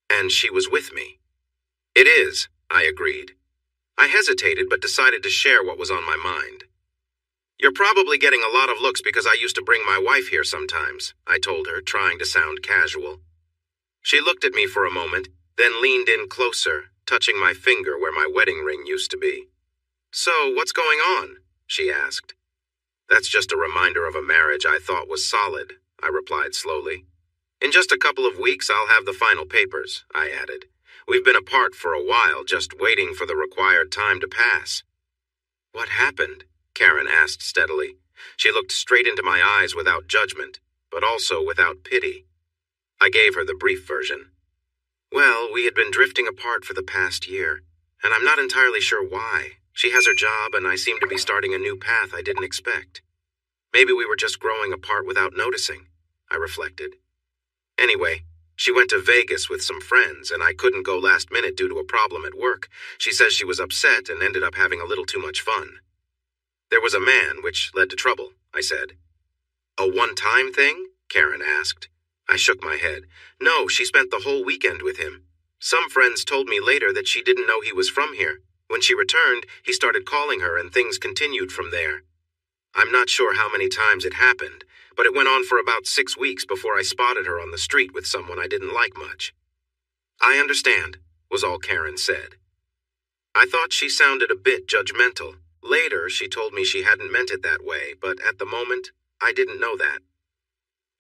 And she was with me. "It is," I agreed. I hesitated but decided to share what was on my mind. "You're probably getting a lot of looks because I used to bring my wife here sometimes," I told her, trying to sound casual. She looked at me for a moment, then leaned in closer, touching my finger where my wedding ring used to be. "So, what's going on?" she asked. "That's just a reminder of a marriage I thought was solid," I replied slowly. "In just a couple of weeks, I'll have the final papers," I added. "We've been apart for a while, just waiting for the required time to pass." "What happened?" Karen asked steadily. She looked straight into my eyes without judgment, but also without pity. I gave her the brief version. "Well, we had been drifting apart for the past year, and I'm not entirely sure why. She has her job, and I seem to be starting a new path I didn't expect. Maybe we were just growing apart without noticing," I reflected. "Anyway, she went to Vegas with some friends, and I couldn't go last minute due to a problem at work. She says she was upset and ended up having a little too much fun." "There was a man, which led to trouble," I said. "A one-time thing?" Karen asked. I shook my head. "No, she spent the whole weekend with him. Some friends told me later that she didn't know he was from here. When she returned, he started calling her and things continued from there. I'm not sure how many times it happened, but it went on for about 6 weeks before I spotted her on the street with someone I didn't like much." "I understand," was all Karen said. I thought she sounded a bit judgmental. Later, she told me she hadn't meant it that way, but at the moment, I didn't know that.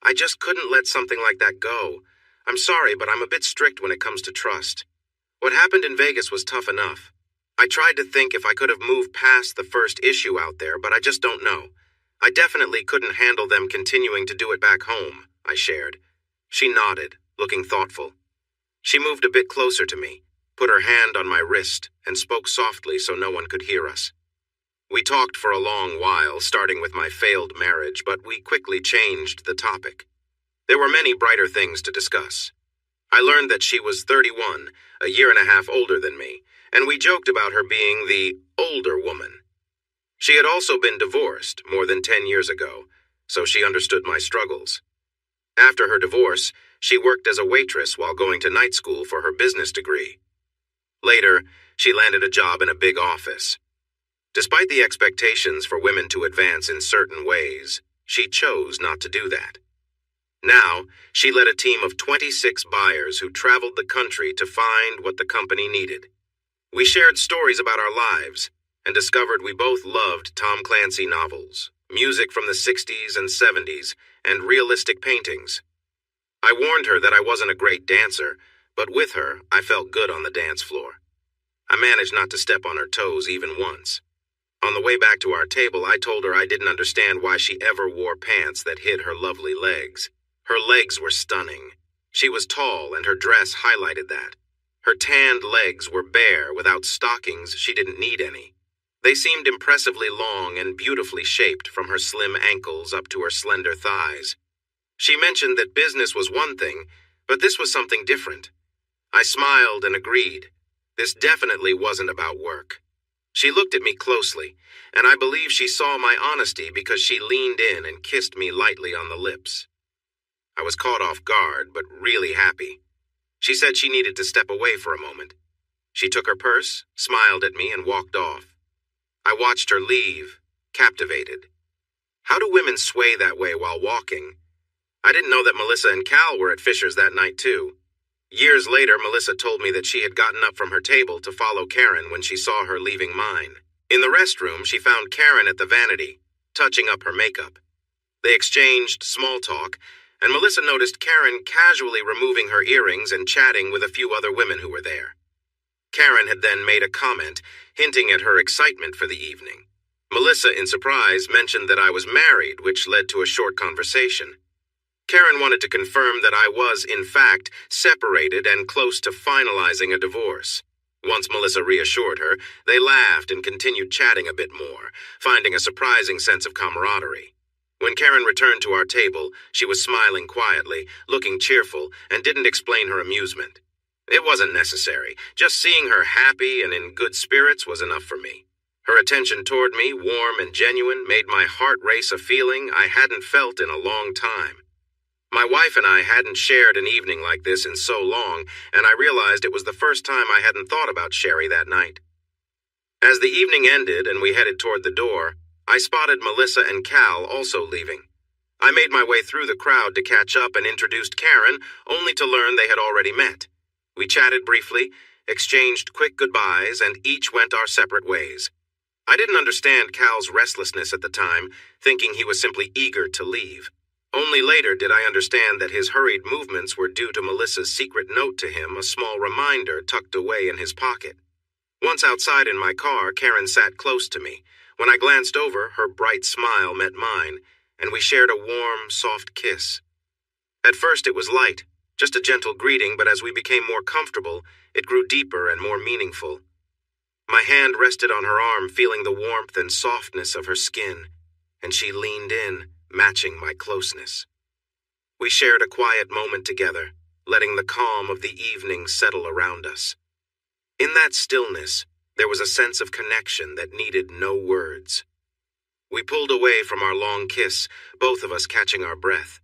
I just couldn't let something like that go. I'm sorry, but I'm a bit strict when it comes to trust. What happened in Vegas was tough enough. I tried to think if I could have moved past the first issue out there, but I just don't know. I definitely couldn't handle them continuing to do it back home," I shared. She nodded, looking thoughtful. She moved a bit closer to me, put her hand on my wrist, and spoke softly so no one could hear us. We talked for a long while, starting with my failed marriage, but we quickly changed the topic. There were many brighter things to discuss. I learned that she was 31, a year and a half older than me, and we joked about her being the older woman. She had also been divorced more than 10 years ago, so she understood my struggles. After her divorce, she worked as a waitress while going to night school for her business degree. Later, she landed a job in a big office. Despite the expectations for women to advance in certain ways, she chose not to do that. Now, she led a team of 26 buyers who traveled the country to find what the company needed. We shared stories about our lives and discovered we both loved Tom Clancy novels, music from the 60s and 70s, and realistic paintings. I warned her that I wasn't a great dancer, but with her, I felt good on the dance floor. I managed not to step on her toes even once. On the way back to our table, I told her I didn't understand why she ever wore pants that hid her lovely legs. Her legs were stunning. She was tall, and her dress highlighted that. Her tanned legs were bare. Without stockings, she didn't need any. They seemed impressively long and beautifully shaped from her slim ankles up to her slender thighs. She mentioned that business was one thing, but this was something different. I smiled and agreed. This definitely wasn't about work. She looked at me closely, and I believe she saw my honesty because she leaned in and kissed me lightly on the lips. I was caught off guard, but really happy. She said she needed to step away for a moment. She took her purse, smiled at me, and walked off. I watched her leave, captivated. How do women sway that way while walking? I didn't know that Melissa and Cal were at Fisher's that night, too. Years later, Melissa told me that she had gotten up from her table to follow Karen when she saw her leaving mine. In the restroom, she found Karen at the vanity, touching up her makeup. They exchanged small talk, and Melissa noticed Karen casually removing her earrings and chatting with a few other women who were there. Karen had then made a comment, hinting at her excitement for the evening. Melissa, in surprise, mentioned that I was married, which led to a short conversation. Karen wanted to confirm that I was, in fact, separated and close to finalizing a divorce. Once Melissa reassured her, they laughed and continued chatting a bit more, finding a surprising sense of camaraderie. When Karen returned to our table, she was smiling quietly, looking cheerful, and didn't explain her amusement. It wasn't necessary. Just seeing her happy and in good spirits was enough for me. Her attention toward me, warm and genuine, made my heart race a feeling I hadn't felt in a long time. My wife and I hadn't shared an evening like this in so long, and I realized it was the first time I hadn't thought about Sherry that night. As the evening ended and we headed toward the door, I spotted Melissa and Cal also leaving. I made my way through the crowd to catch up and introduced Karen, only to learn they had already met. We chatted briefly, exchanged quick goodbyes, and each went our separate ways. I didn't understand Cal's restlessness at the time, thinking he was simply eager to leave. Only later did I understand that his hurried movements were due to Melissa's secret note to him, a small reminder tucked away in his pocket. Once outside in my car, Karen sat close to me. When I glanced over, her bright smile met mine, and we shared a warm, soft kiss. At first it was light, just a gentle greeting, but as we became more comfortable, it grew deeper and more meaningful. My hand rested on her arm, feeling the warmth and softness of her skin, and she leaned in, matching my closeness. We shared a quiet moment together, letting the calm of the evening settle around us. In that stillness, there was a sense of connection that needed no words. We pulled away from our long kiss, both of us catching our breath.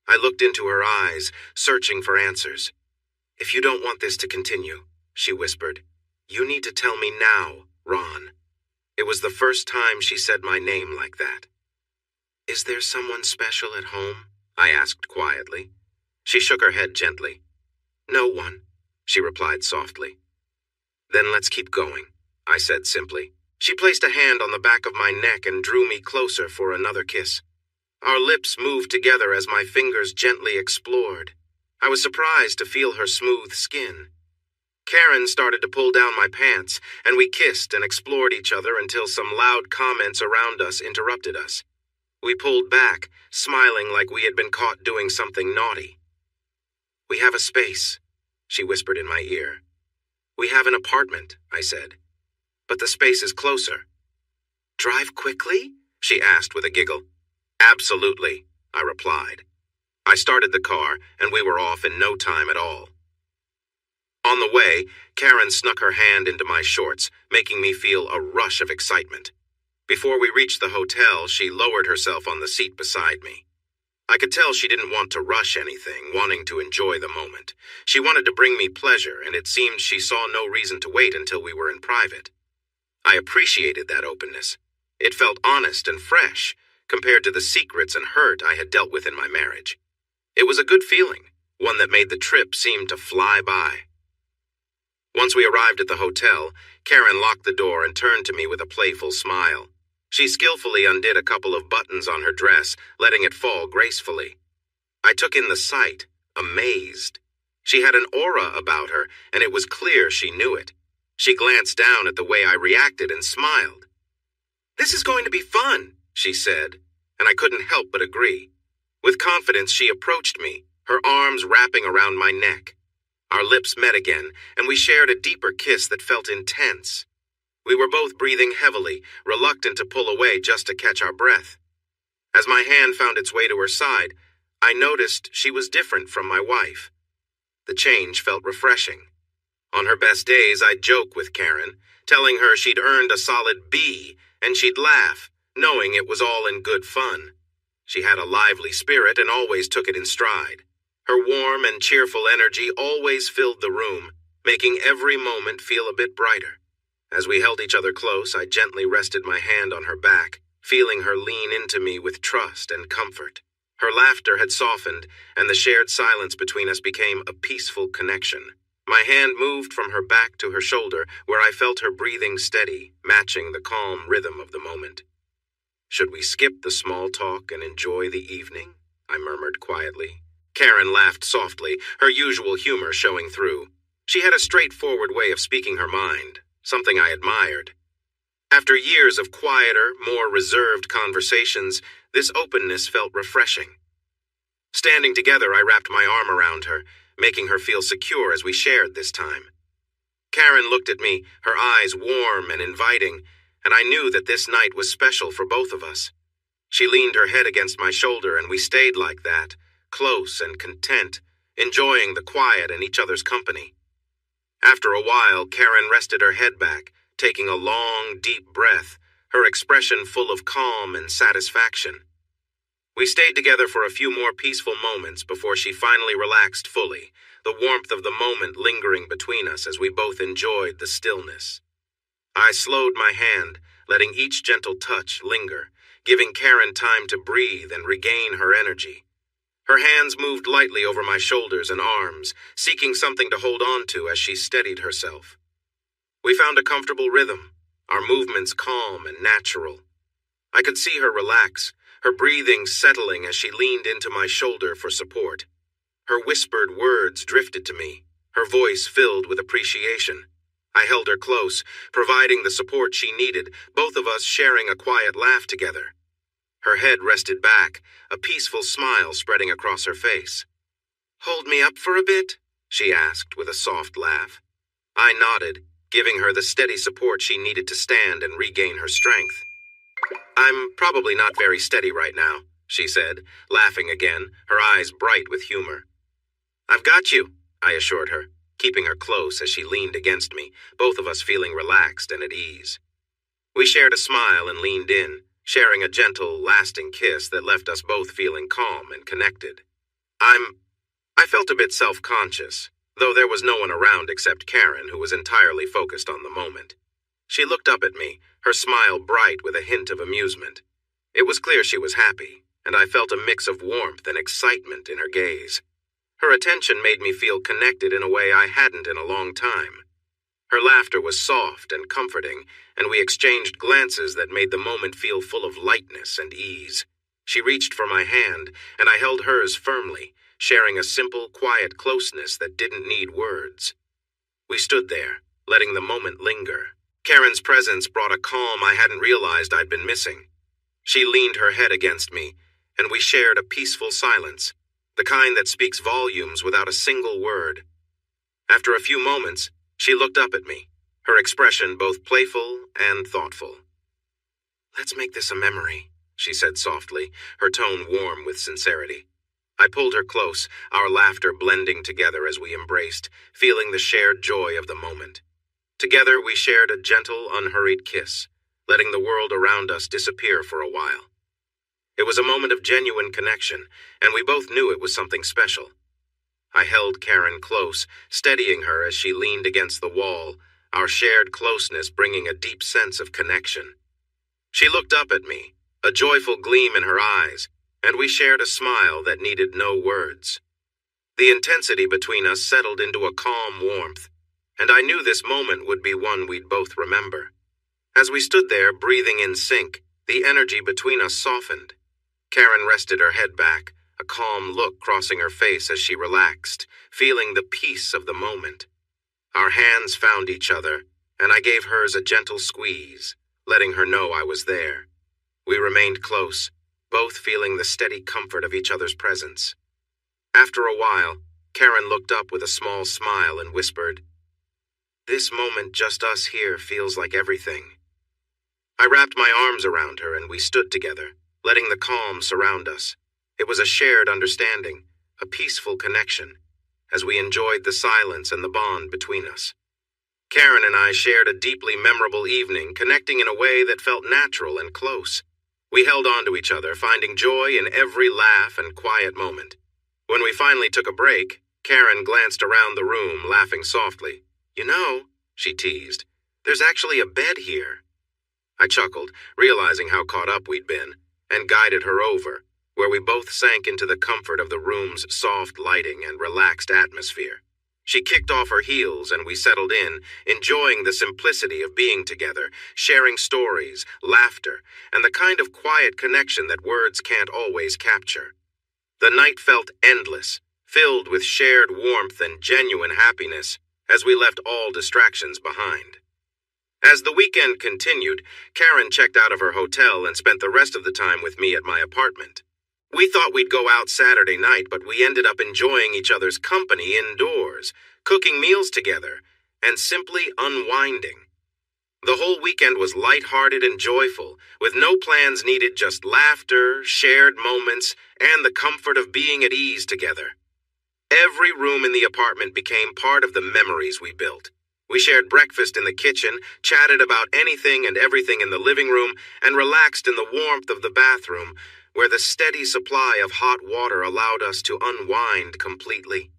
I looked into her eyes, searching for answers. "If you don't want this to continue," she whispered, "you need to tell me now, Ron." It was the first time she said my name like that. "Is there someone special at home?" I asked quietly. She shook her head gently. "No one," she replied softly. "Then let's keep going," I said simply. She placed a hand on the back of my neck and drew me closer for another kiss. Our lips moved together as my fingers gently explored. I was surprised to feel her smooth skin. Karen started to pull down my pants, and we kissed and explored each other until some loud comments around us interrupted us. We pulled back, smiling like we had been caught doing something naughty. "We have a space," she whispered in my ear. "We have an apartment," I said. "But the space is closer." "Drive quickly?" she asked with a giggle. "Absolutely," I replied. I started the car, and we were off in no time at all. On the way, Karen snuck her hand into my shorts, making me feel a rush of excitement. Before we reached the hotel, she lowered herself on the seat beside me. I could tell she didn't want to rush anything, wanting to enjoy the moment. She wanted to bring me pleasure, and it seemed she saw no reason to wait until we were in private. I appreciated that openness. It felt honest and fresh, compared to the secrets and hurt I had dealt with in my marriage. It was a good feeling, one that made the trip seem to fly by. Once we arrived at the hotel, Karen locked the door and turned to me with a playful smile. She skillfully undid a couple of buttons on her dress, letting it fall gracefully. I took in the sight, amazed. She had an aura about her, and it was clear she knew it. She glanced down at the way I reacted and smiled. "This is going to be fun," she said, and I couldn't help but agree. With confidence, she approached me, her arms wrapping around my neck. Our lips met again, and we shared a deeper kiss that felt intense. We were both breathing heavily, reluctant to pull away just to catch our breath. As my hand found its way to her side, I noticed she was different from my wife. The change felt refreshing. On her best days, I'd joke with Karen, telling her she'd earned a solid B, and she'd laugh, knowing it was all in good fun. She had a lively spirit and always took it in stride. Her warm and cheerful energy always filled the room, making every moment feel a bit brighter. As we held each other close, I gently rested my hand on her back, feeling her lean into me with trust and comfort. Her laughter had softened, and the shared silence between us became a peaceful connection. My hand moved from her back to her shoulder, where I felt her breathing steady, matching the calm rhythm of the moment. "Should we skip the small talk and enjoy the evening?" I murmured quietly. Karen laughed softly, her usual humor showing through. She had a straightforward way of speaking her mind, something I admired. After years of quieter, more reserved conversations, this openness felt refreshing. Standing together, I wrapped my arm around her, making her feel secure as we shared this time. Karen looked at me, her eyes warm and inviting, and I knew that this night was special for both of us. She leaned her head against my shoulder, and we stayed like that, close and content, enjoying the quiet and each other's company. After a while, Karen rested her head back, taking a long, deep breath, her expression full of calm and satisfaction. We stayed together for a few more peaceful moments before she finally relaxed fully, the warmth of the moment lingering between us as we both enjoyed the stillness. I slowed my hand, letting each gentle touch linger, giving Karen time to breathe and regain her energy. Her hands moved lightly over my shoulders and arms, seeking something to hold on to as she steadied herself. We found a comfortable rhythm, our movements calm and natural. I could see her relax, her breathing settling as she leaned into my shoulder for support. Her whispered words drifted to me, her voice filled with appreciation. I held her close, providing the support she needed, both of us sharing a quiet laugh together. Her head rested back, a peaceful smile spreading across her face. "Hold me up for a bit?" she asked with a soft laugh. I nodded, giving her the steady support she needed to stand and regain her strength. "I'm probably not very steady right now," she said, laughing again, her eyes bright with humor. "I've got you," I assured her, keeping her close as she leaned against me, both of us feeling relaxed and at ease. We shared a smile and leaned in, sharing a gentle, lasting kiss that left us both feeling calm and connected. I felt a bit self-conscious, though there was no one around except Karen, who was entirely focused on the moment. She looked up at me, her smile bright with a hint of amusement. It was clear she was happy, and I felt a mix of warmth and excitement in her gaze. Her attention made me feel connected in a way I hadn't in a long time. Her laughter was soft and comforting, and we exchanged glances that made the moment feel full of lightness and ease. She reached for my hand, and I held hers firmly, sharing a simple, quiet closeness that didn't need words. We stood there, letting the moment linger. Karen's presence brought a calm I hadn't realized I'd been missing. She leaned her head against me, and we shared a peaceful silence, the kind that speaks volumes without a single word. After a few moments, she looked up at me, her expression both playful and thoughtful. "Let's make this a memory," she said softly, her tone warm with sincerity. I pulled her close, our laughter blending together as we embraced, feeling the shared joy of the moment. Together we shared a gentle, unhurried kiss, letting the world around us disappear for a while. It was a moment of genuine connection, and we both knew it was something special. I held Karen close, steadying her as she leaned against the wall, our shared closeness bringing a deep sense of connection. She looked up at me, a joyful gleam in her eyes, and we shared a smile that needed no words. The intensity between us settled into a calm warmth, and I knew this moment would be one we'd both remember. As we stood there, breathing in sync, the energy between us softened. Karen rested her head back, a calm look crossing her face as she relaxed, feeling the peace of the moment. Our hands found each other, and I gave hers a gentle squeeze, letting her know I was there. We remained close, both feeling the steady comfort of each other's presence. After a while, Karen looked up with a small smile and whispered, "This moment just us here feels like everything." I wrapped my arms around her and we stood together, letting the calm surround us. It was a shared understanding, a peaceful connection, as we enjoyed the silence and the bond between us. Karen and I shared a deeply memorable evening, connecting in a way that felt natural and close. We held on to each other, finding joy in every laugh and quiet moment. When we finally took a break, Karen glanced around the room, laughing softly. "You know," she teased, "there's actually a bed here." I chuckled, realizing how caught up we'd been, and guided her over, where we both sank into the comfort of the room's soft lighting and relaxed atmosphere. She kicked off her heels and we settled in, enjoying the simplicity of being together, sharing stories, laughter, and the kind of quiet connection that words can't always capture. The night felt endless, filled with shared warmth and genuine happiness, as we left all distractions behind. As the weekend continued, Karen checked out of her hotel and spent the rest of the time with me at my apartment. We thought we'd go out Saturday night, but we ended up enjoying each other's company indoors, cooking meals together, and simply unwinding. The whole weekend was lighthearted and joyful, with no plans needed, just laughter, shared moments, and the comfort of being at ease together. Every room in the apartment became part of the memories we built. We shared breakfast in the kitchen, chatted about anything and everything in the living room, and relaxed in the warmth of the bathroom, where the steady supply of hot water allowed us to unwind completely.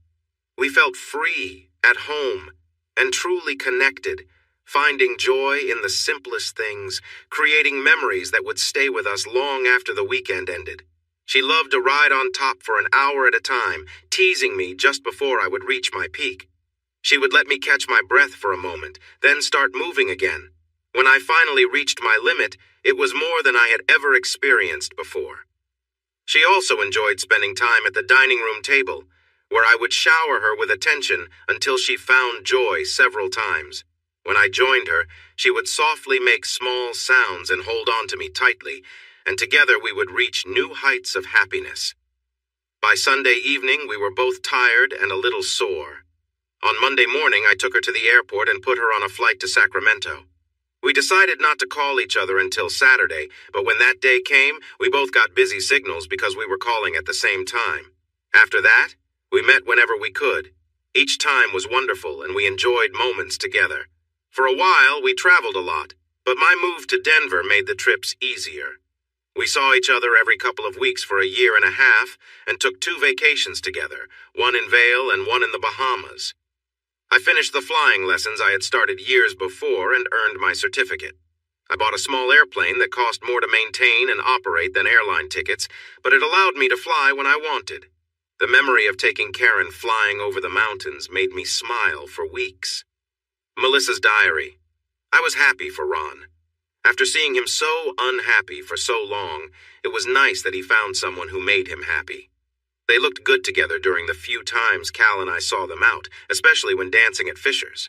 We felt free, at home, and truly connected, finding joy in the simplest things, creating memories that would stay with us long after the weekend ended. She loved to ride on top for an hour at a time, teasing me just before I would reach my peak. She would let me catch my breath for a moment, then start moving again. When I finally reached my limit, it was more than I had ever experienced before. She also enjoyed spending time at the dining room table, where I would shower her with attention until she found joy several times. When I joined her, she would softly make small sounds and hold on to me tightly, and together we would reach new heights of happiness. By Sunday evening, we were both tired and a little sore. On Monday morning, I took her to the airport and put her on a flight to Sacramento. We decided not to call each other until Saturday, but when that day came, we both got busy signals because we were calling at the same time. After that, we met whenever we could. Each time was wonderful, and we enjoyed moments together. For a while, we traveled a lot, but my move to Denver made the trips easier. We saw each other every couple of weeks for a year and a half, and took 2 vacations together, one in Vail and one in the Bahamas. I finished the flying lessons I had started years before and earned my certificate. I bought a small airplane that cost more to maintain and operate than airline tickets, but it allowed me to fly when I wanted. The memory of taking Karen flying over the mountains made me smile for weeks. Melissa's diary. I was happy for Ron. After seeing him so unhappy for so long, it was nice that he found someone who made him happy. They looked good together during the few times Cal and I saw them out, especially when dancing at Fisher's.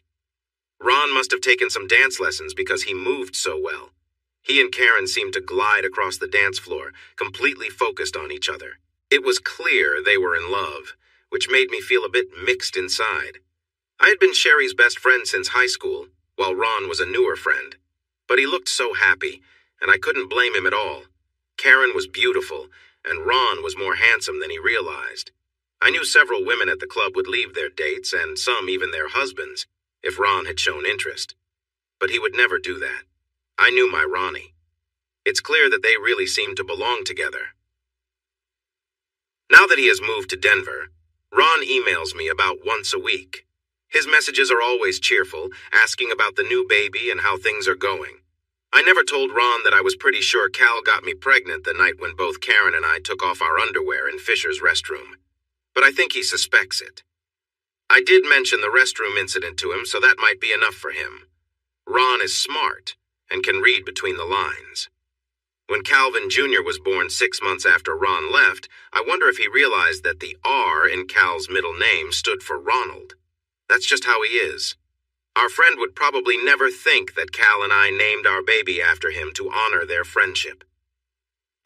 Ron must have taken some dance lessons because he moved so well. He and Karen seemed to glide across the dance floor, completely focused on each other. It was clear they were in love, which made me feel a bit mixed inside. I had been Sherry's best friend since high school, while Ron was a newer friend. But he looked so happy, and I couldn't blame him at all. Karen was beautiful, and Ron was more handsome than he realized. I knew several women at the club would leave their dates, and some even their husbands, if Ron had shown interest. But he would never do that. I knew my Ronnie. It's clear that they really seemed to belong together. Now that he has moved to Denver, Ron emails me about once a week. His messages are always cheerful, asking about the new baby and how things are going. I never told Ron that I was pretty sure Cal got me pregnant the night when both Karen and I took off our underwear in Fisher's restroom, but I think he suspects it. I did mention the restroom incident to him, so that might be enough for him. Ron is smart and can read between the lines. When Calvin Jr. was born 6 months after Ron left, I wonder if he realized that the R in Cal's middle name stood for Ronald. That's just how he is. Our friend would probably never think that Cal and I named our baby after him to honor their friendship.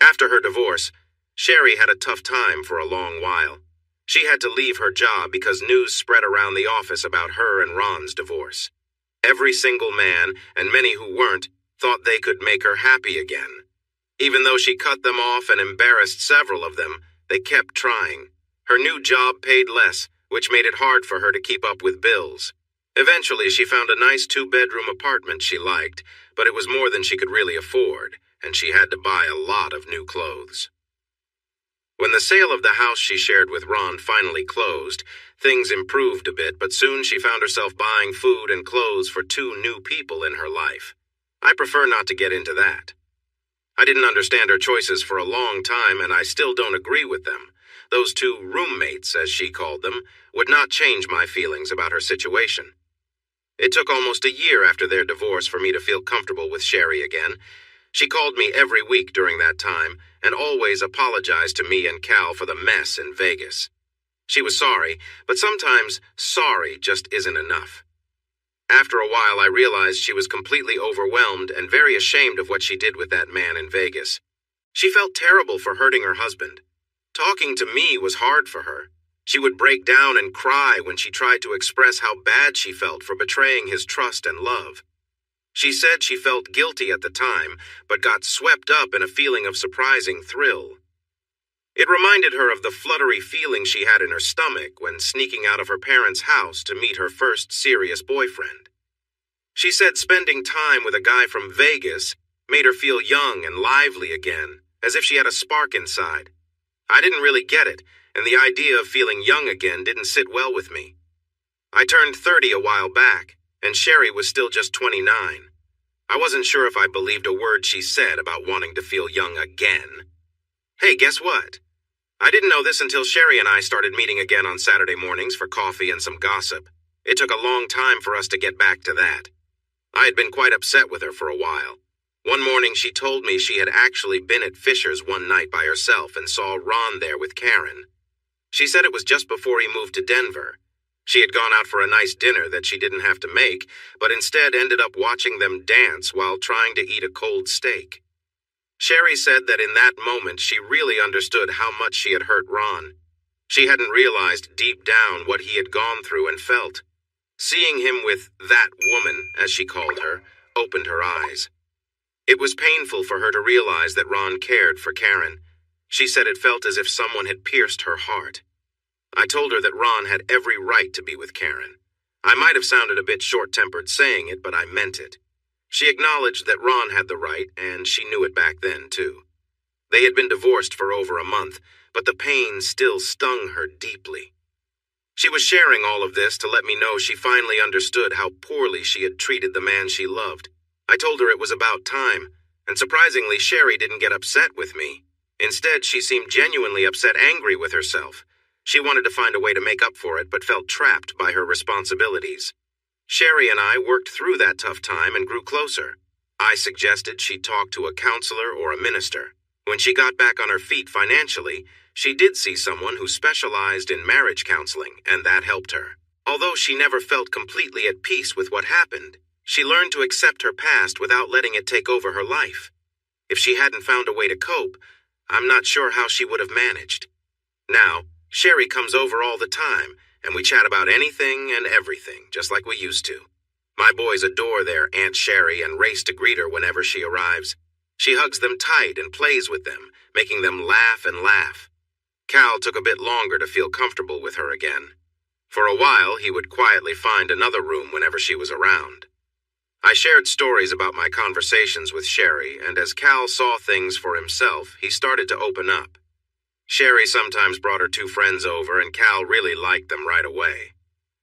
After her divorce, Sherry had a tough time for a long while. She had to leave her job because news spread around the office about her and Ron's divorce. Every single man, and many who weren't, thought they could make her happy again. Even though she cut them off and embarrassed several of them, they kept trying. Her new job paid less, which made it hard for her to keep up with bills. Eventually, she found a nice 2-bedroom apartment she liked, but it was more than she could really afford, and she had to buy a lot of new clothes. When the sale of the house she shared with Ron finally closed, things improved a bit, but soon she found herself buying food and clothes for 2 new people in her life. I prefer not to get into that. I didn't understand her choices for a long time, and I still don't agree with them. Those 2 roommates, as she called them, would not change my feelings about her situation. It took almost a year after their divorce for me to feel comfortable with Sherry again. She called me every week during that time and always apologized to me and Cal for the mess in Vegas. She was sorry, but sometimes sorry just isn't enough. After a while, I realized she was completely overwhelmed and very ashamed of what she did with that man in Vegas. She felt terrible for hurting her husband. Talking to me was hard for her. She would break down and cry when she tried to express how bad she felt for betraying his trust and love. She said she felt guilty at the time, but got swept up in a feeling of surprising thrill. It reminded her of the fluttery feeling she had in her stomach when sneaking out of her parents' house to meet her first serious boyfriend. She said spending time with a guy from Vegas made her feel young and lively again, as if she had a spark inside. I didn't really get it, and the idea of feeling young again didn't sit well with me. I turned 30 a while back, and Sherry was still just 29. I wasn't sure if I believed a word she said about wanting to feel young again. Hey, guess what? I didn't know this until Sherry and I started meeting again on Saturday mornings for coffee and some gossip. It took a long time for us to get back to that. I had been quite upset with her for a while. One morning she told me she had actually been at Fisher's one night by herself and saw Ron there with Karen. She said it was just before he moved to Denver. She had gone out for a nice dinner that she didn't have to make, but instead ended up watching them dance while trying to eat a cold steak. Sherry said that in that moment she really understood how much she had hurt Ron. She hadn't realized deep down what he had gone through and felt. Seeing him with that woman, as she called her, opened her eyes. It was painful for her to realize that Ron cared for Karen. She said it felt as if someone had pierced her heart. I told her that Ron had every right to be with Karen. I might have sounded a bit short-tempered saying it, but I meant it. She acknowledged that Ron had the right, and she knew it back then, too. They had been divorced for over a month, but the pain still stung her deeply. She was sharing all of this to let me know she finally understood how poorly she had treated the man she loved. I told her it was about time, and surprisingly, Sherry didn't get upset with me. Instead, she seemed genuinely upset, angry with herself. She wanted to find a way to make up for it, but felt trapped by her responsibilities. Sherry and I worked through that tough time and grew closer. I suggested she talk to a counselor or a minister. When she got back on her feet financially, she did see someone who specialized in marriage counseling, and that helped her. Although she never felt completely at peace with what happened, she learned to accept her past without letting it take over her life. If she hadn't found a way to cope, I'm not sure how she would have managed. Now, Sherry comes over all the time, and we chat about anything and everything, just like we used to. My boys adore their Aunt Sherry and race to greet her whenever she arrives. She hugs them tight and plays with them, making them laugh and laugh. Cal took a bit longer to feel comfortable with her again. For a while, he would quietly find another room whenever she was around. I shared stories about my conversations with Sherry, and as Cal saw things for himself, he started to open up. Sherry sometimes brought her 2 friends over, and Cal really liked them right away.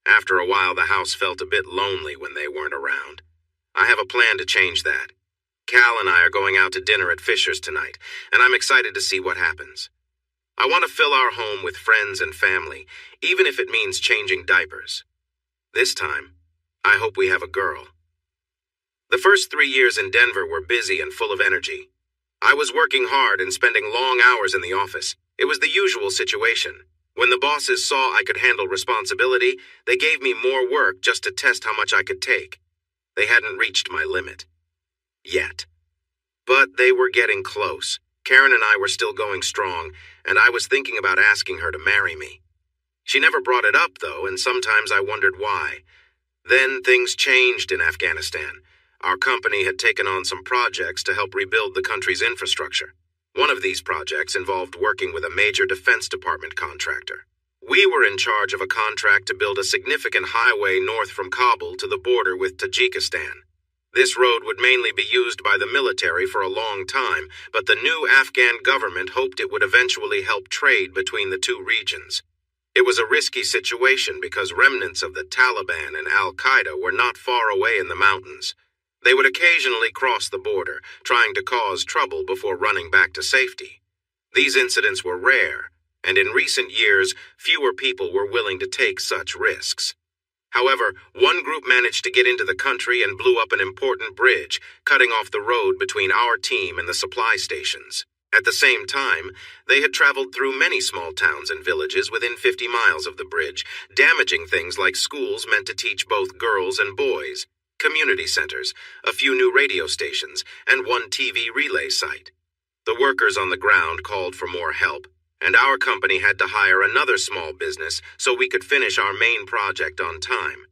After a while, the house felt a bit lonely when they weren't around. I have a plan to change that. Cal and I are going out to dinner at Fisher's tonight, and I'm excited to see what happens. I want to fill our home with friends and family, even if it means changing diapers. This time, I hope we have a girl. The first 3 years in Denver were busy and full of energy. I was working hard and spending long hours in the office. It was the usual situation. When the bosses saw I could handle responsibility, they gave me more work just to test how much I could take. They hadn't reached my limit. Yet. But they were getting close. Karen and I were still going strong, and I was thinking about asking her to marry me. She never brought it up, though, and sometimes I wondered why. Then things changed in Afghanistan. Our company had taken on some projects to help rebuild the country's infrastructure. One of these projects involved working with a major Defense Department contractor. We were in charge of a contract to build a significant highway north from Kabul to the border with Tajikistan. This road would mainly be used by the military for a long time, but the new Afghan government hoped it would eventually help trade between the two regions. It was a risky situation because remnants of the Taliban and Al-Qaeda were not far away in the mountains. They would occasionally cross the border, trying to cause trouble before running back to safety. These incidents were rare, and in recent years, fewer people were willing to take such risks. However, one group managed to get into the country and blew up an important bridge, cutting off the road between our team and the supply stations. At the same time, they had traveled through many small towns and villages within 50 miles of the bridge, damaging things like schools meant to teach both girls and boys, community centers, a few new radio stations, and one TV relay site. The workers on the ground called for more help, and our company had to hire another small business so we could finish our main project on time.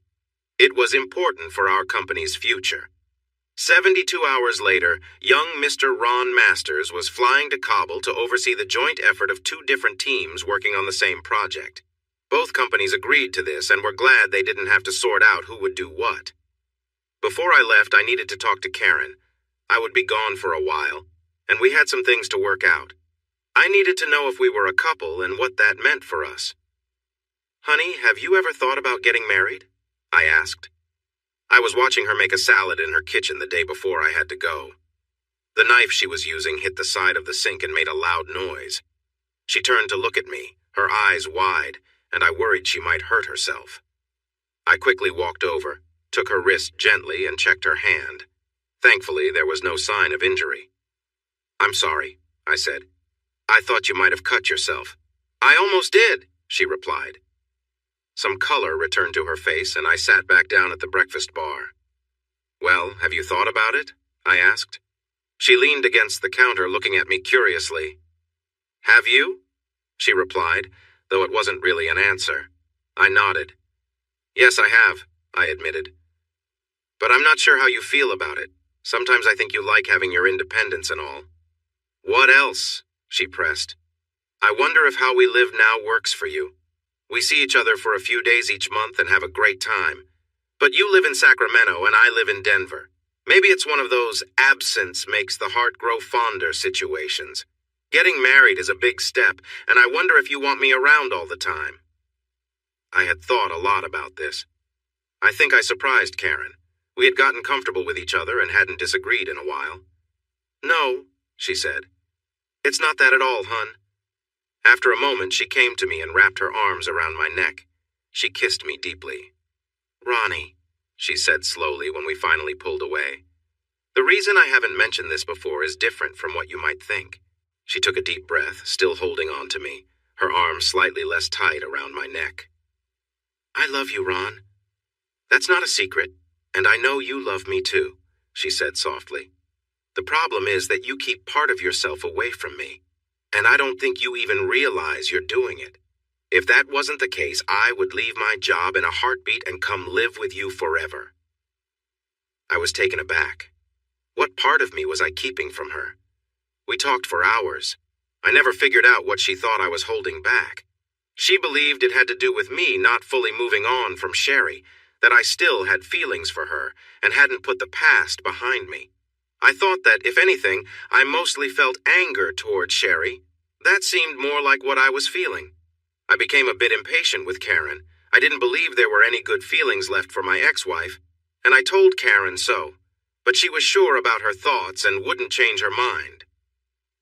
It was important for our company's future. 72 hours later, young Mr. Ron Masters was flying to Kabul to oversee the joint effort of two different teams working on the same project. Both companies agreed to this and were glad they didn't have to sort out who would do what. Before I left, I needed to talk to Karen. I would be gone for a while, and we had some things to work out. I needed to know if we were a couple and what that meant for us. "Honey, have you ever thought about getting married?" I asked. I was watching her make a salad in her kitchen the day before I had to go. The knife she was using hit the side of the sink and made a loud noise. She turned to look at me, her eyes wide, and I worried she might hurt herself. I quickly walked over, took her wrist gently, and checked her hand. Thankfully, there was no sign of injury. "I'm sorry," I said. "I thought you might have cut yourself." "I almost did," she replied. Some color returned to her face, and I sat back down at the breakfast bar. "Well, have you thought about it?" I asked. She leaned against the counter, looking at me curiously. "Have you?" she replied, though it wasn't really an answer. I nodded. "Yes, I have," I admitted. "But I'm not sure how you feel about it. Sometimes I think you like having your independence and all." "What else?" she pressed. "I wonder if how we live now works for you. We see each other for a few days each month and have a great time. But you live in Sacramento and I live in Denver. Maybe it's one of those absence makes the heart grow fonder situations. Getting married is a big step, and I wonder if you want me around all the time." I had thought a lot about this. I think I surprised Karen. We had gotten comfortable with each other and hadn't disagreed in a while. "No," she said. "It's not that at all, hon." After a moment, she came to me and wrapped her arms around my neck. She kissed me deeply. "Ronnie," she said slowly when we finally pulled away. "The reason I haven't mentioned this before is different from what you might think." She took a deep breath, still holding on to me, her arms slightly less tight around my neck. "I love you, Ron. That's not a secret, and I know you love me too," she said softly. "The problem is that you keep part of yourself away from me, and I don't think you even realize you're doing it. If that wasn't the case, I would leave my job in a heartbeat and come live with you forever." I was taken aback. What part of me was I keeping from her? We talked for hours. I never figured out what she thought I was holding back. She believed it had to do with me not fully moving on from Sherry, that I still had feelings for her and hadn't put the past behind me. I thought that, if anything, I mostly felt anger toward Sherry. That seemed more like what I was feeling. I became a bit impatient with Karen. I didn't believe there were any good feelings left for my ex-wife, and I told Karen so. but she was sure about her thoughts and wouldn't change her mind.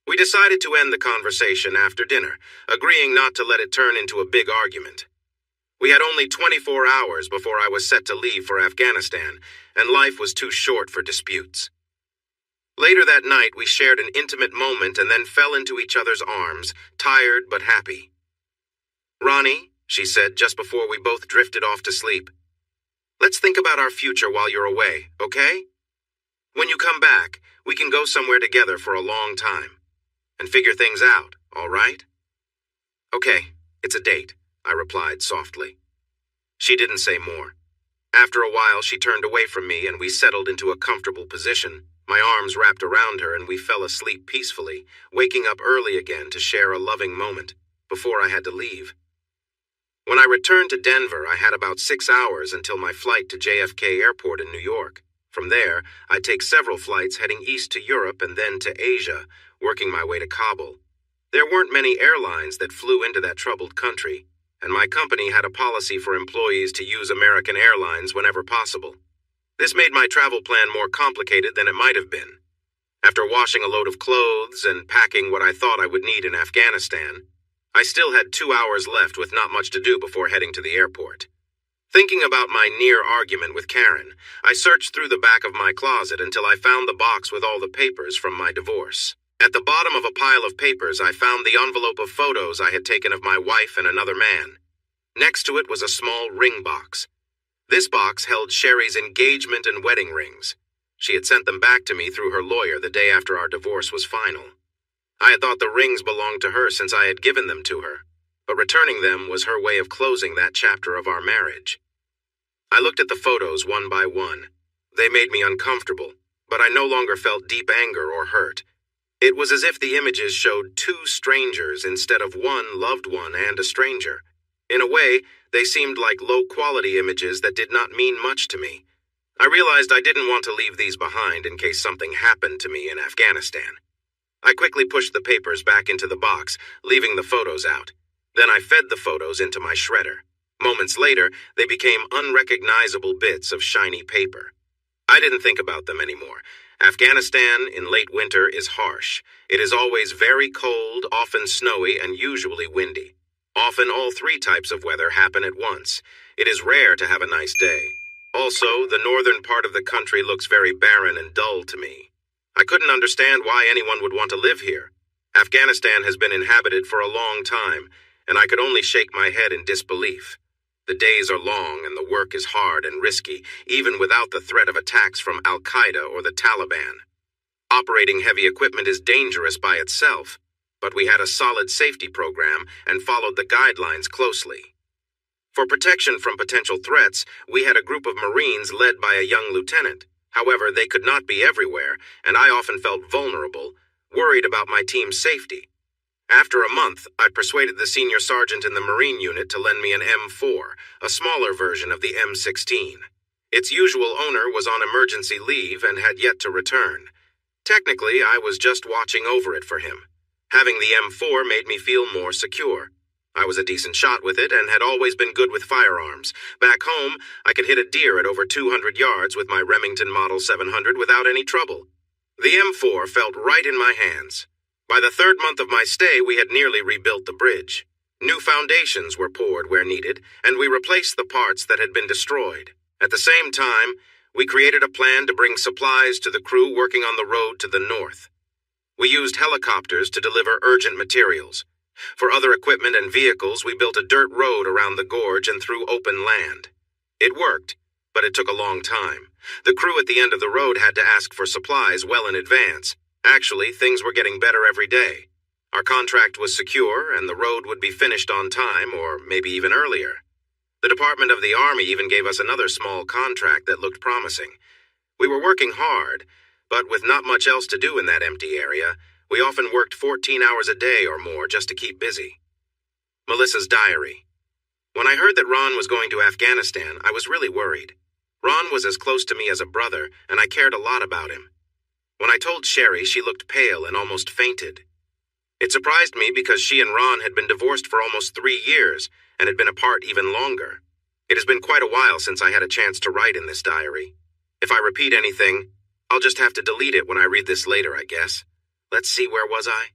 We decided to end the conversation after dinner, agreeing not to let it turn into a big argument. We had only 24 hours before I was set to leave for Afghanistan, and life was too short for disputes. Later that night, we shared an intimate moment and then fell into each other's arms, tired but happy. "Ronnie," she said just before we both drifted off to sleep, "let's think about our future while you're away, okay? When you come back, we can go somewhere together for a long time and figure things out, all right?" "Okay, it's a date," I replied softly. She didn't say more. After a while, she turned away from me and we settled into a comfortable position. My arms wrapped around her and we fell asleep peacefully, waking up early again to share a loving moment before I had to leave. When I returned to Denver, I had about 6 hours until my flight to JFK Airport in New York. From there, I'd take several flights heading east to Europe and then to Asia, working my way to Kabul. There weren't many airlines that flew into that troubled country, and my company had a policy for employees to use American Airlines whenever possible. This made my travel plan more complicated than it might have been. After washing a load of clothes and packing what I thought I would need in Afghanistan, I still had 2 hours left with not much to do before heading to the airport. Thinking about my near argument with Karen, I searched through the back of my closet until I found the box with all the papers from my divorce. At the bottom of a pile of papers, I found the envelope of photos I had taken of my wife and another man. Next to it was a small ring box. This box held Sherry's engagement and wedding rings. She had sent them back to me through her lawyer the day after our divorce was final. I had thought the rings belonged to her since I had given them to her, but returning them was her way of closing that chapter of our marriage. I looked at the photos one by one. They made me uncomfortable, but I no longer felt deep anger or hurt. It was as if the images showed two strangers instead of one loved one and a stranger. In a way, they seemed like low-quality images that did not mean much to me. I realized I didn't want to leave these behind in case something happened to me in Afghanistan. I quickly pushed the papers back into the box, leaving the photos out. Then I fed the photos into my shredder. Moments later, they became unrecognizable bits of shiny paper. I didn't think about them anymore. Afghanistan in late winter is harsh. It is always very cold, often snowy, and usually windy. Often all three types of weather happen at once. It is rare to have a nice day. Also, the northern part of the country looks very barren and dull to me. I couldn't understand why anyone would want to live here. Afghanistan has been inhabited for a long time, and I could only shake my head in disbelief. The days are long and the work is hard and risky, even without the threat of attacks from Al-Qaeda or the Taliban. Operating heavy equipment is dangerous by itself, but we had a solid safety program and followed the guidelines closely. For protection from potential threats, we had a group of Marines led by a young lieutenant. However, they could not be everywhere, and I often felt vulnerable, worried about my team's safety. After a month, I persuaded the senior sergeant in the Marine unit to lend me an M4, a smaller version of the M16. Its usual owner was on emergency leave and had yet to return. Technically, I was just watching over it for him. Having the M4 made me feel more secure. I was a decent shot with it and had always been good with firearms. Back home, I could hit a deer at over 200 yards with my Remington Model 700 without any trouble. The M4 felt right in my hands. By the third month of my stay, we had nearly rebuilt the bridge. New foundations were poured where needed, and we replaced the parts that had been destroyed. At the same time, we created a plan to bring supplies to the crew working on the road to the north. We used helicopters to deliver urgent materials. For other equipment and vehicles, we built a dirt road around the gorge and through open land. It worked, but it took a long time. The crew at the end of the road had to ask for supplies well in advance. Actually, things were getting better every day. Our contract was secure, and the road would be finished on time, or maybe even earlier. The Department of the Army even gave us another small contract that looked promising. We were working hard, but with not much else to do in that empty area, we often worked 14 hours a day or more just to keep busy. Melissa's diary. When I heard that Ron was going to Afghanistan, I was really worried. Ron was as close to me as a brother, and I cared a lot about him. When I told Sherry, she looked pale and almost fainted. It surprised me because she and Ron had been divorced for almost 3 years and had been apart even longer. It has been quite a while since I had a chance to write in this diary. If I repeat anything, I'll just have to delete it when I read this later, I guess. Let's see, where was I?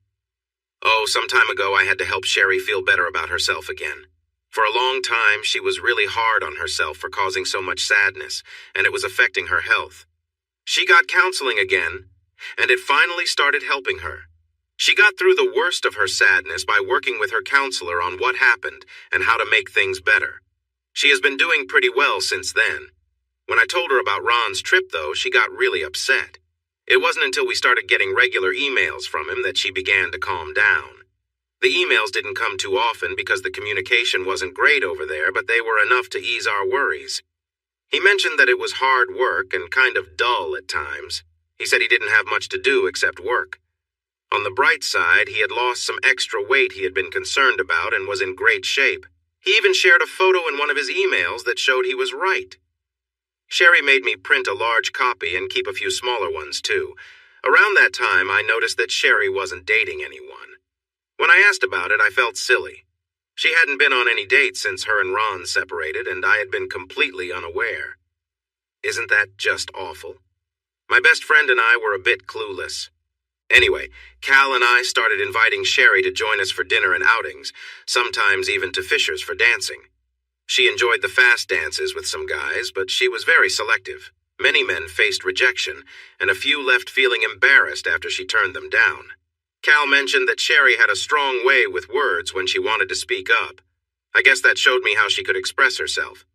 Oh, some time ago I had to help Sherry feel better about herself again. For a long time, she was really hard on herself for causing so much sadness, and it was affecting her health. She got counseling again, and it finally started helping her. She got through the worst of her sadness by working with her counselor on what happened and how to make things better. She has been doing pretty well since then. When I told her about Ron's trip, though, she got really upset. It wasn't until we started getting regular emails from him that she began to calm down. The emails didn't come too often because the communication wasn't great over there, but they were enough to ease our worries. He mentioned that it was hard work and kind of dull at times. He said he didn't have much to do except work. On the bright side, he had lost some extra weight he had been concerned about and was in great shape. He even shared a photo in one of his emails that showed he was right. Sherry made me print a large copy and keep a few smaller ones, too. Around that time, I noticed that Sherry wasn't dating anyone. When I asked about it, I felt silly. She hadn't been on any dates since her and Ron separated, and I had been completely unaware. Isn't that just awful? My best friend and I were a bit clueless. Anyway, Cal and I started inviting Sherry to join us for dinner and outings, sometimes even to Fisher's for dancing. She enjoyed the fast dances with some guys, but she was very selective. Many men faced rejection, and a few left feeling embarrassed after she turned them down. Cal mentioned that Sherry had a strong way with words when she wanted to speak up. I guess that showed me how she could express herself.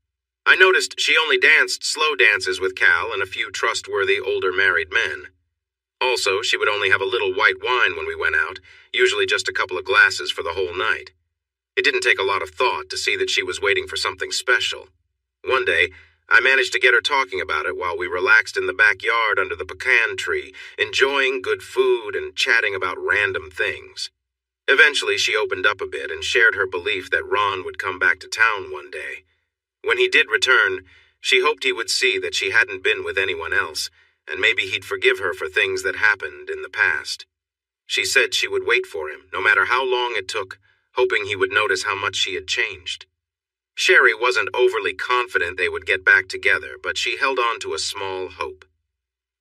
I noticed she only danced slow dances with Cal and a few trustworthy older married men. Also, she would only have a little white wine when we went out, usually just a couple of glasses for the whole night. It didn't take a lot of thought to see that she was waiting for something special. One day, I managed to get her talking about it while we relaxed in the backyard under the pecan tree, enjoying good food and chatting about random things. Eventually, she opened up a bit and shared her belief that Ron would come back to town one day. When he did return, she hoped he would see that she hadn't been with anyone else, and maybe he'd forgive her for things that happened in the past. She said she would wait for him, no matter how long it took, hoping he would notice how much she had changed. Sherry wasn't overly confident they would get back together, but she held on to a small hope.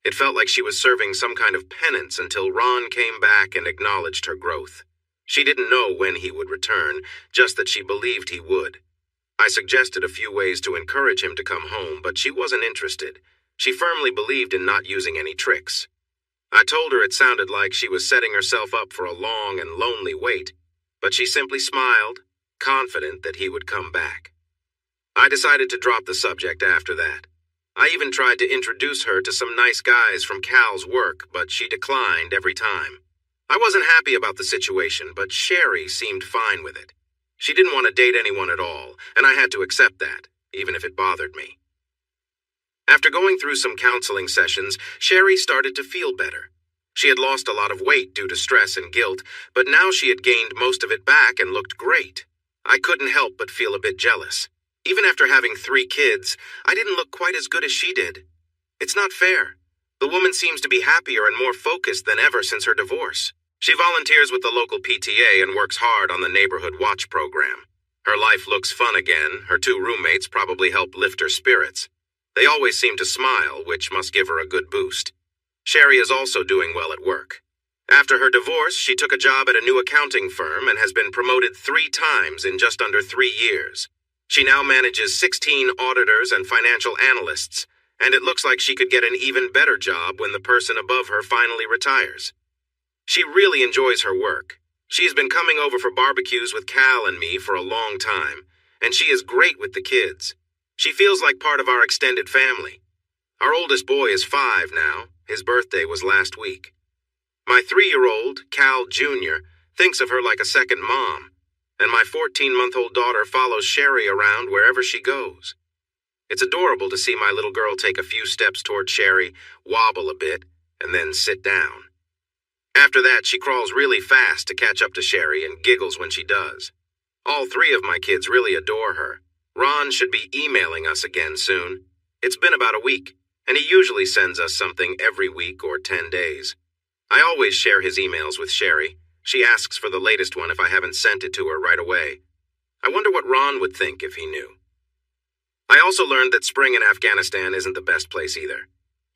It felt like she was serving some kind of penance until Ron came back and acknowledged her growth. She didn't know when he would return, just that she believed he would. I suggested a few ways to encourage him to come home, but she wasn't interested. She firmly believed in not using any tricks. I told her it sounded like she was setting herself up for a long and lonely wait, but she simply smiled, confident that he would come back. I decided to drop the subject after that. I even tried to introduce her to some nice guys from Cal's work, but she declined every time. I wasn't happy about the situation, but Sherry seemed fine with it. She didn't want to date anyone at all, and I had to accept that, even if it bothered me. After going through some counseling sessions, Sherry started to feel better. She had lost a lot of weight due to stress and guilt, but now she had gained most of it back and looked great. I couldn't help but feel a bit jealous. Even after having 3 kids, I didn't look quite as good as she did. It's not fair. The woman seems to be happier and more focused than ever since her divorce. She volunteers with the local PTA and works hard on the neighborhood watch program. Her life looks fun again. Her 2 roommates probably help lift her spirits. They always seem to smile, which must give her a good boost. Sherry is also doing well at work. After her divorce, she took a job at a new accounting firm and has been promoted 3 times in just under 3 years. She now manages 16 auditors and financial analysts, and it looks like she could get an even better job when the person above her finally retires. She really enjoys her work. She has been coming over for barbecues with Cal and me for a long time, and she is great with the kids. She feels like part of our extended family. Our oldest boy is 5 now. His birthday was last week. My 3-year-old, Cal Jr., thinks of her like a second mom, and my 14-month-old daughter follows Sherry around wherever she goes. It's adorable to see my little girl take a few steps toward Sherry, wobble a bit, and then sit down. After that, she crawls really fast to catch up to Sherry and giggles when she does. All 3 of my kids really adore her. Ron should be emailing us again soon. It's been about a week, and he usually sends us something every week or 10 days. I always share his emails with Sherry. She asks for the latest one if I haven't sent it to her right away. I wonder what Ron would think if he knew. I also learned that spring in Afghanistan isn't the best place either.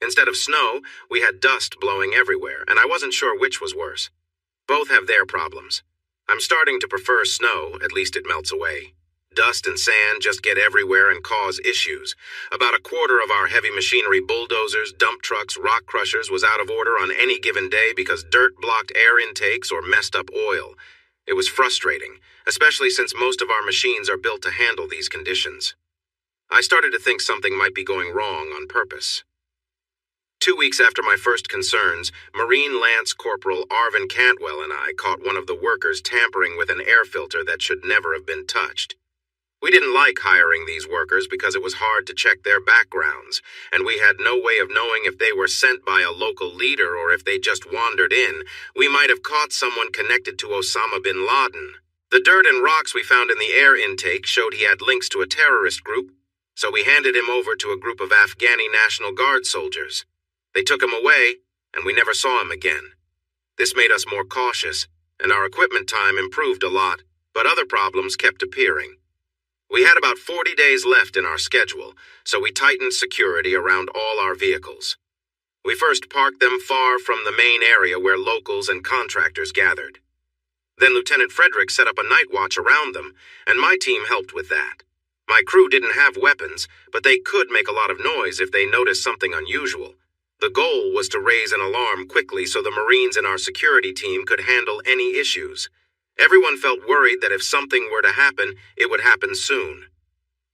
Instead of snow, we had dust blowing everywhere, and I wasn't sure which was worse. Both have their problems. I'm starting to prefer snow, at least it melts away. Dust and sand just get everywhere and cause issues. About a quarter of our heavy machinery, bulldozers, dump trucks, rock crushers, was out of order on any given day because dirt blocked air intakes or messed up oil. It was frustrating, especially since most of our machines are built to handle these conditions. I started to think something might be going wrong on purpose. 2 weeks after my first concerns, Marine Lance Corporal Arvin Cantwell and I caught one of the workers tampering with an air filter that should never have been touched. We didn't like hiring these workers because it was hard to check their backgrounds, and we had no way of knowing if they were sent by a local leader or if they just wandered in. We might have caught someone connected to Osama bin Laden. The dirt and rocks we found in the air intake showed he had links to a terrorist group, so we handed him over to a group of Afghani National Guard soldiers. They took him away, and we never saw him again. This made us more cautious, and our equipment time improved a lot, but other problems kept appearing. We had about 40 days left in our schedule, so we tightened security around all our vehicles. We first parked them far from the main area where locals and contractors gathered. Then Lieutenant Frederick set up a night watch around them, and my team helped with that. My crew didn't have weapons, but they could make a lot of noise if they noticed something unusual. The goal was to raise an alarm quickly so the Marines in our security team could handle any issues. Everyone felt worried that if something were to happen, it would happen soon.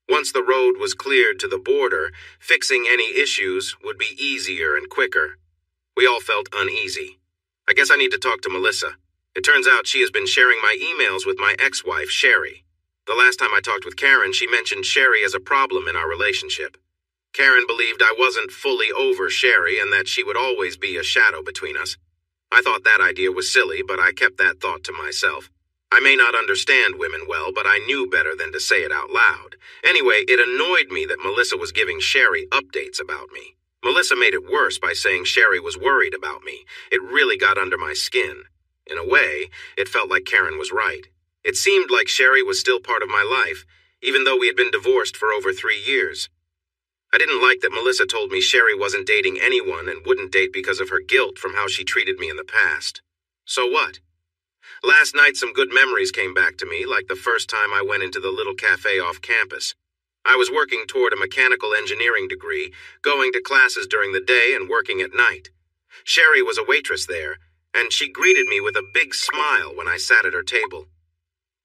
Once the road was cleared to the border, fixing any issues would be easier and quicker. We all felt uneasy. I guess I need to talk to Melissa. It turns out she has been sharing my emails with my ex-wife, Sherry. The last time I talked with Karen, she mentioned Sherry as a problem in our relationship. Karen believed I wasn't fully over Sherry and that she would always be a shadow between us. I thought that idea was silly, but I kept that thought to myself. I may not understand women well, but I knew better than to say it out loud. Anyway, it annoyed me that Melissa was giving Sherry updates about me. Melissa made it worse by saying Sherry was worried about me. It really got under my skin. In a way, it felt like Karen was right. It seemed like Sherry was still part of my life, even though we had been divorced for over 3 years. I didn't like that Melissa told me Sherry wasn't dating anyone and wouldn't date because of her guilt from how she treated me in the past. So what? Last night, some good memories came back to me, like the first time I went into the little cafe off campus. I was working toward a mechanical engineering degree, going to classes during the day and working at night. Sherry was a waitress there, and she greeted me with a big smile when I sat at her table.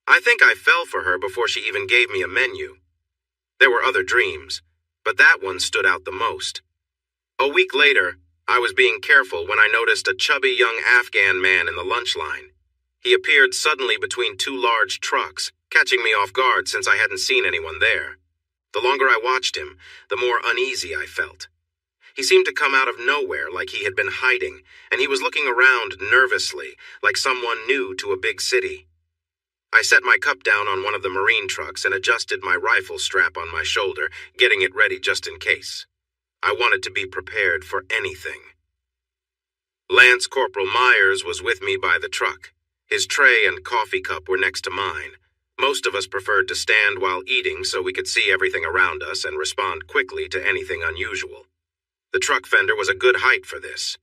I think I fell for her before she even gave me a menu. There were other dreams, but that one stood out the most. A week later, I was being careful when I noticed a chubby young Afghan man in the lunch line. He appeared suddenly between 2 large trucks, catching me off guard since I hadn't seen anyone there. The longer I watched him, the more uneasy I felt. He seemed to come out of nowhere like he had been hiding, and he was looking around nervously, like someone new to a big city. I set my cup down on one of the Marine trucks and adjusted my rifle strap on my shoulder, getting it ready just in case. I wanted to be prepared for anything. Lance Corporal Myers was with me by the truck. His tray and coffee cup were next to mine. Most of us preferred to stand while eating so we could see everything around us and respond quickly to anything unusual. The truck fender was a good height for this.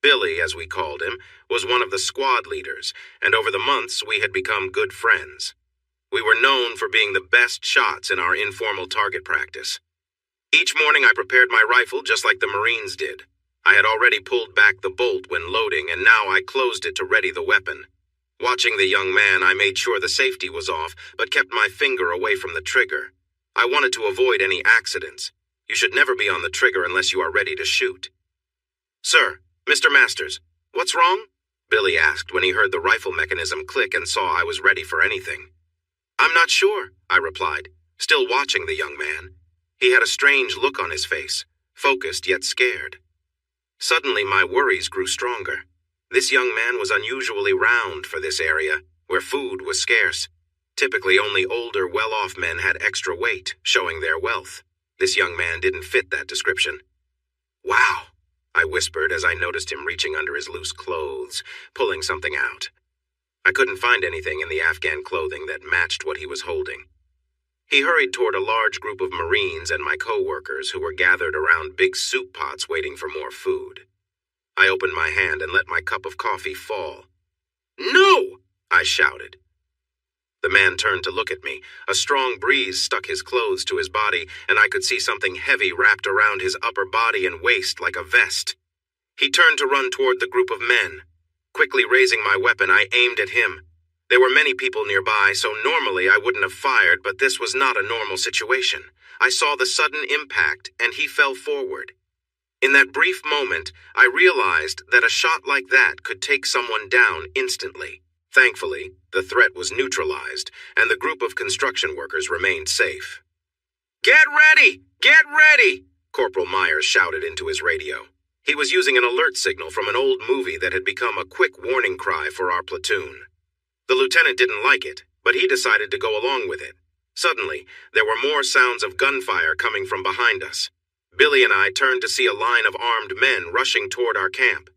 Billy, as we called him, was one of the squad leaders, and over the months we had become good friends. We were known for being the best shots in our informal target practice. Each morning I prepared my rifle just like the Marines did. I had already pulled back the bolt when loading, and now I closed it to ready the weapon. Watching the young man, I made sure the safety was off, but kept my finger away from the trigger. I wanted to avoid any accidents. You should never be on the trigger unless you are ready to shoot. "Sir, Mr. Masters, what's wrong?" Billy asked when he heard the rifle mechanism click and saw I was ready for anything. "I'm not sure," I replied, still watching the young man. He had a strange look on his face, focused yet scared. Suddenly my worries grew stronger. This young man was unusually round for this area, where food was scarce. Typically only older, well-off men had extra weight, showing their wealth. This young man didn't fit that description. "Wow," I whispered as I noticed him reaching under his loose clothes, pulling something out. I couldn't find anything in the Afghan clothing that matched what he was holding. He hurried toward a large group of Marines and my co-workers who were gathered around big soup pots waiting for more food. I opened my hand and let my cup of coffee fall. "No!" I shouted. The man turned to look at me. A strong breeze stuck his clothes to his body, and I could see something heavy wrapped around his upper body and waist like a vest. He turned to run toward the group of men. Quickly raising my weapon, I aimed at him. There were many people nearby, so normally I wouldn't have fired, but this was not a normal situation. I saw the sudden impact, and he fell forward. In that brief moment, I realized that a shot like that could take someone down instantly. Thankfully, the threat was neutralized, and the group of construction workers remained safe. "Get ready! Get ready!" Corporal Myers shouted into his radio. He was using an alert signal from an old movie that had become a quick warning cry for our platoon. The lieutenant didn't like it, but he decided to go along with it. Suddenly, there were more sounds of gunfire coming from behind us. Billy and I turned to see a line of armed men rushing toward our camp.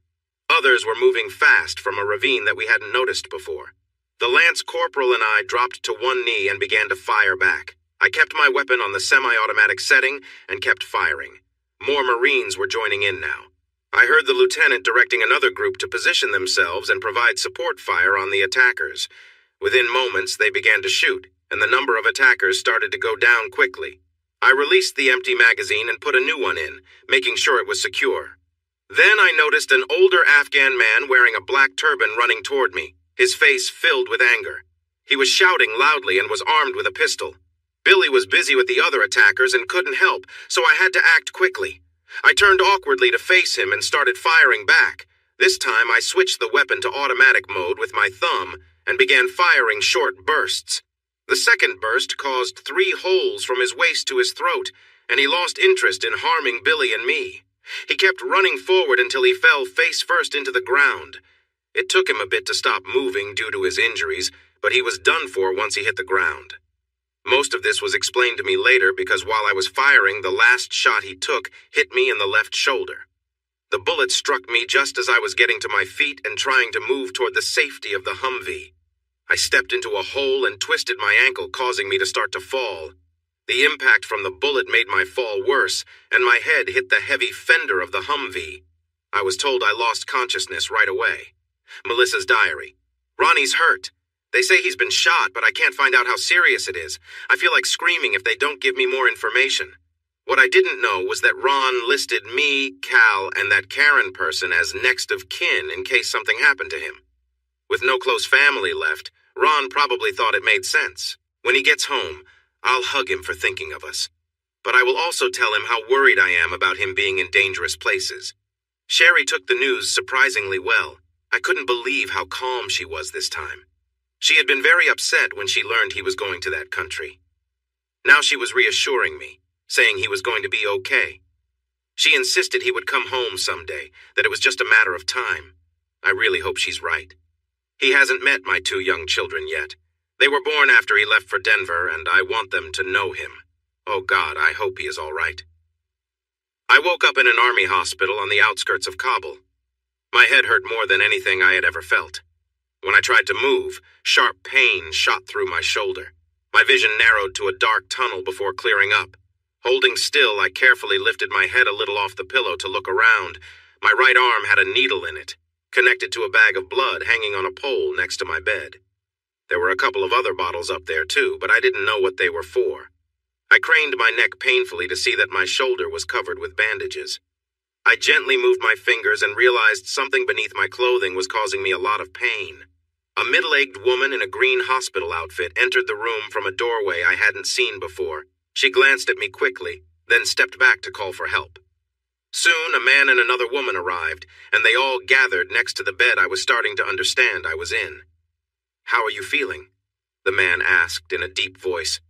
Others were moving fast from a ravine that we hadn't noticed before. The lance corporal and I dropped to one knee and began to fire back. I kept my weapon on the semi-automatic setting and kept firing. More Marines were joining in now. I heard the lieutenant directing another group to position themselves and provide support fire on the attackers. Within moments, they began to shoot, and the number of attackers started to go down quickly. I released the empty magazine and put a new one in, making sure it was secure. Then I noticed an older Afghan man wearing a black turban running toward me, his face filled with anger. He was shouting loudly and was armed with a pistol. Billy was busy with the other attackers and couldn't help, so I had to act quickly. I turned awkwardly to face him and started firing back. This time I switched the weapon to automatic mode with my thumb and began firing short bursts. The second burst caused 3 holes from his waist to his throat, and he lost interest in harming Billy and me. He kept running forward until he fell face first into the ground. It took him a bit to stop moving due to his injuries, but he was done for once he hit the ground. Most of this was explained to me later because while I was firing, the last shot he took hit me in the left shoulder. The bullet struck me just as I was getting to my feet and trying to move toward the safety of the Humvee. I stepped into a hole and twisted my ankle, causing me to start to fall. The impact from the bullet made my fall worse, and my head hit the heavy fender of the Humvee. I was told I lost consciousness right away. Melissa's diary. "Ronnie's hurt. They say he's been shot, but I can't find out how serious it is. I feel like screaming if they don't give me more information. What I didn't know was that Ron listed me, Cal, and that Karen person as next of kin in case something happened to him. With no close family left, Ron probably thought it made sense. When he gets home, I'll hug him for thinking of us. But I will also tell him how worried I am about him being in dangerous places." Sherry took the news surprisingly well. I couldn't believe how calm she was this time. She had been very upset when she learned he was going to that country. Now she was reassuring me, saying he was going to be okay. She insisted he would come home someday, that it was just a matter of time. I really hope she's right. He hasn't met my 2 young children yet. They were born after he left for Denver, and I want them to know him. Oh God, I hope he is all right. I woke up in an army hospital on the outskirts of Kabul. My head hurt more than anything I had ever felt. When I tried to move, sharp pain shot through my shoulder. My vision narrowed to a dark tunnel before clearing up. Holding still, I carefully lifted my head a little off the pillow to look around. My right arm had a needle in it, connected to a bag of blood hanging on a pole next to my bed. There were a couple of other bottles up there too, but I didn't know what they were for. I craned my neck painfully to see that my shoulder was covered with bandages. I gently moved my fingers and realized something beneath my clothing was causing me a lot of pain. A middle-aged woman in a green hospital outfit entered the room from a doorway I hadn't seen before. She glanced at me quickly, then stepped back to call for help. Soon, a man and another woman arrived, and they all gathered next to the bed I was starting to understand I was in. "How are you feeling?" the man asked in a deep voice.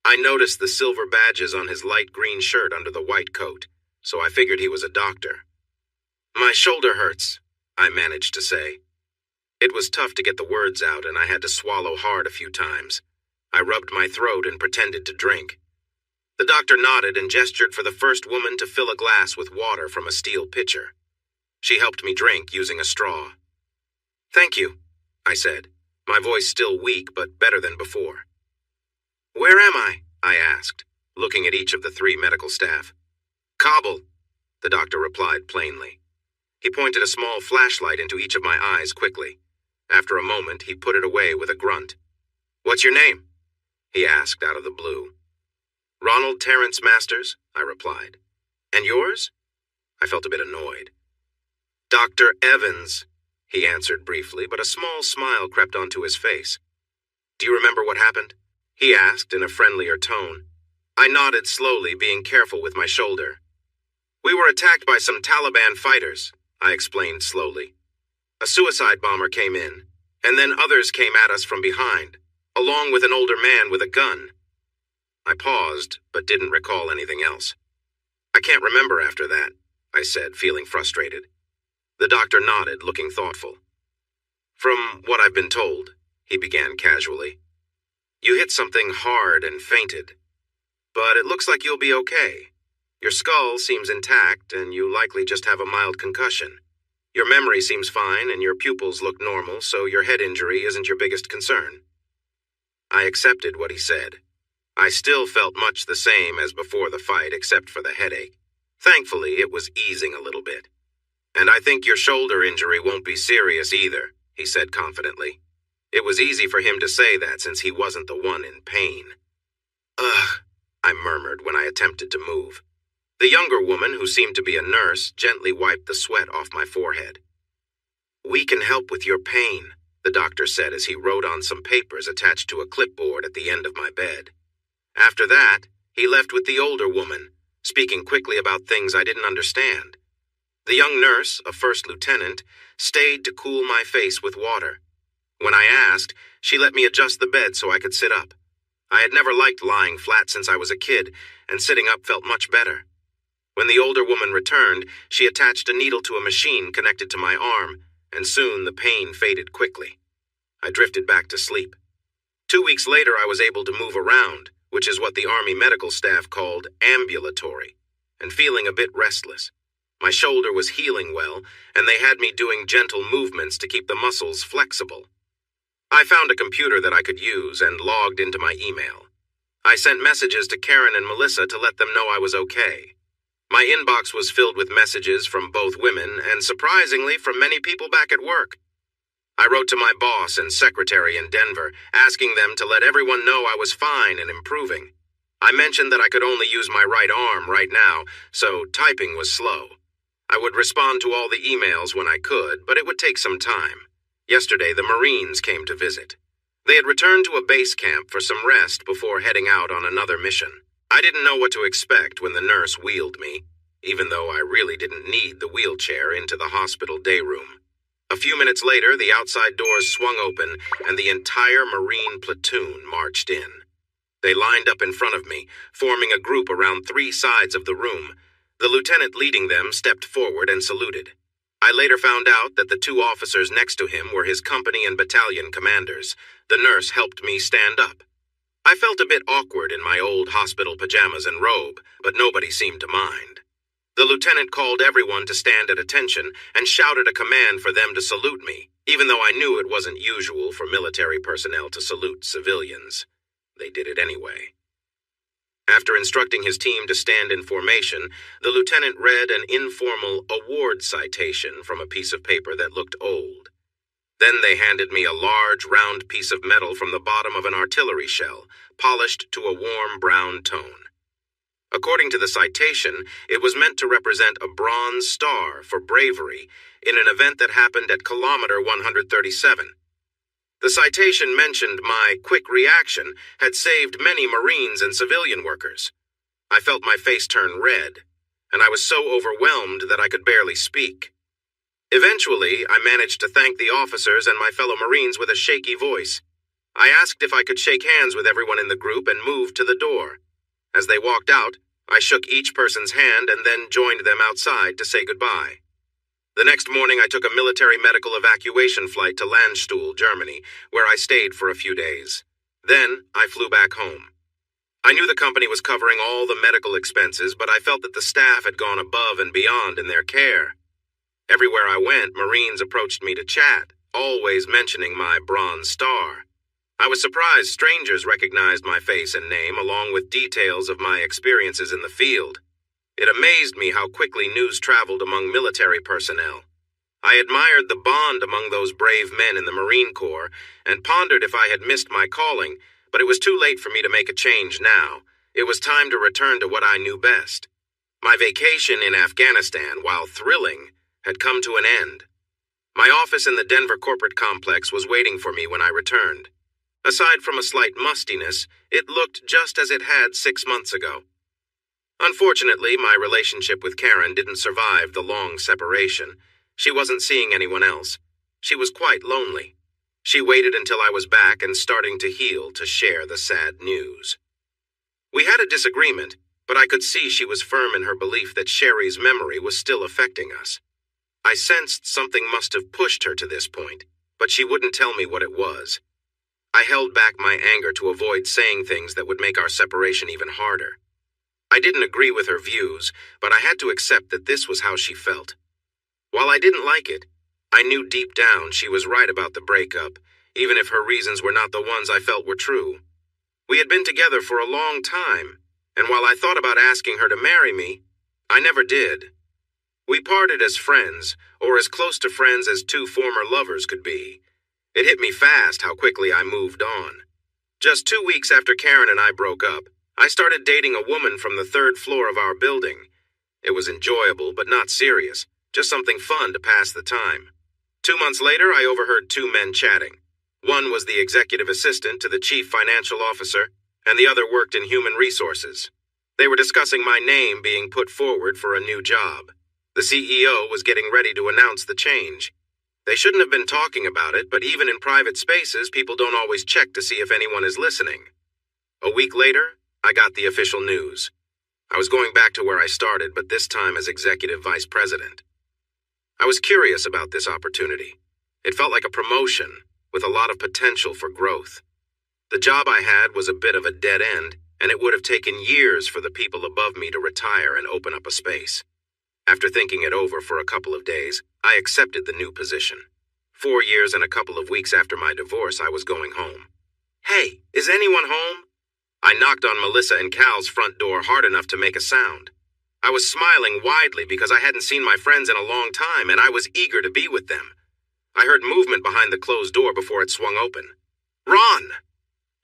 I noticed the silver badges on his light green shirt under the white coat, so I figured he was a doctor. "My shoulder hurts," I managed to say. It was tough to get the words out, and I had to swallow hard a few times. I rubbed my throat and pretended to drink. The doctor nodded and gestured for the first woman to fill a glass with water from a steel pitcher. She helped me drink using a straw. "Thank you," I said, my voice still weak but better than before. "Where am I?" I asked, looking at each of the 3 medical staff. Kabul, the doctor replied plainly. He pointed a small flashlight into each of my eyes quickly. After a moment, he put it away with a grunt. What's your name? He asked out of the blue. Ronald Terrence Masters, I replied. And yours? I felt a bit annoyed. Dr. Evans, he answered briefly, but a small smile crept onto his face. Do you remember what happened? He asked in a friendlier tone. I nodded slowly, being careful with my shoulder. We were attacked by some Taliban fighters, I explained slowly. A suicide bomber came in, and then others came at us from behind, along with an older man with a gun. I paused, but didn't recall anything else. I can't remember after that, I said, feeling frustrated. The doctor nodded, looking thoughtful. From what I've been told, he began casually, you hit something hard and fainted. But it looks like you'll be okay. Your skull seems intact, and you likely just have a mild concussion. Your memory seems fine, and your pupils look normal, so your head injury isn't your biggest concern. I accepted what he said. I still felt much the same as before the fight, except for the headache. Thankfully, it was easing a little bit. And I think your shoulder injury won't be serious either, he said confidently. It was easy for him to say that since he wasn't the one in pain. Ugh, I murmured when I attempted to move. The younger woman, who seemed to be a nurse, gently wiped the sweat off my forehead. We can help with your pain, the doctor said as he wrote on some papers attached to a clipboard at the end of my bed. After that, he left with the older woman, speaking quickly about things I didn't understand. The young nurse, a first lieutenant, stayed to cool my face with water. When I asked, she let me adjust the bed so I could sit up. I had never liked lying flat since I was a kid, and sitting up felt much better. When the older woman returned, she attached a needle to a machine connected to my arm, and soon the pain faded quickly. I drifted back to sleep. 2 weeks later, I was able to move around, which is what the Army medical staff called ambulatory, and feeling a bit restless. My shoulder was healing well, and they had me doing gentle movements to keep the muscles flexible. I found a computer that I could use and logged into my email. I sent messages to Karen and Melissa to let them know I was okay. My inbox was filled with messages from both women and, surprisingly, from many people back at work. I wrote to my boss and secretary in Denver, asking them to let everyone know I was fine and improving. I mentioned that I could only use my right arm right now, so typing was slow. I would respond to all the emails when I could, but it would take some time. Yesterday, the Marines came to visit. They had returned to a base camp for some rest before heading out on another mission. I didn't know what to expect when the nurse wheeled me, even though I really didn't need the wheelchair, into the hospital day room. A few minutes later, the outside doors swung open and the entire Marine platoon marched in. They lined up in front of me, forming a group around 3 sides of the room. The lieutenant leading them stepped forward and saluted. I later found out that the 2 officers next to him were his company and battalion commanders. The nurse helped me stand up. I felt a bit awkward in my old hospital pajamas and robe, but nobody seemed to mind. The lieutenant called everyone to stand at attention and shouted a command for them to salute me, even though I knew it wasn't usual for military personnel to salute civilians. They did it anyway. After instructing his team to stand in formation, the lieutenant read an informal award citation from a piece of paper that looked old. Then they handed me a large, round piece of metal from the bottom of an artillery shell, polished to a warm brown tone. According to the citation, it was meant to represent a bronze star for bravery in an event that happened at kilometer 137. The citation mentioned my quick reaction had saved many Marines and civilian workers. I felt my face turn red, and I was so overwhelmed that I could barely speak. Eventually, I managed to thank the officers and my fellow Marines with a shaky voice. I asked if I could shake hands with everyone in the group and moved to the door. As they walked out, I shook each person's hand and then joined them outside to say goodbye. The next morning, I took a military medical evacuation flight to Landstuhl, Germany, where I stayed for a few days. Then, I flew back home. I knew the company was covering all the medical expenses, but I felt that the staff had gone above and beyond in their care. Everywhere I went, Marines approached me to chat, always mentioning my Bronze Star. I was surprised strangers recognized my face and name along with details of my experiences in the field. It amazed me how quickly news traveled among military personnel. I admired the bond among those brave men in the Marine Corps and pondered if I had missed my calling, but it was too late for me to make a change now. It was time to return to what I knew best. My vacation in Afghanistan, while thrilling, had come to an end. My office in the Denver corporate complex was waiting for me when I returned. Aside from a slight mustiness, it looked just as it had 6 months ago. Unfortunately, my relationship with Karen didn't survive the long separation. She wasn't seeing anyone else. She was quite lonely. She waited until I was back and starting to heal to share the sad news. We had a disagreement, but I could see she was firm in her belief that Sherry's memory was still affecting us. I sensed something must have pushed her to this point, but she wouldn't tell me what it was. I held back my anger to avoid saying things that would make our separation even harder. I didn't agree with her views, but I had to accept that this was how she felt. While I didn't like it, I knew deep down she was right about the breakup, even if her reasons were not the ones I felt were true. We had been together for a long time, and while I thought about asking her to marry me, I never did. We parted as friends, or as close to friends as two former lovers could be. It hit me fast how quickly I moved on. Just 2 weeks after Karen and I broke up, I started dating a woman from the 3rd floor of our building. It was enjoyable, but not serious, just something fun to pass the time. 2 months later, I overheard 2 men chatting. One was the executive assistant to the chief financial officer, and the other worked in human resources. They were discussing my name being put forward for a new job. The CEO was getting ready to announce the change. They shouldn't have been talking about it, but even in private spaces, people don't always check to see if anyone is listening. A week later, I got the official news. I was going back to where I started, but this time as executive vice president. I was curious about this opportunity. It felt like a promotion, with a lot of potential for growth. The job I had was a bit of a dead end, and it would have taken years for the people above me to retire and open up a space. After thinking it over for a couple of days, I accepted the new position. 4 years and a couple of weeks after my divorce, I was going home. "Hey, is anyone home?" I knocked on Melissa and Cal's front door hard enough to make a sound. I was smiling widely because I hadn't seen my friends in a long time, and I was eager to be with them. I heard movement behind the closed door before it swung open. "Ron!"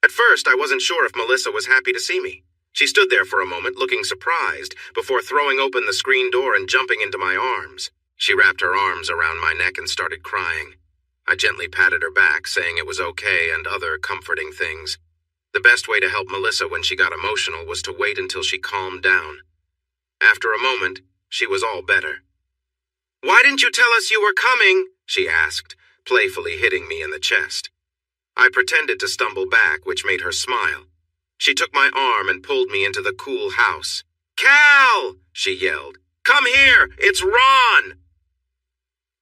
At first, I wasn't sure if Melissa was happy to see me. She stood there for a moment, looking surprised, before throwing open the screen door and jumping into my arms. She wrapped her arms around my neck and started crying. I gently patted her back, saying it was okay and other comforting things. The best way to help Melissa when she got emotional was to wait until she calmed down. After a moment, she was all better. "Why didn't you tell us you were coming?" she asked, playfully hitting me in the chest. I pretended to stumble back, which made her smile. She took my arm and pulled me into the cool house. "Cal!" she yelled. "Come here! It's Ron!"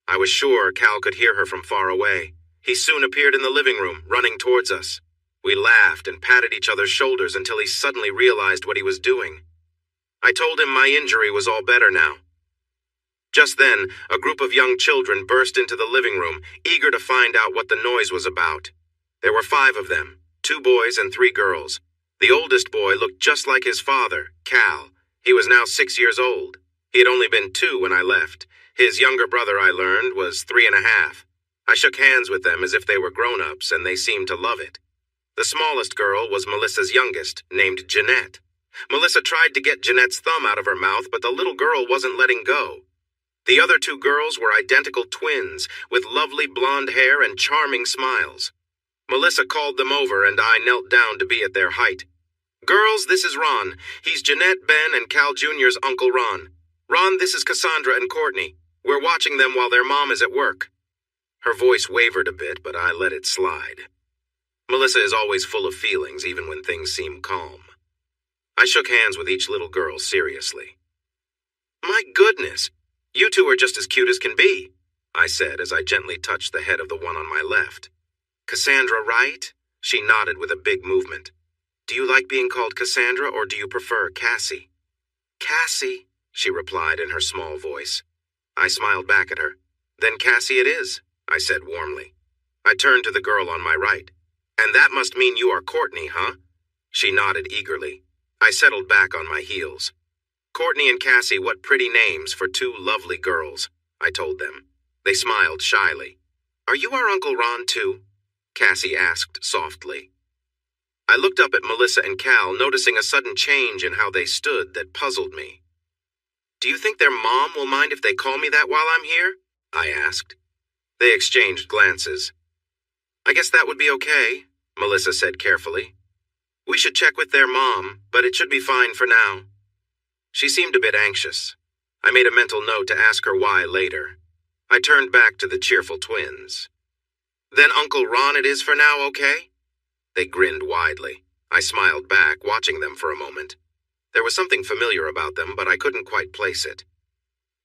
I was sure Cal could hear her from far away. He soon appeared in the living room, running towards us. We laughed and patted each other's shoulders until he suddenly realized what he was doing. I told him my injury was all better now. Just then, a group of young children burst into the living room, eager to find out what the noise was about. There were 5 of them, 2 boys and 3 girls. The oldest boy looked just like his father, Cal. He was now 6 years old. He had only been 2 when I left. His younger brother, I learned, was 3.5. I shook hands with them as if they were grown-ups, and they seemed to love it. The smallest girl was Melissa's youngest, named Jeanette. Melissa tried to get Jeanette's thumb out of her mouth, but the little girl wasn't letting go. The other 2 girls were identical twins, with lovely blonde hair and charming smiles. Melissa called them over, and I knelt down to be at their height. "Girls, this is Ron. He's Jeanette, Ben, and Cal Jr.'s Uncle Ron. Ron, this is Cassandra and Courtney. We're watching them while their mom is at work." Her voice wavered a bit, but I let it slide. Melissa is always full of feelings, even when things seem calm. I shook hands with each little girl seriously. "My goodness, you 2 are just as cute as can be," I said as I gently touched the head of the one on my left. "Cassandra, right?" She nodded with a big movement. "Do you like being called Cassandra, or do you prefer Cassie?" "Cassie," she replied in her small voice. I smiled back at her. "Then Cassie it is," I said warmly. I turned to the girl on my right. And that must mean you are Courtney, huh? She nodded eagerly. I settled back on my heels. Courtney and Cassie, what pretty names for two lovely girls, I told them. They smiled shyly. Are you our Uncle Ron, too? Cassie asked softly. I looked up at Melissa and Cal, noticing a sudden change in how they stood that puzzled me. Do you think their mom will mind if they call me that while I'm here? I asked. They exchanged glances. I guess that would be okay, Melissa said carefully. We should check with their mom, but it should be fine for now. She seemed a bit anxious. I made a mental note to ask her why later. I turned back to the cheerful twins. Then Uncle Ron it is for now, okay? They grinned widely. I smiled back, watching them for a moment. There was something familiar about them, but I couldn't quite place it.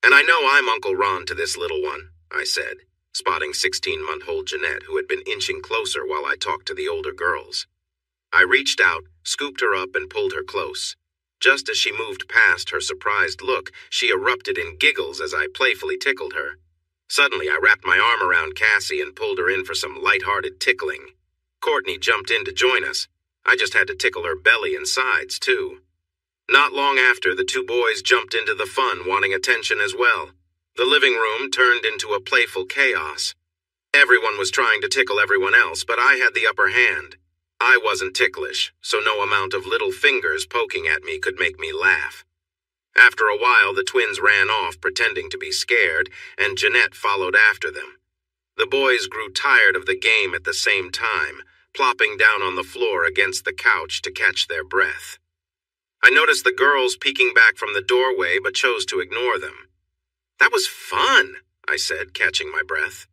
And I know I'm Uncle Ron to this little one, I said, spotting 16-month-old Jeanette, who had been inching closer while I talked to the older girls. I reached out, scooped her up, and pulled her close. Just as she moved past her surprised look, she erupted in giggles as I playfully tickled her. Suddenly, I wrapped my arm around Cassie and pulled her in for some light-hearted tickling. Courtney jumped in to join us. I just had to tickle her belly and sides, too. Not long after, the two boys jumped into the fun, wanting attention as well. The living room turned into a playful chaos. Everyone was trying to tickle everyone else, but I had the upper hand. I wasn't ticklish, so no amount of little fingers poking at me could make me laugh. After a while, the twins ran off, pretending to be scared, and Jeanette followed after them. The boys grew tired of the game at the same time, plopping down on the floor against the couch to catch their breath. I noticed the girls peeking back from the doorway, but chose to ignore them. That was fun, I said, catching my breath.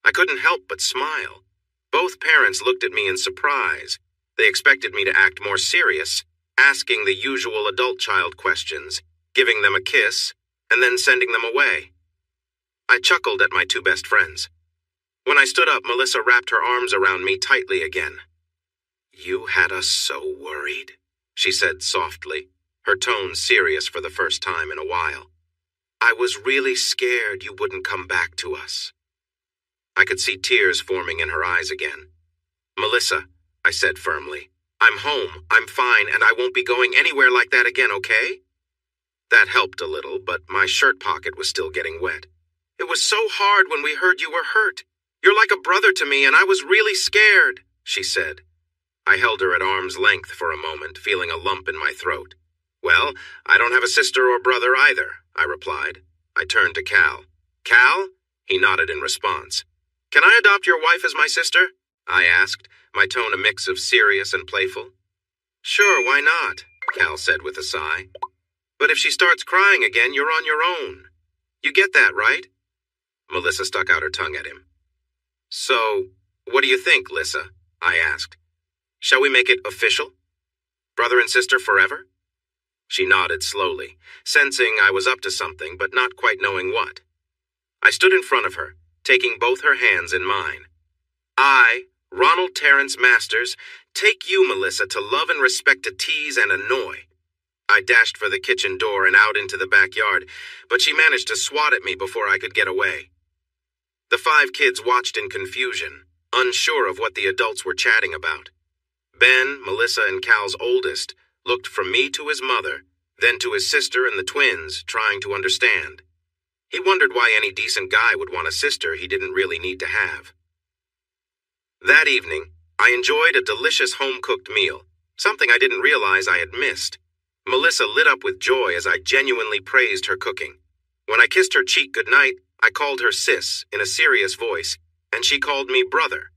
I couldn't help but smile. Both parents looked at me in surprise. They expected me to act more serious, asking the usual adult-child questions, giving them a kiss, and then sending them away. I chuckled at my two best friends. When I stood up, Melissa wrapped her arms around me tightly again. You had us so worried, she said softly, her tone serious for the first time in a while. I was really scared you wouldn't come back to us. I could see tears forming in her eyes again. Melissa, I said firmly, I'm home, I'm fine, and I won't be going anywhere like that again, okay? That helped a little, but my shirt pocket was still getting wet. It was so hard when we heard you were hurt. You're like a brother to me, and I was really scared, she said. I held her at arm's length for a moment, feeling a lump in my throat. Well, I don't have a sister or brother either, I replied. I turned to Cal. Cal? He nodded in response. Can I adopt your wife as my sister? I asked, my tone a mix of serious and playful. Sure, why not? Cal said with a sigh. But if she starts crying again, you're on your own. You get that, right? Melissa stuck out her tongue at him. So, what do you think, Lissa? I asked. Shall we make it official? Brother and sister forever? She nodded slowly, sensing I was up to something, but not quite knowing what. I stood in front of her, taking both her hands in mine. I, Ronald Terrence Masters, take you, Melissa, to love and respect, to tease and annoy. I dashed for the kitchen door and out into the backyard, but she managed to swat at me before I could get away. The 5 kids watched in confusion, unsure of what the adults were chatting about. Ben, Melissa, and Cal's oldest, looked from me to his mother, then to his sister and the twins, trying to understand. He wondered why any decent guy would want a sister he didn't really need to have. That evening, I enjoyed a delicious home-cooked meal, something I didn't realize I had missed. Melissa lit up with joy as I genuinely praised her cooking. When I kissed her cheek goodnight, I called her sis in a serious voice, and she called me brother.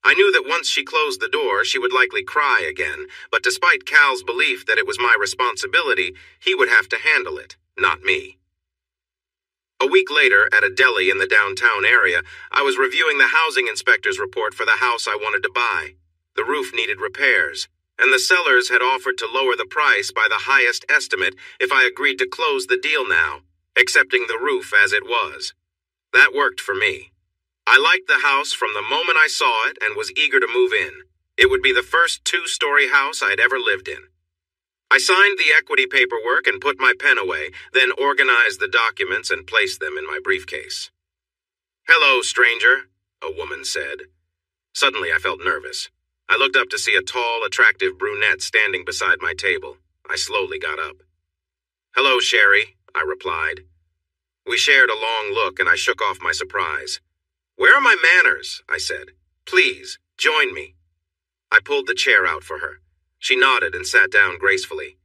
I knew that once she closed the door, she would likely cry again, but despite Cal's belief that it was my responsibility, he would have to handle it, not me. A week later, at a deli in the downtown area, I was reviewing the housing inspector's report for the house I wanted to buy. The roof needed repairs, and the sellers had offered to lower the price by the highest estimate if I agreed to close the deal now, accepting the roof as it was. That worked for me. I liked the house from the moment I saw it and was eager to move in. It would be the first 2-story house I'd ever lived in. I signed the equity paperwork and put my pen away, then organized the documents and placed them in my briefcase. "Hello, stranger," a woman said. Suddenly I felt nervous. I looked up to see a tall, attractive brunette standing beside my table. I slowly got up. "Hello, Sherry," I replied. We shared a long look and I shook off my surprise. "Where are my manners?" I said. "Please, join me." I pulled the chair out for her. She nodded and sat down gracefully.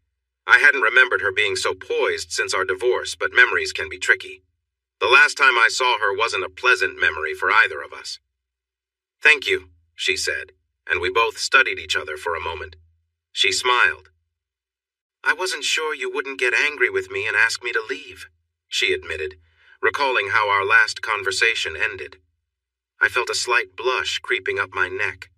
I hadn't remembered her being so poised since our divorce, but memories can be tricky. The last time I saw her wasn't a pleasant memory for either of us. "Thank you," she said, and we both studied each other for a moment. She smiled. "I wasn't sure you wouldn't get angry with me and ask me to leave," she admitted, recalling how our last conversation ended. I felt a slight blush creeping up my neck.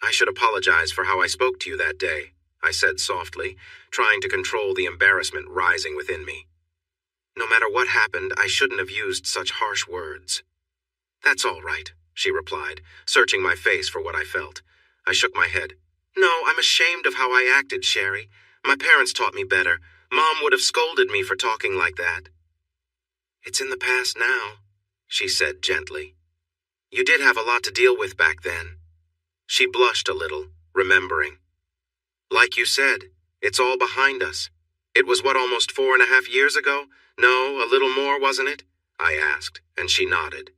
"I should apologize for how I spoke to you that day," I said softly, trying to control the embarrassment rising within me. "No matter what happened, I shouldn't have used such harsh words." "That's all right," she replied, searching my face for what I felt. I shook my head. "No, I'm ashamed of how I acted, Sherry. My parents taught me better. Mom would have scolded me for talking like that." "It's in the past now," she said gently. "You did have a lot to deal with back then." She blushed a little, remembering. "Like you said, it's all behind us. It was almost 4.5 years ago? No, a little more, wasn't it?" I asked, and she nodded.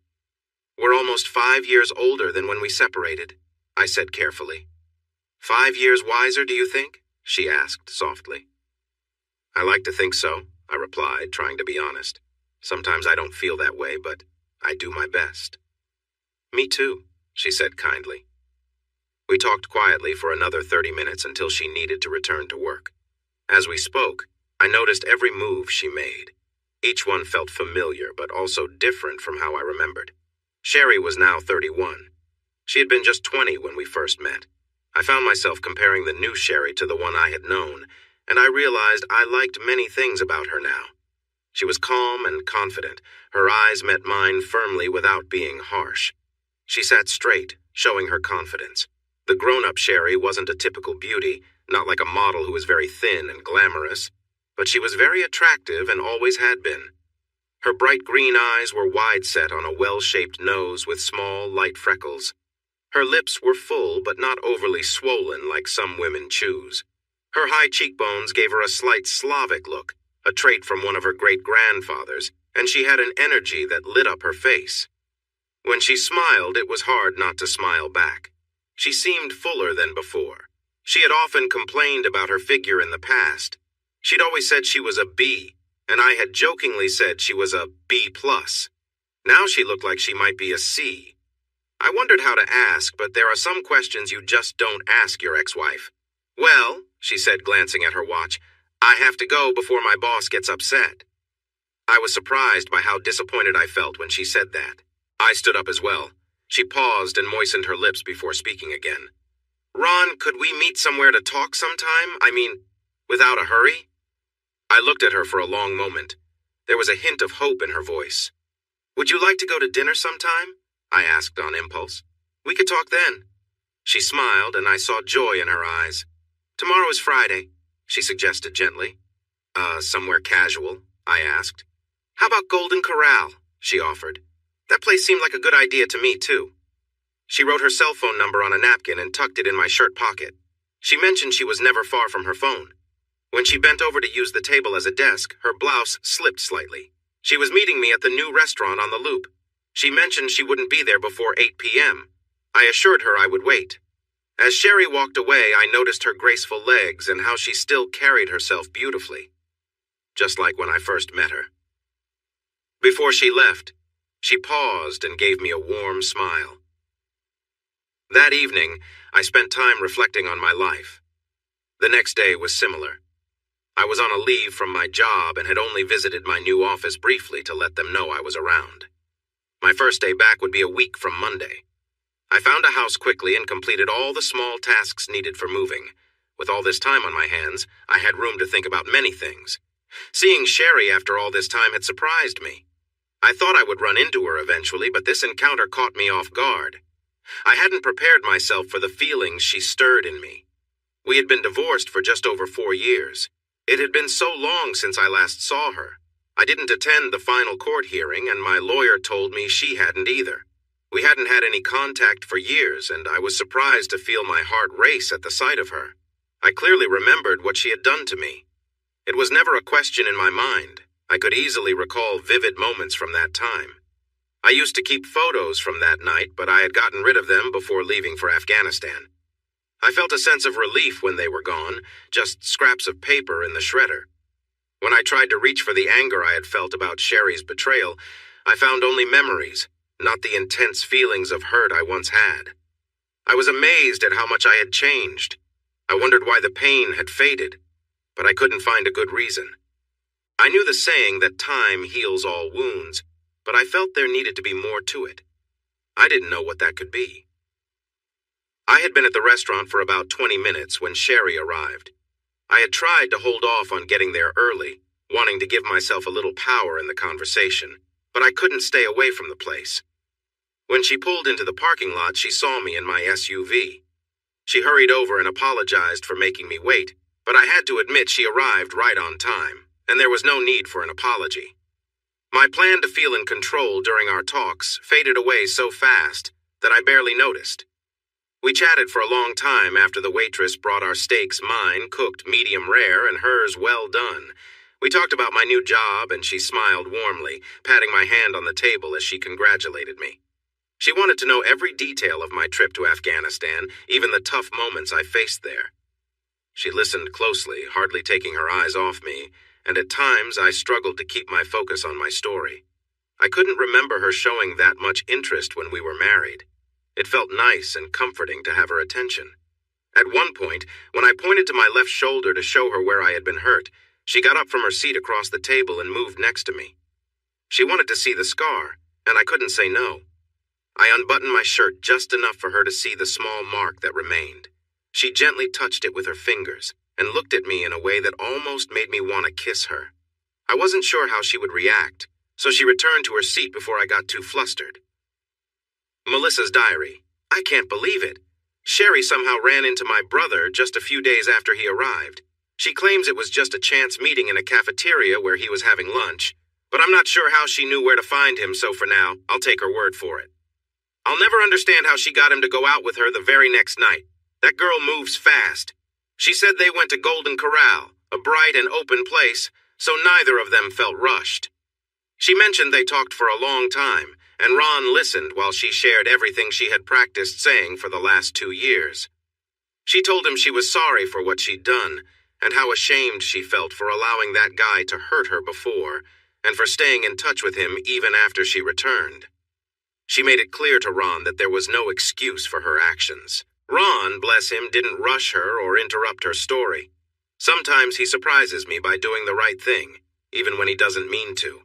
"We're almost 5 years older than when we separated," I said carefully. "5 years wiser, do you think?" she asked softly. "I like to think so," I replied, trying to be honest. "Sometimes I don't feel that way, but I do my best." "Me too," she said kindly. We talked quietly for another 30 minutes until she needed to return to work. As we spoke, I noticed every move she made. Each one felt familiar, but also different from how I remembered. Sherry was now 31. She had been just 20 when we first met. I found myself comparing the new Sherry to the one I had known, and I realized I liked many things about her now. She was calm and confident. Her eyes met mine firmly without being harsh. She sat straight, showing her confidence. The grown-up Sherry wasn't a typical beauty, not like a model who was very thin and glamorous, but she was very attractive and always had been. Her bright green eyes were wide-set on a well-shaped nose with small, light freckles. Her lips were full but not overly swollen like some women choose. Her high cheekbones gave her a slight Slavic look, a trait from one of her great-grandfathers, and she had an energy that lit up her face. When she smiled, it was hard not to smile back. She seemed fuller than before. She had often complained about her figure in the past. She'd always said she was a B, and I had jokingly said she was a B+. Now she looked like she might be a C. I wondered how to ask, but there are some questions you just don't ask your ex-wife. "Well," she said, glancing at her watch, "I have to go before my boss gets upset." I was surprised by how disappointed I felt when she said that. I stood up as well. She paused and moistened her lips before speaking again. "Ron, could we meet somewhere to talk sometime? I mean, without a hurry?" I looked at her for a long moment. There was a hint of hope in her voice. "Would you like to go to dinner sometime?" I asked on impulse. "We could talk then." She smiled, and I saw joy in her eyes. "Tomorrow is Friday," she suggested gently. Somewhere casual?" I asked. "How about Golden Corral?" she offered. "That place seemed like a good idea to me, too." She wrote her cell phone number on a napkin and tucked it in my shirt pocket. She mentioned she was never far from her phone. When she bent over to use the table as a desk, her blouse slipped slightly. She was meeting me at the new restaurant on the Loop. She mentioned she wouldn't be there before 8 p.m. I assured her I would wait. As Sherry walked away, I noticed her graceful legs and how she still carried herself beautifully, just like when I first met her. Before she left, she paused and gave me a warm smile. That evening, I spent time reflecting on my life. The next day was similar. I was on a leave from my job and had only visited my new office briefly to let them know I was around. My first day back would be a week from Monday. I found a house quickly and completed all the small tasks needed for moving. With all this time on my hands, I had room to think about many things. Seeing Sherry after all this time had surprised me. I thought I would run into her eventually, but this encounter caught me off guard. I hadn't prepared myself for the feelings she stirred in me. We had been divorced for just over 4 years. It had been so long since I last saw her. I didn't attend the final court hearing, and my lawyer told me she hadn't either. We hadn't had any contact for years, and I was surprised to feel my heart race at the sight of her. I clearly remembered what she had done to me. It was never a question in my mind. I could easily recall vivid moments from that time. I used to keep photos from that night, but I had gotten rid of them before leaving for Afghanistan. I felt a sense of relief when they were gone, just scraps of paper in the shredder. When I tried to reach for the anger I had felt about Sherry's betrayal, I found only memories, not the intense feelings of hurt I once had. I was amazed at how much I had changed. I wondered why the pain had faded, but I couldn't find a good reason. I knew the saying that time heals all wounds, but I felt there needed to be more to it. I didn't know what that could be. I had been at the restaurant for about 20 minutes when Sherry arrived. I had tried to hold off on getting there early, wanting to give myself a little power in the conversation, but I couldn't stay away from the place. When she pulled into the parking lot, she saw me in my SUV. She hurried over and apologized for making me wait, but I had to admit she arrived right on time, and there was no need for an apology. My plan to feel in control during our talks faded away so fast that I barely noticed. We chatted for a long time after the waitress brought our steaks, mine cooked medium rare and hers well done. We talked about my new job, and she smiled warmly, patting my hand on the table as she congratulated me. She wanted to know every detail of my trip to Afghanistan, even the tough moments I faced there. She listened closely, hardly taking her eyes off me, and at times I struggled to keep my focus on my story. I couldn't remember her showing that much interest when we were married. It felt nice and comforting to have her attention. At one point, when I pointed to my left shoulder to show her where I had been hurt, she got up from her seat across the table and moved next to me. She wanted to see the scar, and I couldn't say no. I unbuttoned my shirt just enough for her to see the small mark that remained. She gently touched it with her fingers and looked at me in a way that almost made me want to kiss her. I wasn't sure how she would react, so she returned to her seat before I got too flustered. Melissa's diary. I can't believe it. Sherry somehow ran into my brother just a few days after he arrived. She claims it was just a chance meeting in a cafeteria where he was having lunch, but I'm not sure how she knew where to find him, so for now, I'll take her word for it. I'll never understand how she got him to go out with her the very next night. That girl moves fast. She said they went to Golden Corral, a bright and open place, so neither of them felt rushed. She mentioned they talked for a long time, and Ron listened while she shared everything she had practiced saying for the last 2 years. She told him she was sorry for what she'd done, and how ashamed she felt for allowing that guy to hurt her before, and for staying in touch with him even after she returned. She made it clear to Ron that there was no excuse for her actions. Ron, bless him, didn't rush her or interrupt her story. Sometimes he surprises me by doing the right thing, even when he doesn't mean to.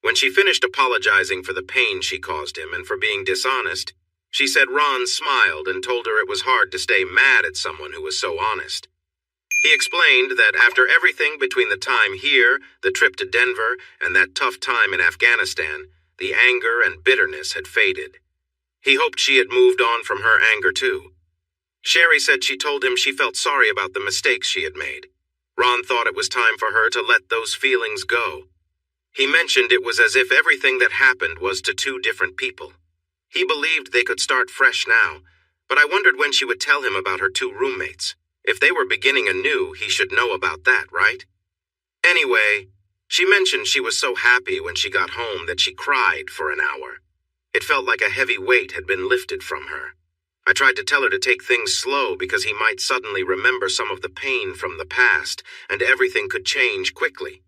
When she finished apologizing for the pain she caused him and for being dishonest, she said Ron smiled and told her it was hard to stay mad at someone who was so honest. He explained that after everything between the time here, the trip to Denver, and that tough time in Afghanistan, the anger and bitterness had faded. He hoped she had moved on from her anger too. Sherry said she told him she felt sorry about the mistakes she had made. Ron thought it was time for her to let those feelings go. He mentioned it was as if everything that happened was to 2 different people. He believed they could start fresh now, but I wondered when she would tell him about her 2 roommates. If they were beginning anew, he should know about that, right? Anyway, she mentioned she was so happy when she got home that she cried for an hour. It felt like a heavy weight had been lifted from her. I tried to tell her to take things slow because he might suddenly remember some of the pain from the past, and everything could change quickly.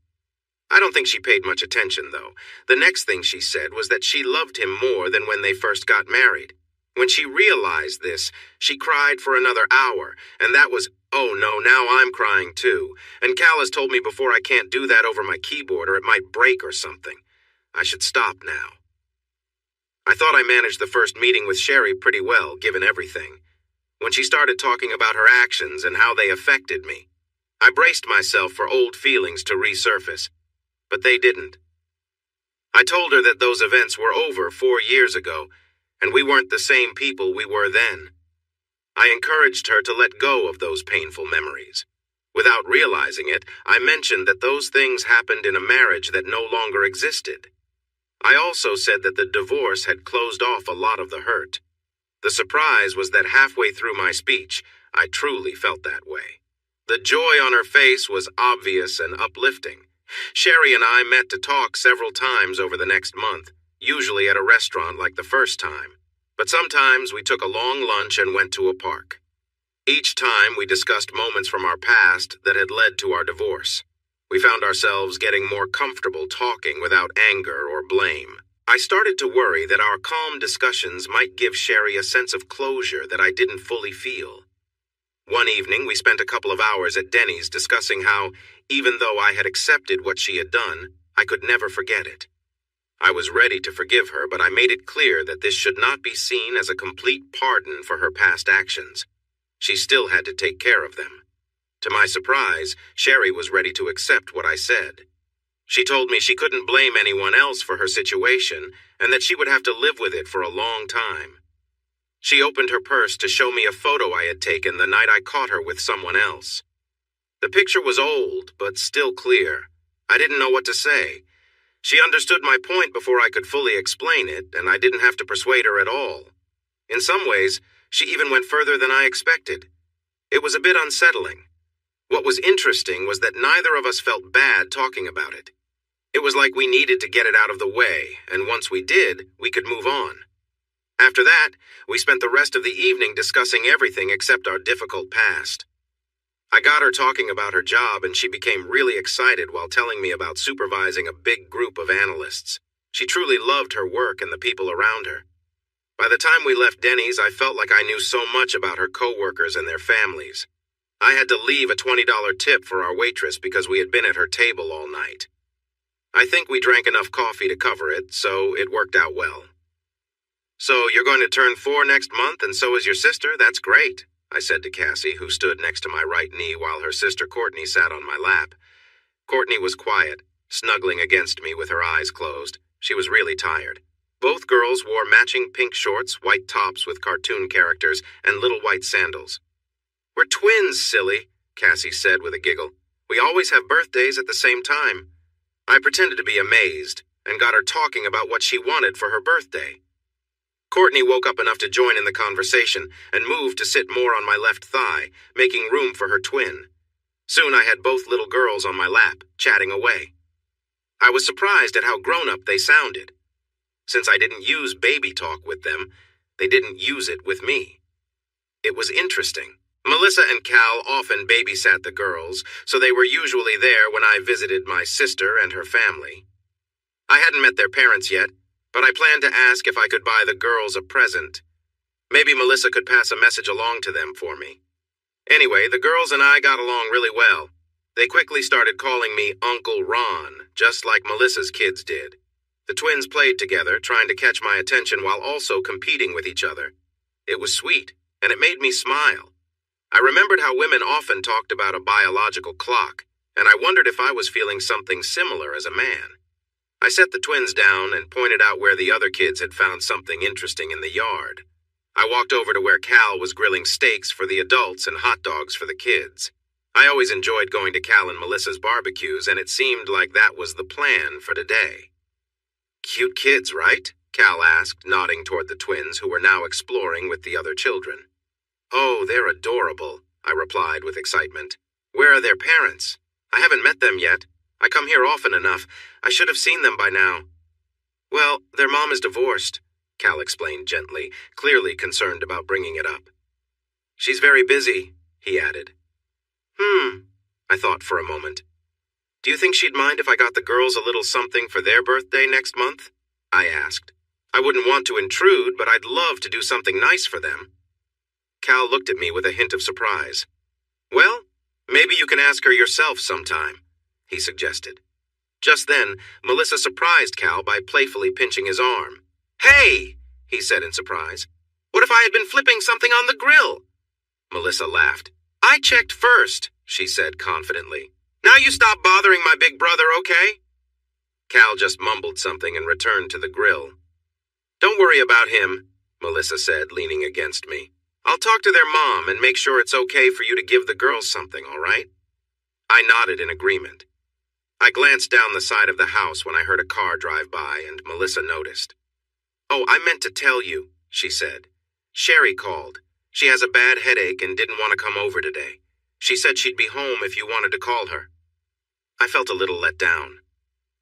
I don't think she paid much attention, though. The next thing she said was that she loved him more than when they first got married. When she realized this, she cried for another hour, and that was, oh no, now I'm crying too. And Cal has told me before I can't do that over my keyboard or it might break or something. I should stop now. I thought I managed the first meeting with Sherry pretty well, given everything. When she started talking about her actions and how they affected me, I braced myself for old feelings to resurface, but they didn't. I told her that those events were over 4 years ago, and we weren't the same people we were then. I encouraged her to let go of those painful memories. Without realizing it, I mentioned that those things happened in a marriage that no longer existed. I also said that the divorce had closed off a lot of the hurt. The surprise was that halfway through my speech, I truly felt that way. The joy on her face was obvious and uplifting. Sherry and I met to talk several times over the next month, usually at a restaurant like the first time. But sometimes we took a long lunch and went to a park. Each time we discussed moments from our past that had led to our divorce. We found ourselves getting more comfortable talking without anger or blame. I started to worry that our calm discussions might give Sherry a sense of closure that I didn't fully feel. One evening, we spent a couple of hours at Denny's discussing how, even though I had accepted what she had done, I could never forget it. I was ready to forgive her, but I made it clear that this should not be seen as a complete pardon for her past actions. She still had to take care of them. To my surprise, Sherry was ready to accept what I said. She told me she couldn't blame anyone else for her situation and that she would have to live with it for a long time. She opened her purse to show me a photo I had taken the night I caught her with someone else. The picture was old, but still clear. I didn't know what to say. She understood my point before I could fully explain it, and I didn't have to persuade her at all. In some ways, she even went further than I expected. It was a bit unsettling. What was interesting was that neither of us felt bad talking about it. It was like we needed to get it out of the way, and once we did, we could move on. After that, we spent the rest of the evening discussing everything except our difficult past. I got her talking about her job, and she became really excited while telling me about supervising a big group of analysts. She truly loved her work and the people around her. By the time we left Denny's, I felt like I knew so much about her coworkers and their families. I had to leave a $20 tip for our waitress because we had been at her table all night. I think we drank enough coffee to cover it, so it worked out well. "So you're going to turn 4 next month, and so is your sister? That's great," I said to Cassie, who stood next to my right knee while her sister Courtney sat on my lap. Courtney was quiet, snuggling against me with her eyes closed. She was really tired. Both girls wore matching pink shorts, white tops with cartoon characters, and little white sandals. "We're twins, silly," Cassie said with a giggle. "We always have birthdays at the same time." I pretended to be amazed and got her talking about what she wanted for her birthday. Courtney woke up enough to join in the conversation and moved to sit more on my left thigh, making room for her twin. Soon I had both little girls on my lap, chatting away. I was surprised at how grown-up they sounded. Since I didn't use baby talk with them, they didn't use it with me. It was interesting. Melissa and Cal often babysat the girls, so they were usually there when I visited my sister and her family. I hadn't met their parents yet, but I planned to ask if I could buy the girls a present. Maybe Melissa could pass a message along to them for me. Anyway, the girls and I got along really well. They quickly started calling me Uncle Ron, just like Melissa's kids did. The twins played together, trying to catch my attention while also competing with each other. It was sweet, and it made me smile. I remembered how women often talked about a biological clock, and I wondered if I was feeling something similar as a man. I set the twins down and pointed out where the other kids had found something interesting in the yard. I walked over to where Cal was grilling steaks for the adults and hot dogs for the kids. I always enjoyed going to Cal and Melissa's barbecues, and it seemed like that was the plan for today. "Cute kids, right?" Cal asked, nodding toward the twins who were now exploring with the other children. "Oh, they're adorable," I replied with excitement. "Where are their parents? I haven't met them yet. I come here often enough. I should have seen them by now." "Well, their mom is divorced," Cal explained gently, clearly concerned about bringing it up. "She's very busy," he added. I thought for a moment. "Do you think she'd mind if I got the girls a little something for their birthday next month?" I asked. "I wouldn't want to intrude, but I'd love to do something nice for them." Cal looked at me with a hint of surprise. "Well, maybe you can ask her yourself sometime," he suggested. Just then, Melissa surprised Cal by playfully pinching his arm. "Hey!" he said in surprise. "What if I had been flipping something on the grill?" Melissa laughed. "I checked first," she said confidently. "Now you stop bothering my big brother, okay?" Cal just mumbled something and returned to the grill. "Don't worry about him," Melissa said, leaning against me. "I'll talk to their mom and make sure it's okay for you to give the girls something, all right?" I nodded in agreement. I glanced down the side of the house when I heard a car drive by, and Melissa noticed. "Oh, I meant to tell you," she said. "Sherry called. She has a bad headache and didn't want to come over today. She said she'd be home if you wanted to call her." I felt a little let down.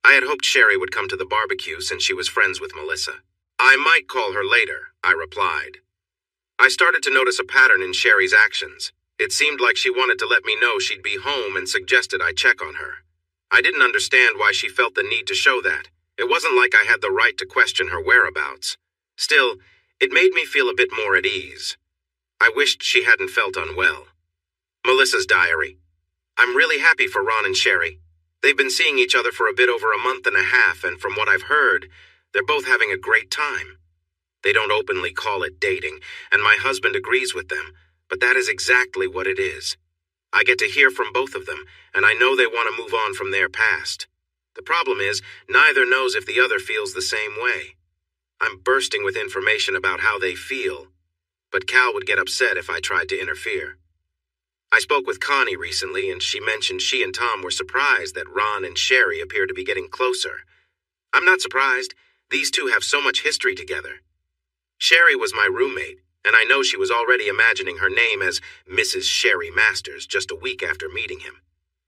I had hoped Sherry would come to the barbecue since she was friends with Melissa. "I might call her later," I replied. I started to notice a pattern in Sherry's actions. It seemed like she wanted to let me know she'd be home and suggested I check on her. I didn't understand why she felt the need to show that. It wasn't like I had the right to question her whereabouts. Still, it made me feel a bit more at ease. I wished she hadn't felt unwell. Melissa's diary. "I'm really happy for Ron and Sherry. They've been seeing each other for a bit over a month and a half, and from what I've heard, they're both having a great time. They don't openly call it dating, and my husband agrees with them, but that is exactly what it is. I get to hear from both of them, and I know they want to move on from their past. The problem is, neither knows if the other feels the same way. I'm bursting with information about how they feel, but Cal would get upset if I tried to interfere. I spoke with Connie recently, and she mentioned she and Tom were surprised that Ron and Sherry appear to be getting closer. I'm not surprised. These two have so much history together. Sherry was my roommate, and I know she was already imagining her name as Mrs. Sherry Masters just a week after meeting him.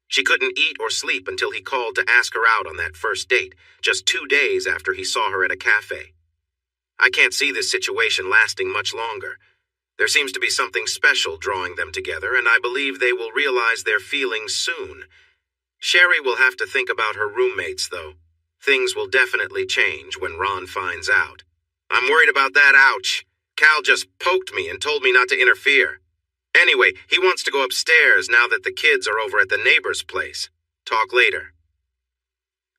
She couldn't eat or sleep until he called to ask her out on that first date, just 2 days after he saw her at a cafe. I can't see this situation lasting much longer. There seems to be something special drawing them together, and I believe they will realize their feelings soon. Sherry will have to think about her roommates, though. Things will definitely change when Ron finds out. I'm worried about that, ouch. Cal just poked me and told me not to interfere. Anyway, he wants to go upstairs now that the kids are over at the neighbor's place. Talk later.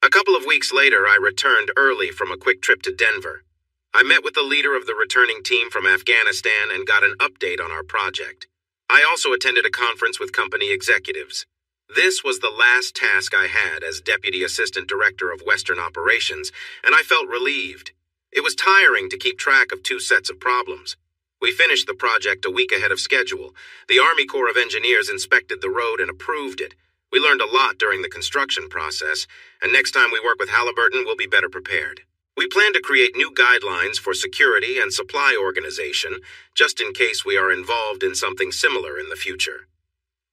A couple of weeks later, I returned early from a quick trip to Denver. I met with the leader of the returning team from Afghanistan and got an update on our project. I also attended a conference with company executives. This was the last task I had as Deputy Assistant Director of Western Operations, and I felt relieved. It was tiring to keep track of 2 sets of problems. We finished the project a week ahead of schedule. The Army Corps of Engineers inspected the road and approved it. We learned a lot during the construction process, and next time we work with Halliburton, we'll be better prepared. We plan to create new guidelines for security and supply organization, just in case we are involved in something similar in the future.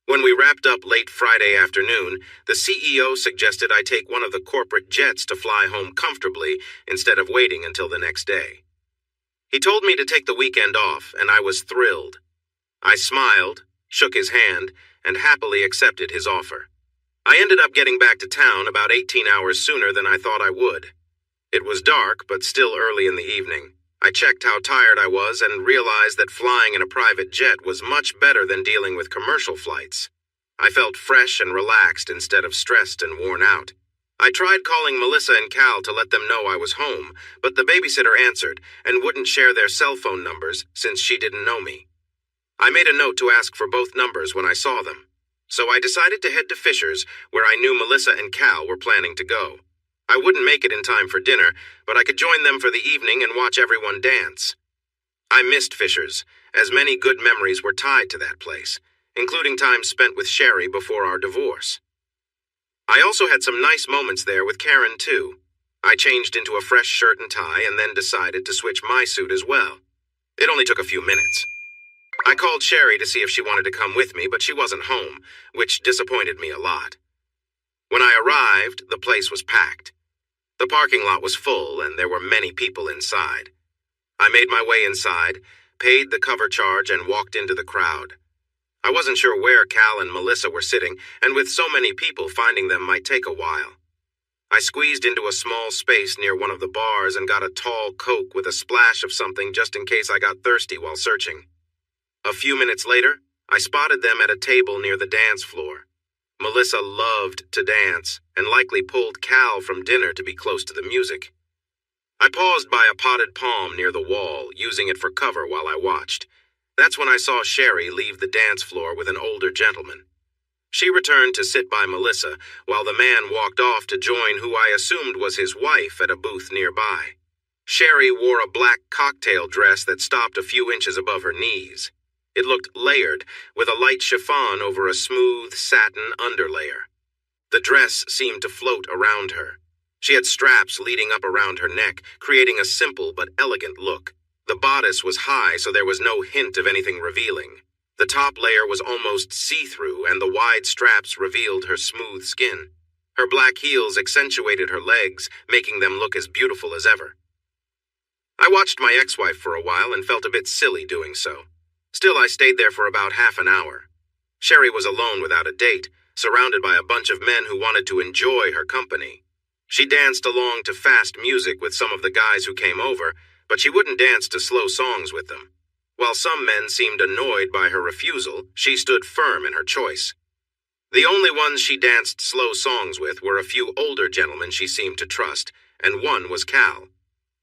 When we wrapped up late Friday afternoon, the CEO suggested I take one of the corporate jets to fly home comfortably instead of waiting until the next day. He told me to take the weekend off, and I was thrilled. I smiled, shook his hand, and happily accepted his offer. I ended up getting back to town about 18 hours sooner than I thought I would. It was dark, but still early in the evening. I checked how tired I was and realized that flying in a private jet was much better than dealing with commercial flights. I felt fresh and relaxed instead of stressed and worn out. I tried calling Melissa and Cal to let them know I was home, but the babysitter answered and wouldn't share their cell phone numbers since she didn't know me. I made a note to ask for both numbers when I saw them, so I decided to head to Fisher's, where I knew Melissa and Cal were planning to go. I wouldn't make it in time for dinner, but I could join them for the evening and watch everyone dance. I missed Fisher's, as many good memories were tied to that place, including time spent with Sherry before our divorce. I also had some nice moments there with Karen, too. I changed into a fresh shirt and tie and then decided to switch my suit as well. It only took a few minutes. I called Sherry to see if she wanted to come with me, but she wasn't home, which disappointed me a lot. When I arrived, the place was packed. The parking lot was full, and there were many people inside. I made my way inside, paid the cover charge, and walked into the crowd. I wasn't sure where Cal and Melissa were sitting, and with so many people, finding them might take a while. I squeezed into a small space near one of the bars and got a tall Coke with a splash of something just in case I got thirsty while searching. A few minutes later, I spotted them at a table near the dance floor. Melissa loved to dance and likely pulled Cal from dinner to be close to the music. I paused by a potted palm near the wall, using it for cover while I watched. That's when I saw Sherry leave the dance floor with an older gentleman. She returned to sit by Melissa, while the man walked off to join who I assumed was his wife at a booth nearby. Sherry wore a black cocktail dress that stopped a few inches above her knees. It looked layered, with a light chiffon over a smooth satin underlayer. The dress seemed to float around her. She had straps leading up around her neck, creating a simple but elegant look. The bodice was high, so there was no hint of anything revealing. The top layer was almost see-through, and the wide straps revealed her smooth skin. Her black heels accentuated her legs, making them look as beautiful as ever. I watched my ex-wife for a while and felt a bit silly doing so. Still, I stayed there for about half an hour. Sherry was alone without a date, surrounded by a bunch of men who wanted to enjoy her company. She danced along to fast music with some of the guys who came over, but she wouldn't dance to slow songs with them. While some men seemed annoyed by her refusal, she stood firm in her choice. The only ones she danced slow songs with were a few older gentlemen she seemed to trust, and one was Cal.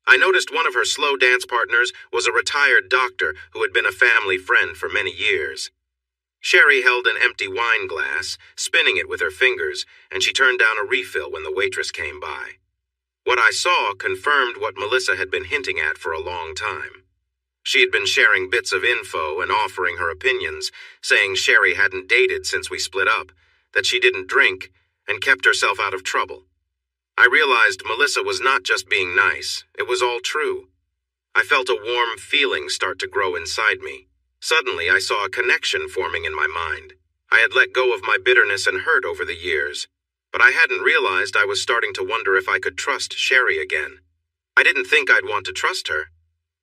I noticed one of her slow dance partners was a retired doctor who had been a family friend for many years. Sherry held an empty wine glass, spinning it with her fingers, and she turned down a refill when the waitress came by. What I saw confirmed what Melissa had been hinting at for a long time. She had been sharing bits of info and offering her opinions, saying Sherry hadn't dated since we split up, that she didn't drink, and kept herself out of trouble. I realized Melissa was not just being nice, it was all true. I felt a warm feeling start to grow inside me. Suddenly, I saw a connection forming in my mind. I had let go of my bitterness and hurt over the years, but I hadn't realized I was starting to wonder if I could trust Sherry again. I didn't think I'd want to trust her.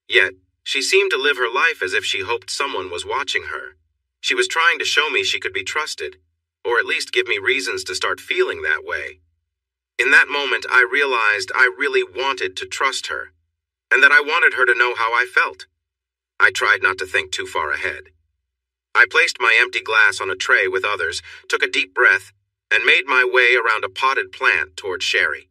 Yet, she seemed to live her life as if she hoped someone was watching her. She was trying to show me she could be trusted, or at least give me reasons to start feeling that way. In that moment, I realized I really wanted to trust her, and that I wanted her to know how I felt. I tried not to think too far ahead. I placed my empty glass on a tray with others, took a deep breath, and made my way around a potted plant toward Sherry.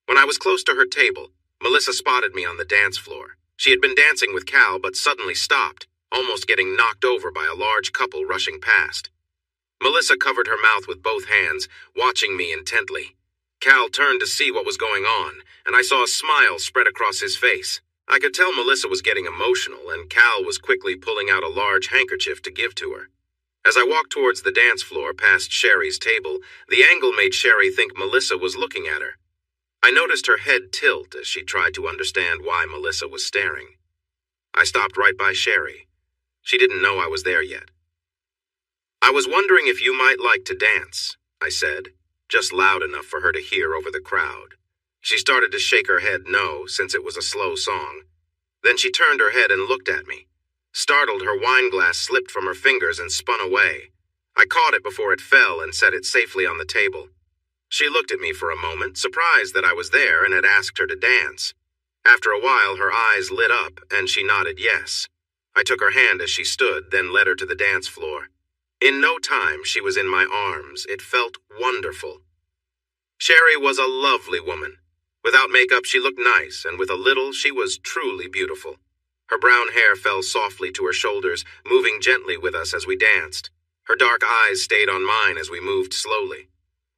When I was close to her table, Melissa spotted me on the dance floor. She had been dancing with Cal, but suddenly stopped, almost getting knocked over by a large couple rushing past. Melissa covered her mouth with both hands, watching me intently. Cal turned to see what was going on, and I saw a smile spread across his face. I could tell Melissa was getting emotional, and Cal was quickly pulling out a large handkerchief to give to her. As I walked towards the dance floor past Sherry's table, the angle made Sherry think Melissa was looking at her. I noticed her head tilt as she tried to understand why Melissa was staring. I stopped right by Sherry. She didn't know I was there yet. "I was wondering if you might like to dance," I said, just loud enough for her to hear over the crowd. She started to shake her head no, since it was a slow song. Then she turned her head and looked at me. Startled, her wine glass slipped from her fingers and spun away. I caught it before it fell and set it safely on the table. She looked at me for a moment, surprised that I was there and had asked her to dance. After a while, her eyes lit up, and she nodded yes. I took her hand as she stood, then led her to the dance floor. In no time, she was in my arms. It felt wonderful. Sherry was a lovely woman. Without makeup, she looked nice, and with a little, she was truly beautiful. Her brown hair fell softly to her shoulders, moving gently with us as we danced. Her dark eyes stayed on mine as we moved slowly.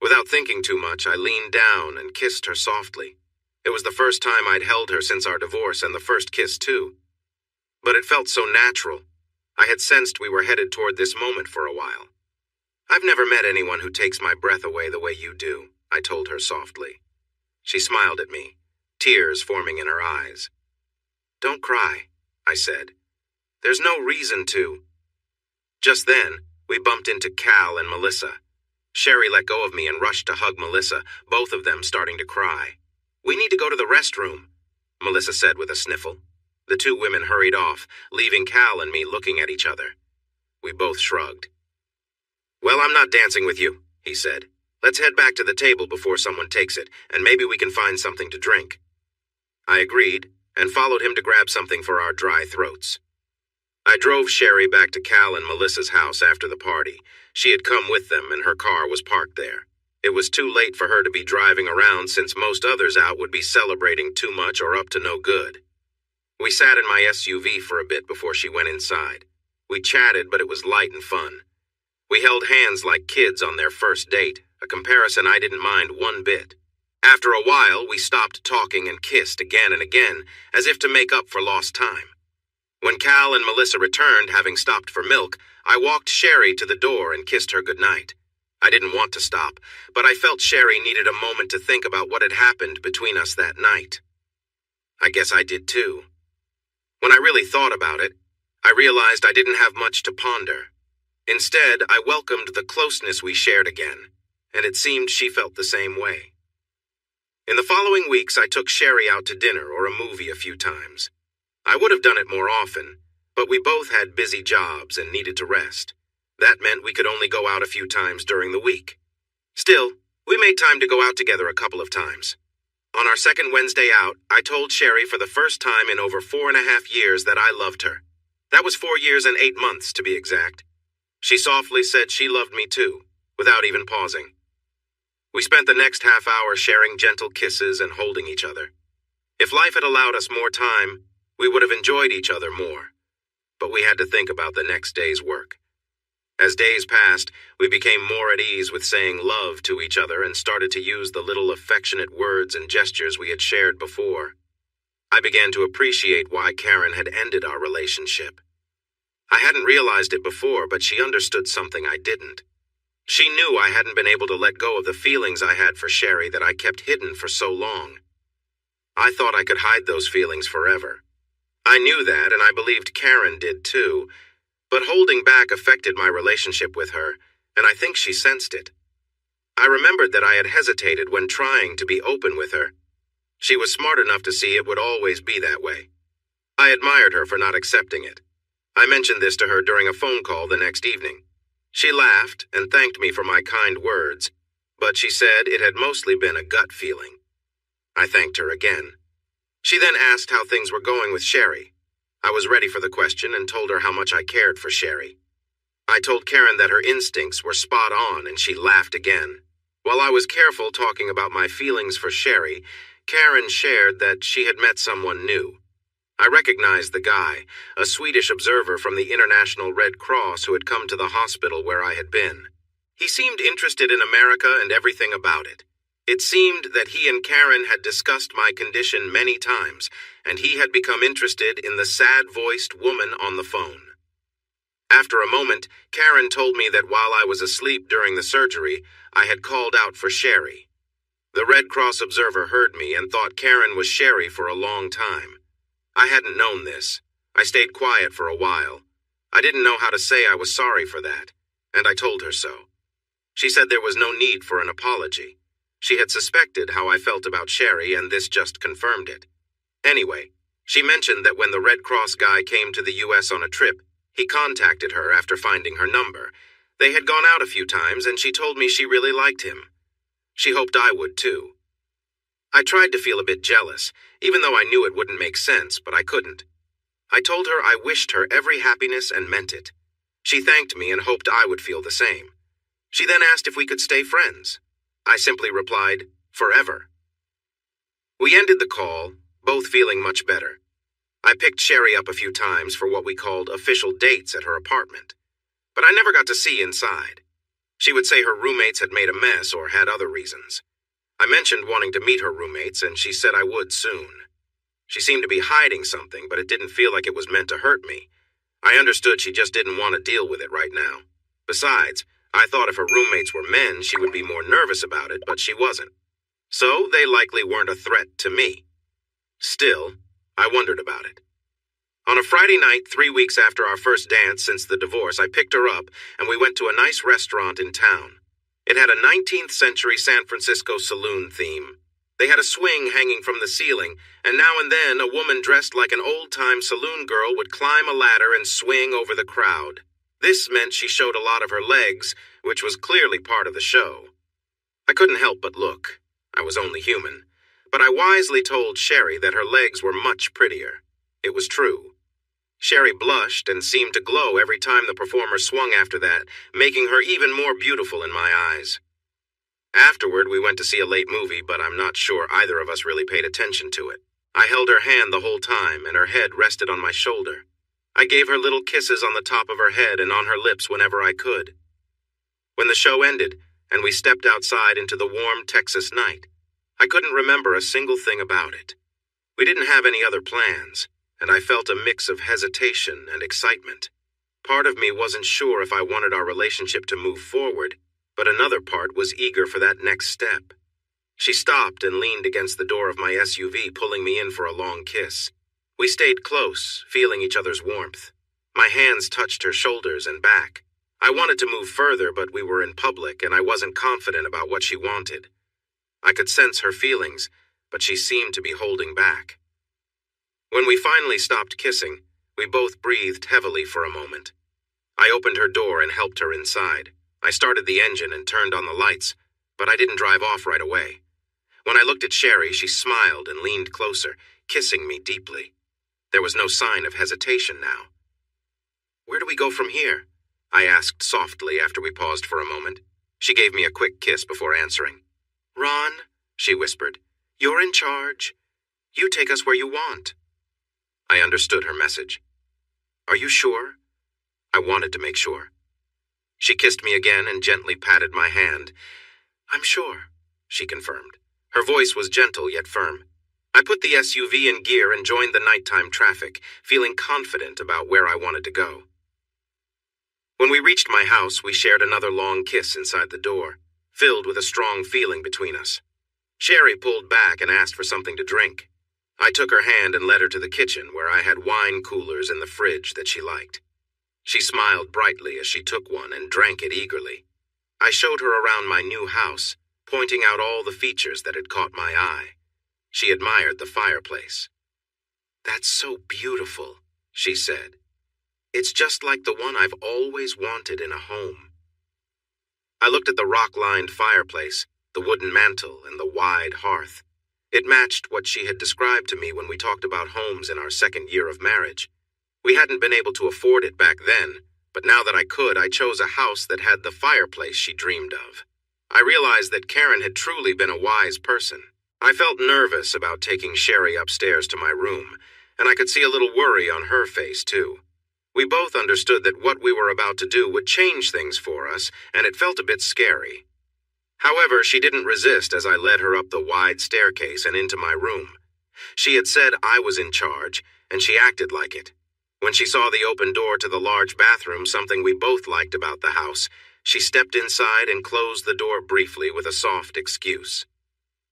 Without thinking too much, I leaned down and kissed her softly. It was the first time I'd held her since our divorce, and the first kiss, too. But it felt so natural. I had sensed we were headed toward this moment for a while. "I've never met anyone who takes my breath away the way you do," I told her softly. She smiled at me, tears forming in her eyes. "Don't cry," I said. "There's no reason to." Just then, we bumped into Cal and Melissa. Sherry let go of me and rushed to hug Melissa, both of them starting to cry. "We need to go to the restroom," Melissa said with a sniffle. The two women hurried off, leaving Cal and me looking at each other. We both shrugged. "Well, I'm not dancing with you," he said. "Let's head back to the table before someone takes it, and maybe we can find something to drink." I agreed, and followed him to grab something for our dry throats. I drove Sherry back to Cal and Melissa's house after the party. She had come with them, and her car was parked there. It was too late for her to be driving around since most others out would be celebrating too much or up to no good. We sat in my SUV for a bit before she went inside. We chatted, but it was light and fun. We held hands like kids on their first date, a comparison I didn't mind one bit. After a while, we stopped talking and kissed again and again, as if to make up for lost time. When Cal and Melissa returned, having stopped for milk, I walked Sherry to the door and kissed her goodnight. I didn't want to stop, but I felt Sherry needed a moment to think about what had happened between us that night. I guess I did too. When I really thought about it, I realized I didn't have much to ponder. Instead, I welcomed the closeness we shared again, and it seemed she felt the same way. In the following weeks, I took Sherry out to dinner or a movie a few times. I would have done it more often, but we both had busy jobs and needed to rest. That meant we could only go out a few times during the week. Still, we made time to go out together a couple of times. On our second Wednesday out, I told Sherry for the first time in over 4.5 years that I loved her. That was 4 years and 8 months, to be exact. She softly said she loved me too, without even pausing. We spent the next half hour sharing gentle kisses and holding each other. If life had allowed us more time, we would have enjoyed each other more. But we had to think about the next day's work. As days passed, we became more at ease with saying love to each other and started to use the little affectionate words and gestures we had shared before. I began to appreciate why Karen had ended our relationship. I hadn't realized it before, but she understood something I didn't. She knew I hadn't been able to let go of the feelings I had for Sherry that I kept hidden for so long. I thought I could hide those feelings forever. I knew that, and I believed Karen did too, but holding back affected my relationship with her, and I think she sensed it. I remembered that I had hesitated when trying to be open with her. She was smart enough to see it would always be that way. I admired her for not accepting it. I mentioned this to her during a phone call the next evening. She laughed and thanked me for my kind words, but she said it had mostly been a gut feeling. I thanked her again. She then asked how things were going with Sherry. I was ready for the question and told her how much I cared for Sherry. I told Karen that her instincts were spot on, and she laughed again. While I was careful talking about my feelings for Sherry, Karen shared that she had met someone new. I recognized the guy, a Swedish observer from the International Red Cross who had come to the hospital where I had been. He seemed interested in America and everything about it. It seemed that he and Karen had discussed my condition many times, and he had become interested in the sad-voiced woman on the phone. After a moment, Karen told me that while I was asleep during the surgery, I had called out for Sherry. The Red Cross observer heard me and thought Karen was Sherry for a long time. I hadn't known this. I stayed quiet for a while. I didn't know how to say I was sorry for that, and I told her so. She said there was no need for an apology. She had suspected how I felt about Sherry, and this just confirmed it. Anyway, she mentioned that when the Red Cross guy came to the U.S. on a trip, he contacted her after finding her number. They had gone out a few times, and she told me she really liked him. She hoped I would too. I tried to feel a bit jealous, even though I knew it wouldn't make sense, but I couldn't. I told her I wished her every happiness and meant it. She thanked me and hoped I would feel the same. She then asked if we could stay friends. I simply replied, forever. We ended the call, both feeling much better. I picked Sherry up a few times for what we called official dates at her apartment, but I never got to see inside. She would say her roommates had made a mess or had other reasons. I mentioned wanting to meet her roommates, and she said I would soon. She seemed to be hiding something, but it didn't feel like it was meant to hurt me. I understood she just didn't want to deal with it right now. Besides, I thought if her roommates were men, she would be more nervous about it, but she wasn't. So they likely weren't a threat to me. Still, I wondered about it. On a Friday night, 3 weeks after our first dance since the divorce, I picked her up, and we went to a nice restaurant in town. It had a 19th century San Francisco saloon theme. They had a swing hanging from the ceiling, and now and then a woman dressed like an old-time saloon girl would climb a ladder and swing over the crowd. This meant she showed a lot of her legs, which was clearly part of the show. I couldn't help but look. I was only human. But I wisely told Sherry that her legs were much prettier. It was true. Sherry blushed and seemed to glow every time the performer swung after that, making her even more beautiful in my eyes. Afterward, we went to see a late movie, but I'm not sure either of us really paid attention to it. I held her hand the whole time, and her head rested on my shoulder. I gave her little kisses on the top of her head and on her lips whenever I could. When the show ended, and we stepped outside into the warm Texas night, I couldn't remember a single thing about it. We didn't have any other plans, and I felt a mix of hesitation and excitement. Part of me wasn't sure if I wanted our relationship to move forward, but another part was eager for that next step. She stopped and leaned against the door of my SUV, pulling me in for a long kiss. We stayed close, feeling each other's warmth. My hands touched her shoulders and back. I wanted to move further, but we were in public and I wasn't confident about what she wanted. I could sense her feelings, but she seemed to be holding back. When we finally stopped kissing, we both breathed heavily for a moment. I opened her door and helped her inside. I started the engine and turned on the lights, but I didn't drive off right away. When I looked at Sherry, she smiled and leaned closer, kissing me deeply. There was no sign of hesitation now. "Where do we go from here?" I asked softly after we paused for a moment. She gave me a quick kiss before answering. "Ron," she whispered, "you're in charge. You take us where you want." I understood her message. "Are you sure?" I wanted to make sure. She kissed me again and gently patted my hand. "I'm sure," she confirmed. Her voice was gentle yet firm. I put the SUV in gear and joined the nighttime traffic, feeling confident about where I wanted to go. When we reached my house, we shared another long kiss inside the door, filled with a strong feeling between us. Sherry pulled back and asked for something to drink. I took her hand and led her to the kitchen, where I had wine coolers in the fridge that she liked. She smiled brightly as she took one and drank it eagerly. I showed her around my new house, pointing out all the features that had caught my eye. She admired the fireplace. "That's so beautiful," she said. "It's just like the one I've always wanted in a home." I looked at the rock-lined fireplace, the wooden mantel, and the wide hearth. It matched what she had described to me when we talked about homes in our second year of marriage. We hadn't been able to afford it back then, but now that I could, I chose a house that had the fireplace she dreamed of. I realized that Karen had truly been a wise person. I felt nervous about taking Sherry upstairs to my room, and I could see a little worry on her face, too. We both understood that what we were about to do would change things for us, and it felt a bit scary. However, she didn't resist as I led her up the wide staircase and into my room. She had said I was in charge, and she acted like it. When she saw the open door to the large bathroom, something we both liked about the house, she stepped inside and closed the door briefly with a soft excuse.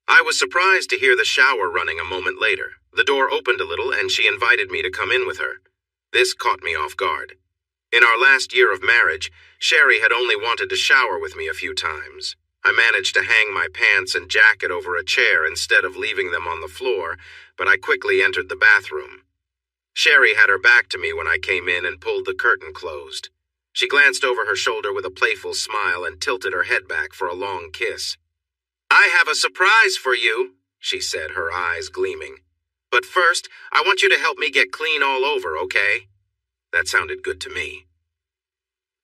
I was surprised to hear the shower running a moment later. The door opened a little and she invited me to come in with her. This caught me off guard. In our last year of marriage, Sherry had only wanted to shower with me a few times. I managed to hang my pants and jacket over a chair instead of leaving them on the floor, but I quickly entered the bathroom. Sherry had her back to me when I came in and pulled the curtain closed. She glanced over her shoulder with a playful smile and tilted her head back for a long kiss. "I have a surprise for you," she said, her eyes gleaming. "But first, I want you to help me get clean all over, okay?" That sounded good to me.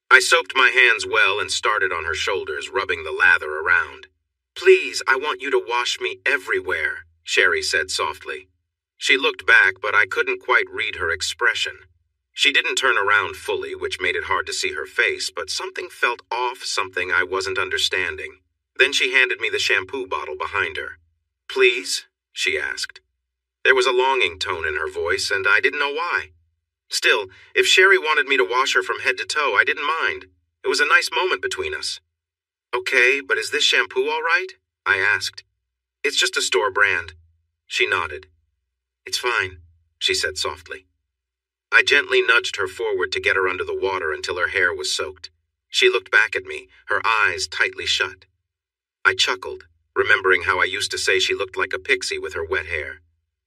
I soaped my hands well and started on her shoulders, rubbing the lather around. "Please, I want you to wash me everywhere," Sherry said softly. She looked back, but I couldn't quite read her expression. She didn't turn around fully, which made it hard to see her face, but something felt off, something I wasn't understanding. Then she handed me the shampoo bottle behind her. "Please?" she asked. There was a longing tone in her voice, and I didn't know why. Still, if Sherry wanted me to wash her from head to toe, I didn't mind. It was a nice moment between us. "Okay, but is this shampoo all right?" I asked. "It's just a store brand." She nodded. "It's fine," she said softly. I gently nudged her forward to get her under the water until her hair was soaked. She looked back at me, her eyes tightly shut. I chuckled, remembering how I used to say she looked like a pixie with her wet hair.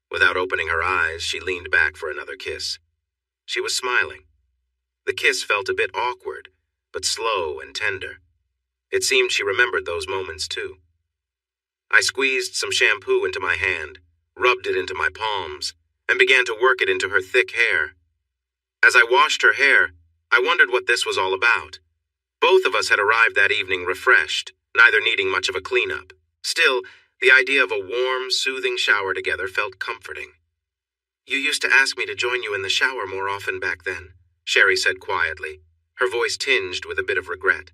Without opening her eyes, she leaned back for another kiss. She was smiling. The kiss felt a bit awkward, but slow and tender. It seemed she remembered those moments too. I squeezed some shampoo into my hand, rubbed it into my palms, and began to work it into her thick hair. As I washed her hair, I wondered what this was all about. Both of us had arrived that evening refreshed, neither needing much of a cleanup. Still, the idea of a warm, soothing shower together felt comforting. "You used to ask me to join you in the shower more often back then," Sherry said quietly, her voice tinged with a bit of regret.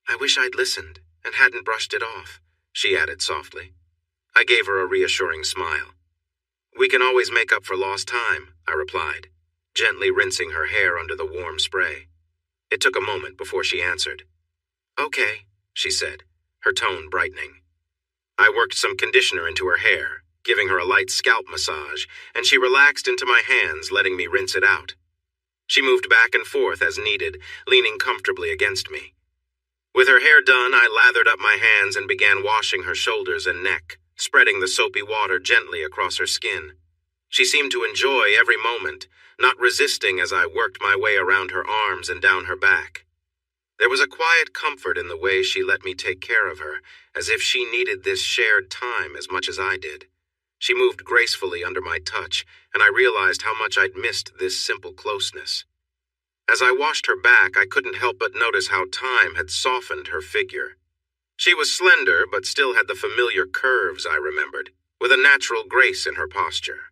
"I wish I'd listened and hadn't brushed it off," she added softly. I gave her a reassuring smile. "We can always make up for lost time," I replied, gently rinsing her hair under the warm spray. It took a moment before she answered. "Okay, she said, her tone brightening. I worked some conditioner into her hair, giving her a light scalp massage, and she relaxed into my hands, letting me rinse it out. She moved back and forth as needed, leaning comfortably against me. With her hair done, I lathered up my hands and began washing her shoulders and neck, spreading the soapy water gently across her skin. She seemed to enjoy every moment, not resisting as I worked my way around her arms and down her back. There was a quiet comfort in the way she let me take care of her, as if she needed this shared time as much as I did. She moved gracefully under my touch, and I realized how much I'd missed this simple closeness. As I washed her back, I couldn't help but notice how time had softened her figure. She was slender, but still had the familiar curves I remembered, with a natural grace in her posture.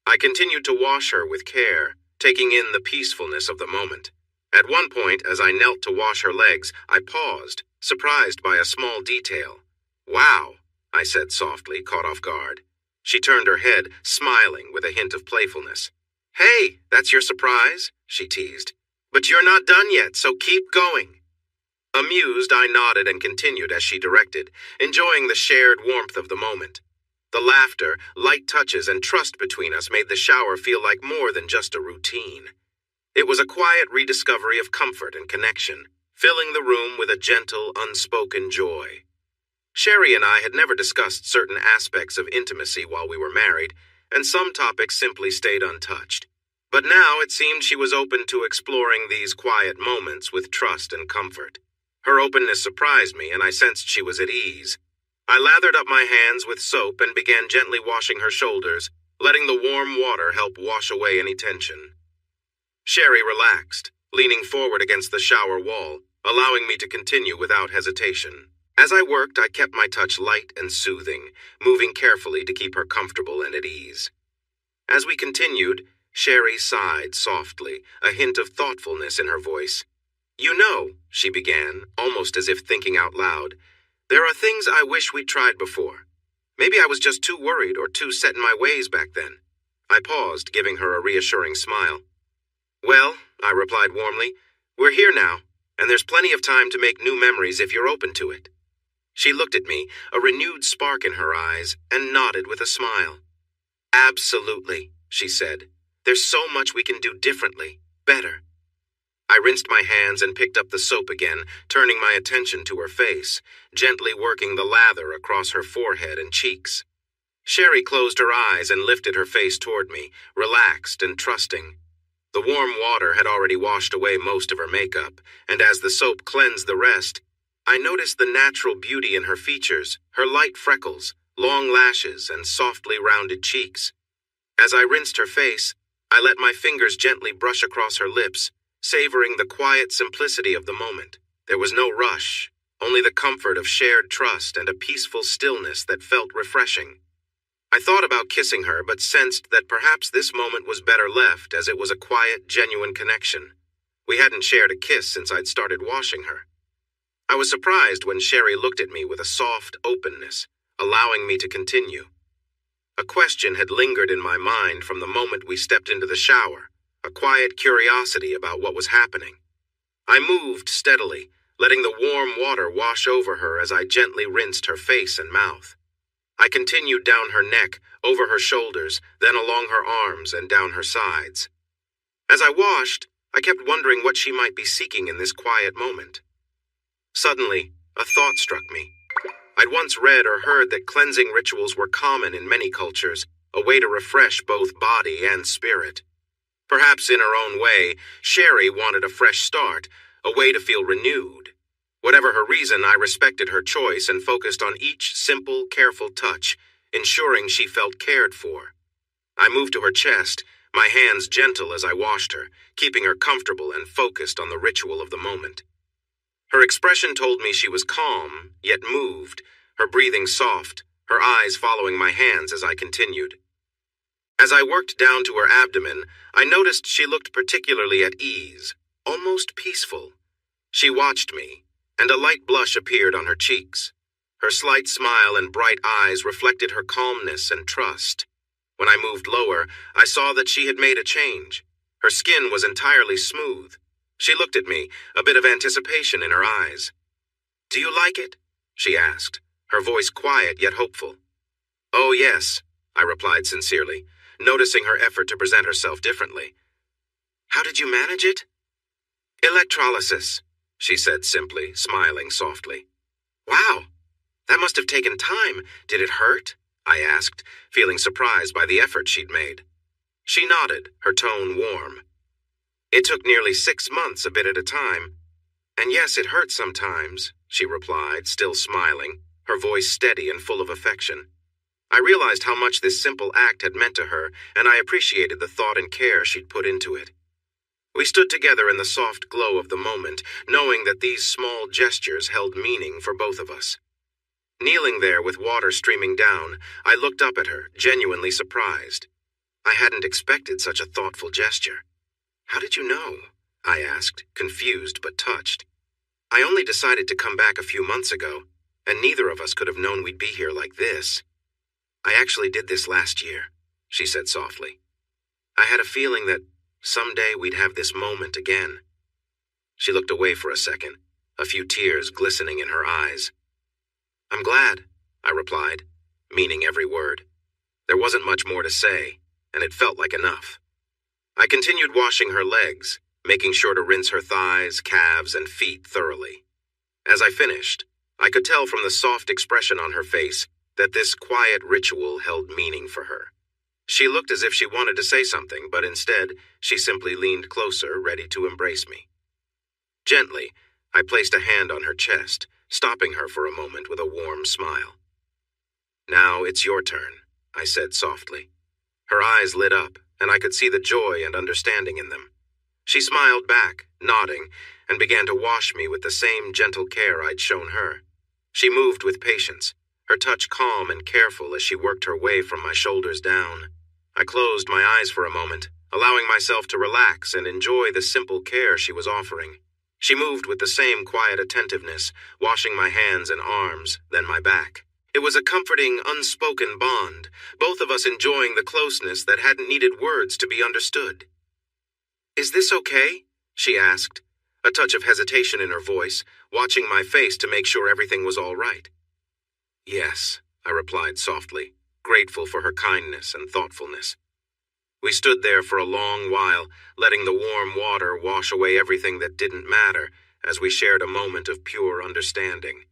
I continued to wash her with care, taking in the peacefulness of the moment. At one point, as I knelt to wash her legs, I paused, surprised by a small detail. "Wow," I said softly, caught off guard. She turned her head, smiling with a hint of playfulness. "Hey, that's your surprise?" she teased. "But you're not done yet, so keep going." Amused, I nodded and continued as she directed, enjoying the shared warmth of the moment. The laughter, light touches, and trust between us made the shower feel like more than just a routine. It was a quiet rediscovery of comfort and connection, filling the room with a gentle, unspoken joy. Sherry and I had never discussed certain aspects of intimacy while we were married, and some topics simply stayed untouched. But now it seemed she was open to exploring these quiet moments with trust and comfort. Her openness surprised me, and I sensed she was at ease. I lathered up my hands with soap and began gently washing her shoulders, letting the warm water help wash away any tension. Sherry relaxed, leaning forward against the shower wall, allowing me to continue without hesitation. As I worked, I kept my touch light and soothing, moving carefully to keep her comfortable and at ease. As we continued, Sherry sighed softly, a hint of thoughtfulness in her voice. "You know," she began, almost as if thinking out loud, "there are things I wish we'd tried before. Maybe I was just too worried or too set in my ways back then." I paused, giving her a reassuring smile. "Well," I replied warmly, "we're here now, and there's plenty of time to make new memories if you're open to it." She looked at me, a renewed spark in her eyes, and nodded with a smile. "Absolutely," she said. "There's so much we can do differently, better." I rinsed my hands and picked up the soap again, turning my attention to her face, gently working the lather across her forehead and cheeks. Sherry closed her eyes and lifted her face toward me, relaxed and trusting. The warm water had already washed away most of her makeup, and as the soap cleansed the rest, I noticed the natural beauty in her features, her light freckles, long lashes, and softly rounded cheeks. As I rinsed her face, I let my fingers gently brush across her lips, savoring the quiet simplicity of the moment. There was no rush, only the comfort of shared trust and a peaceful stillness that felt refreshing. I thought about kissing her, but sensed that perhaps this moment was better left, as it was a quiet, genuine connection. We hadn't shared a kiss since I'd started washing her. I was surprised when Sherry looked at me with a soft openness, allowing me to continue. A question had lingered in my mind from the moment we stepped into the shower, a quiet curiosity about what was happening. I moved steadily, letting the warm water wash over her as I gently rinsed her face and mouth. I continued down her neck, over her shoulders, then along her arms and down her sides. As I washed, I kept wondering what she might be seeking in this quiet moment. Suddenly, a thought struck me. I'd once read or heard that cleansing rituals were common in many cultures, a way to refresh both body and spirit. Perhaps in her own way, Sherry wanted a fresh start, a way to feel renewed. Whatever her reason, I respected her choice and focused on each simple, careful touch, ensuring she felt cared for. I moved to her chest, my hands gentle as I washed her, keeping her comfortable and focused on the ritual of the moment. Her expression told me she was calm, yet moved, her breathing soft, her eyes following my hands as I continued. As I worked down to her abdomen, I noticed she looked particularly at ease, almost peaceful. She watched me, and a light blush appeared on her cheeks. Her slight smile and bright eyes reflected her calmness and trust. When I moved lower, I saw that she had made a change. Her skin was entirely smooth. She looked at me, a bit of anticipation in her eyes. "Do you like it?" she asked, her voice quiet yet hopeful. "Oh, yes," I replied sincerely, noticing her effort to present herself differently. "How did you manage it?" "Electrolysis," she said simply, smiling softly. "Wow, that must have taken time. Did it hurt?" I asked, feeling surprised by the effort she'd made. She nodded, her tone warm. "It took nearly 6 months, a bit at a time. And yes, it hurt sometimes," she replied, still smiling, her voice steady and full of affection. I realized how much this simple act had meant to her, and I appreciated the thought and care she'd put into it. We stood together in the soft glow of the moment, knowing that these small gestures held meaning for both of us. Kneeling there with water streaming down, I looked up at her, genuinely surprised. I hadn't expected such a thoughtful gesture. "How did you know?" I asked, confused but touched. "I only decided to come back a few months ago, and neither of us could have known we'd be here like this. I actually did this last year," she said softly. "I had a feeling that someday we'd have this moment again." She looked away for a second, a few tears glistening in her eyes. "I'm glad," I replied, meaning every word. There wasn't much more to say, and it felt like enough. I continued washing her legs, making sure to rinse her thighs, calves, and feet thoroughly. As I finished, I could tell from the soft expression on her face that this quiet ritual held meaning for her. She looked as if she wanted to say something, but instead, she simply leaned closer, ready to embrace me. Gently, I placed a hand on her chest, stopping her for a moment with a warm smile. "Now it's your turn," I said softly. Her eyes lit up, and I could see the joy and understanding in them. She smiled back, nodding, and began to wash me with the same gentle care I'd shown her. She moved with patience, her touch calm and careful as she worked her way from my shoulders down. I closed my eyes for a moment, allowing myself to relax and enjoy the simple care she was offering. She moved with the same quiet attentiveness, washing my hands and arms, then my back. It was a comforting, unspoken bond, both of us enjoying the closeness that hadn't needed words to be understood. "Is this okay?" she asked, a touch of hesitation in her voice, watching my face to make sure everything was all right. "Yes," I replied softly, grateful for her kindness and thoughtfulness. We stood there for a long while, letting the warm water wash away everything that didn't matter, as we shared a moment of pure understanding.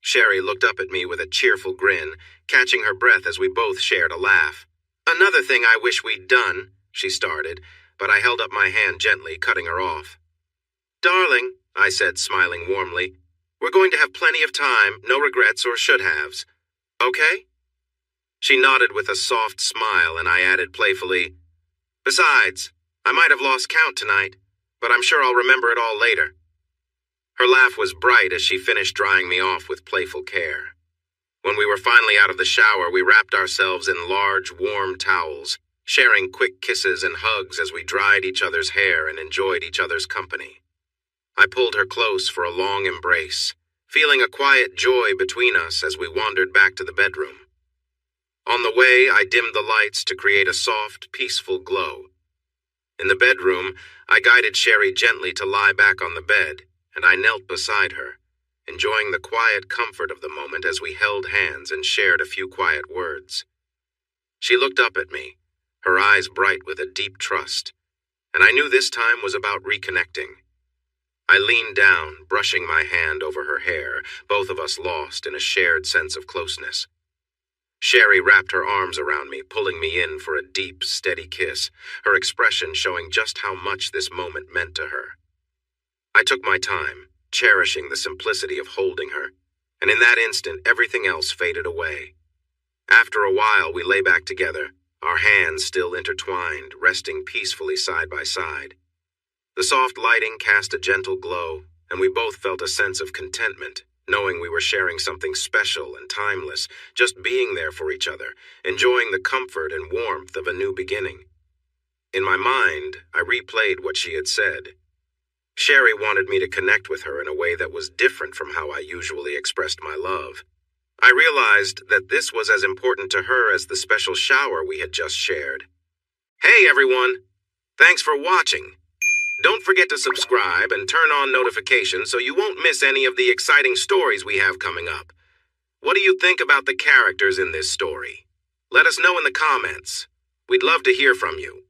Sherry looked up at me with a cheerful grin, catching her breath as we both shared a laugh. "Another thing I wish we'd done," she started, but I held up my hand gently, cutting her off. "Darling," I said, smiling warmly, "we're going to have plenty of time, no regrets or should-haves. Okay?" She nodded with a soft smile, and I added playfully, "Besides, I might have lost count tonight, but I'm sure I'll remember it all later." Her laugh was bright as she finished drying me off with playful care. When we were finally out of the shower, we wrapped ourselves in large, warm towels, sharing quick kisses and hugs as we dried each other's hair and enjoyed each other's company. I pulled her close for a long embrace, feeling a quiet joy between us as we wandered back to the bedroom. On the way, I dimmed the lights to create a soft, peaceful glow. In the bedroom, I guided Sherry gently to lie back on the bed, and I knelt beside her, enjoying the quiet comfort of the moment as we held hands and shared a few quiet words. She looked up at me, her eyes bright with a deep trust, and I knew this time was about reconnecting. I leaned down, brushing my hand over her hair, both of us lost in a shared sense of closeness. Sherry wrapped her arms around me, pulling me in for a deep, steady kiss, her expression showing just how much this moment meant to her. I took my time, cherishing the simplicity of holding her, and in that instant everything else faded away. After a while, we lay back together, our hands still intertwined, resting peacefully side by side. The soft lighting cast a gentle glow, and we both felt a sense of contentment, knowing we were sharing something special and timeless, just being there for each other, enjoying the comfort and warmth of a new beginning. In my mind, I replayed what she had said. Sherry wanted me to connect with her in a way that was different from how I usually expressed my love. I realized that this was as important to her as the special shower we had just shared. Hey everyone! Thanks for watching! Don't forget to subscribe and turn on notifications so you won't miss any of the exciting stories we have coming up. What do you think about the characters in this story? Let us know in the comments. We'd love to hear from you.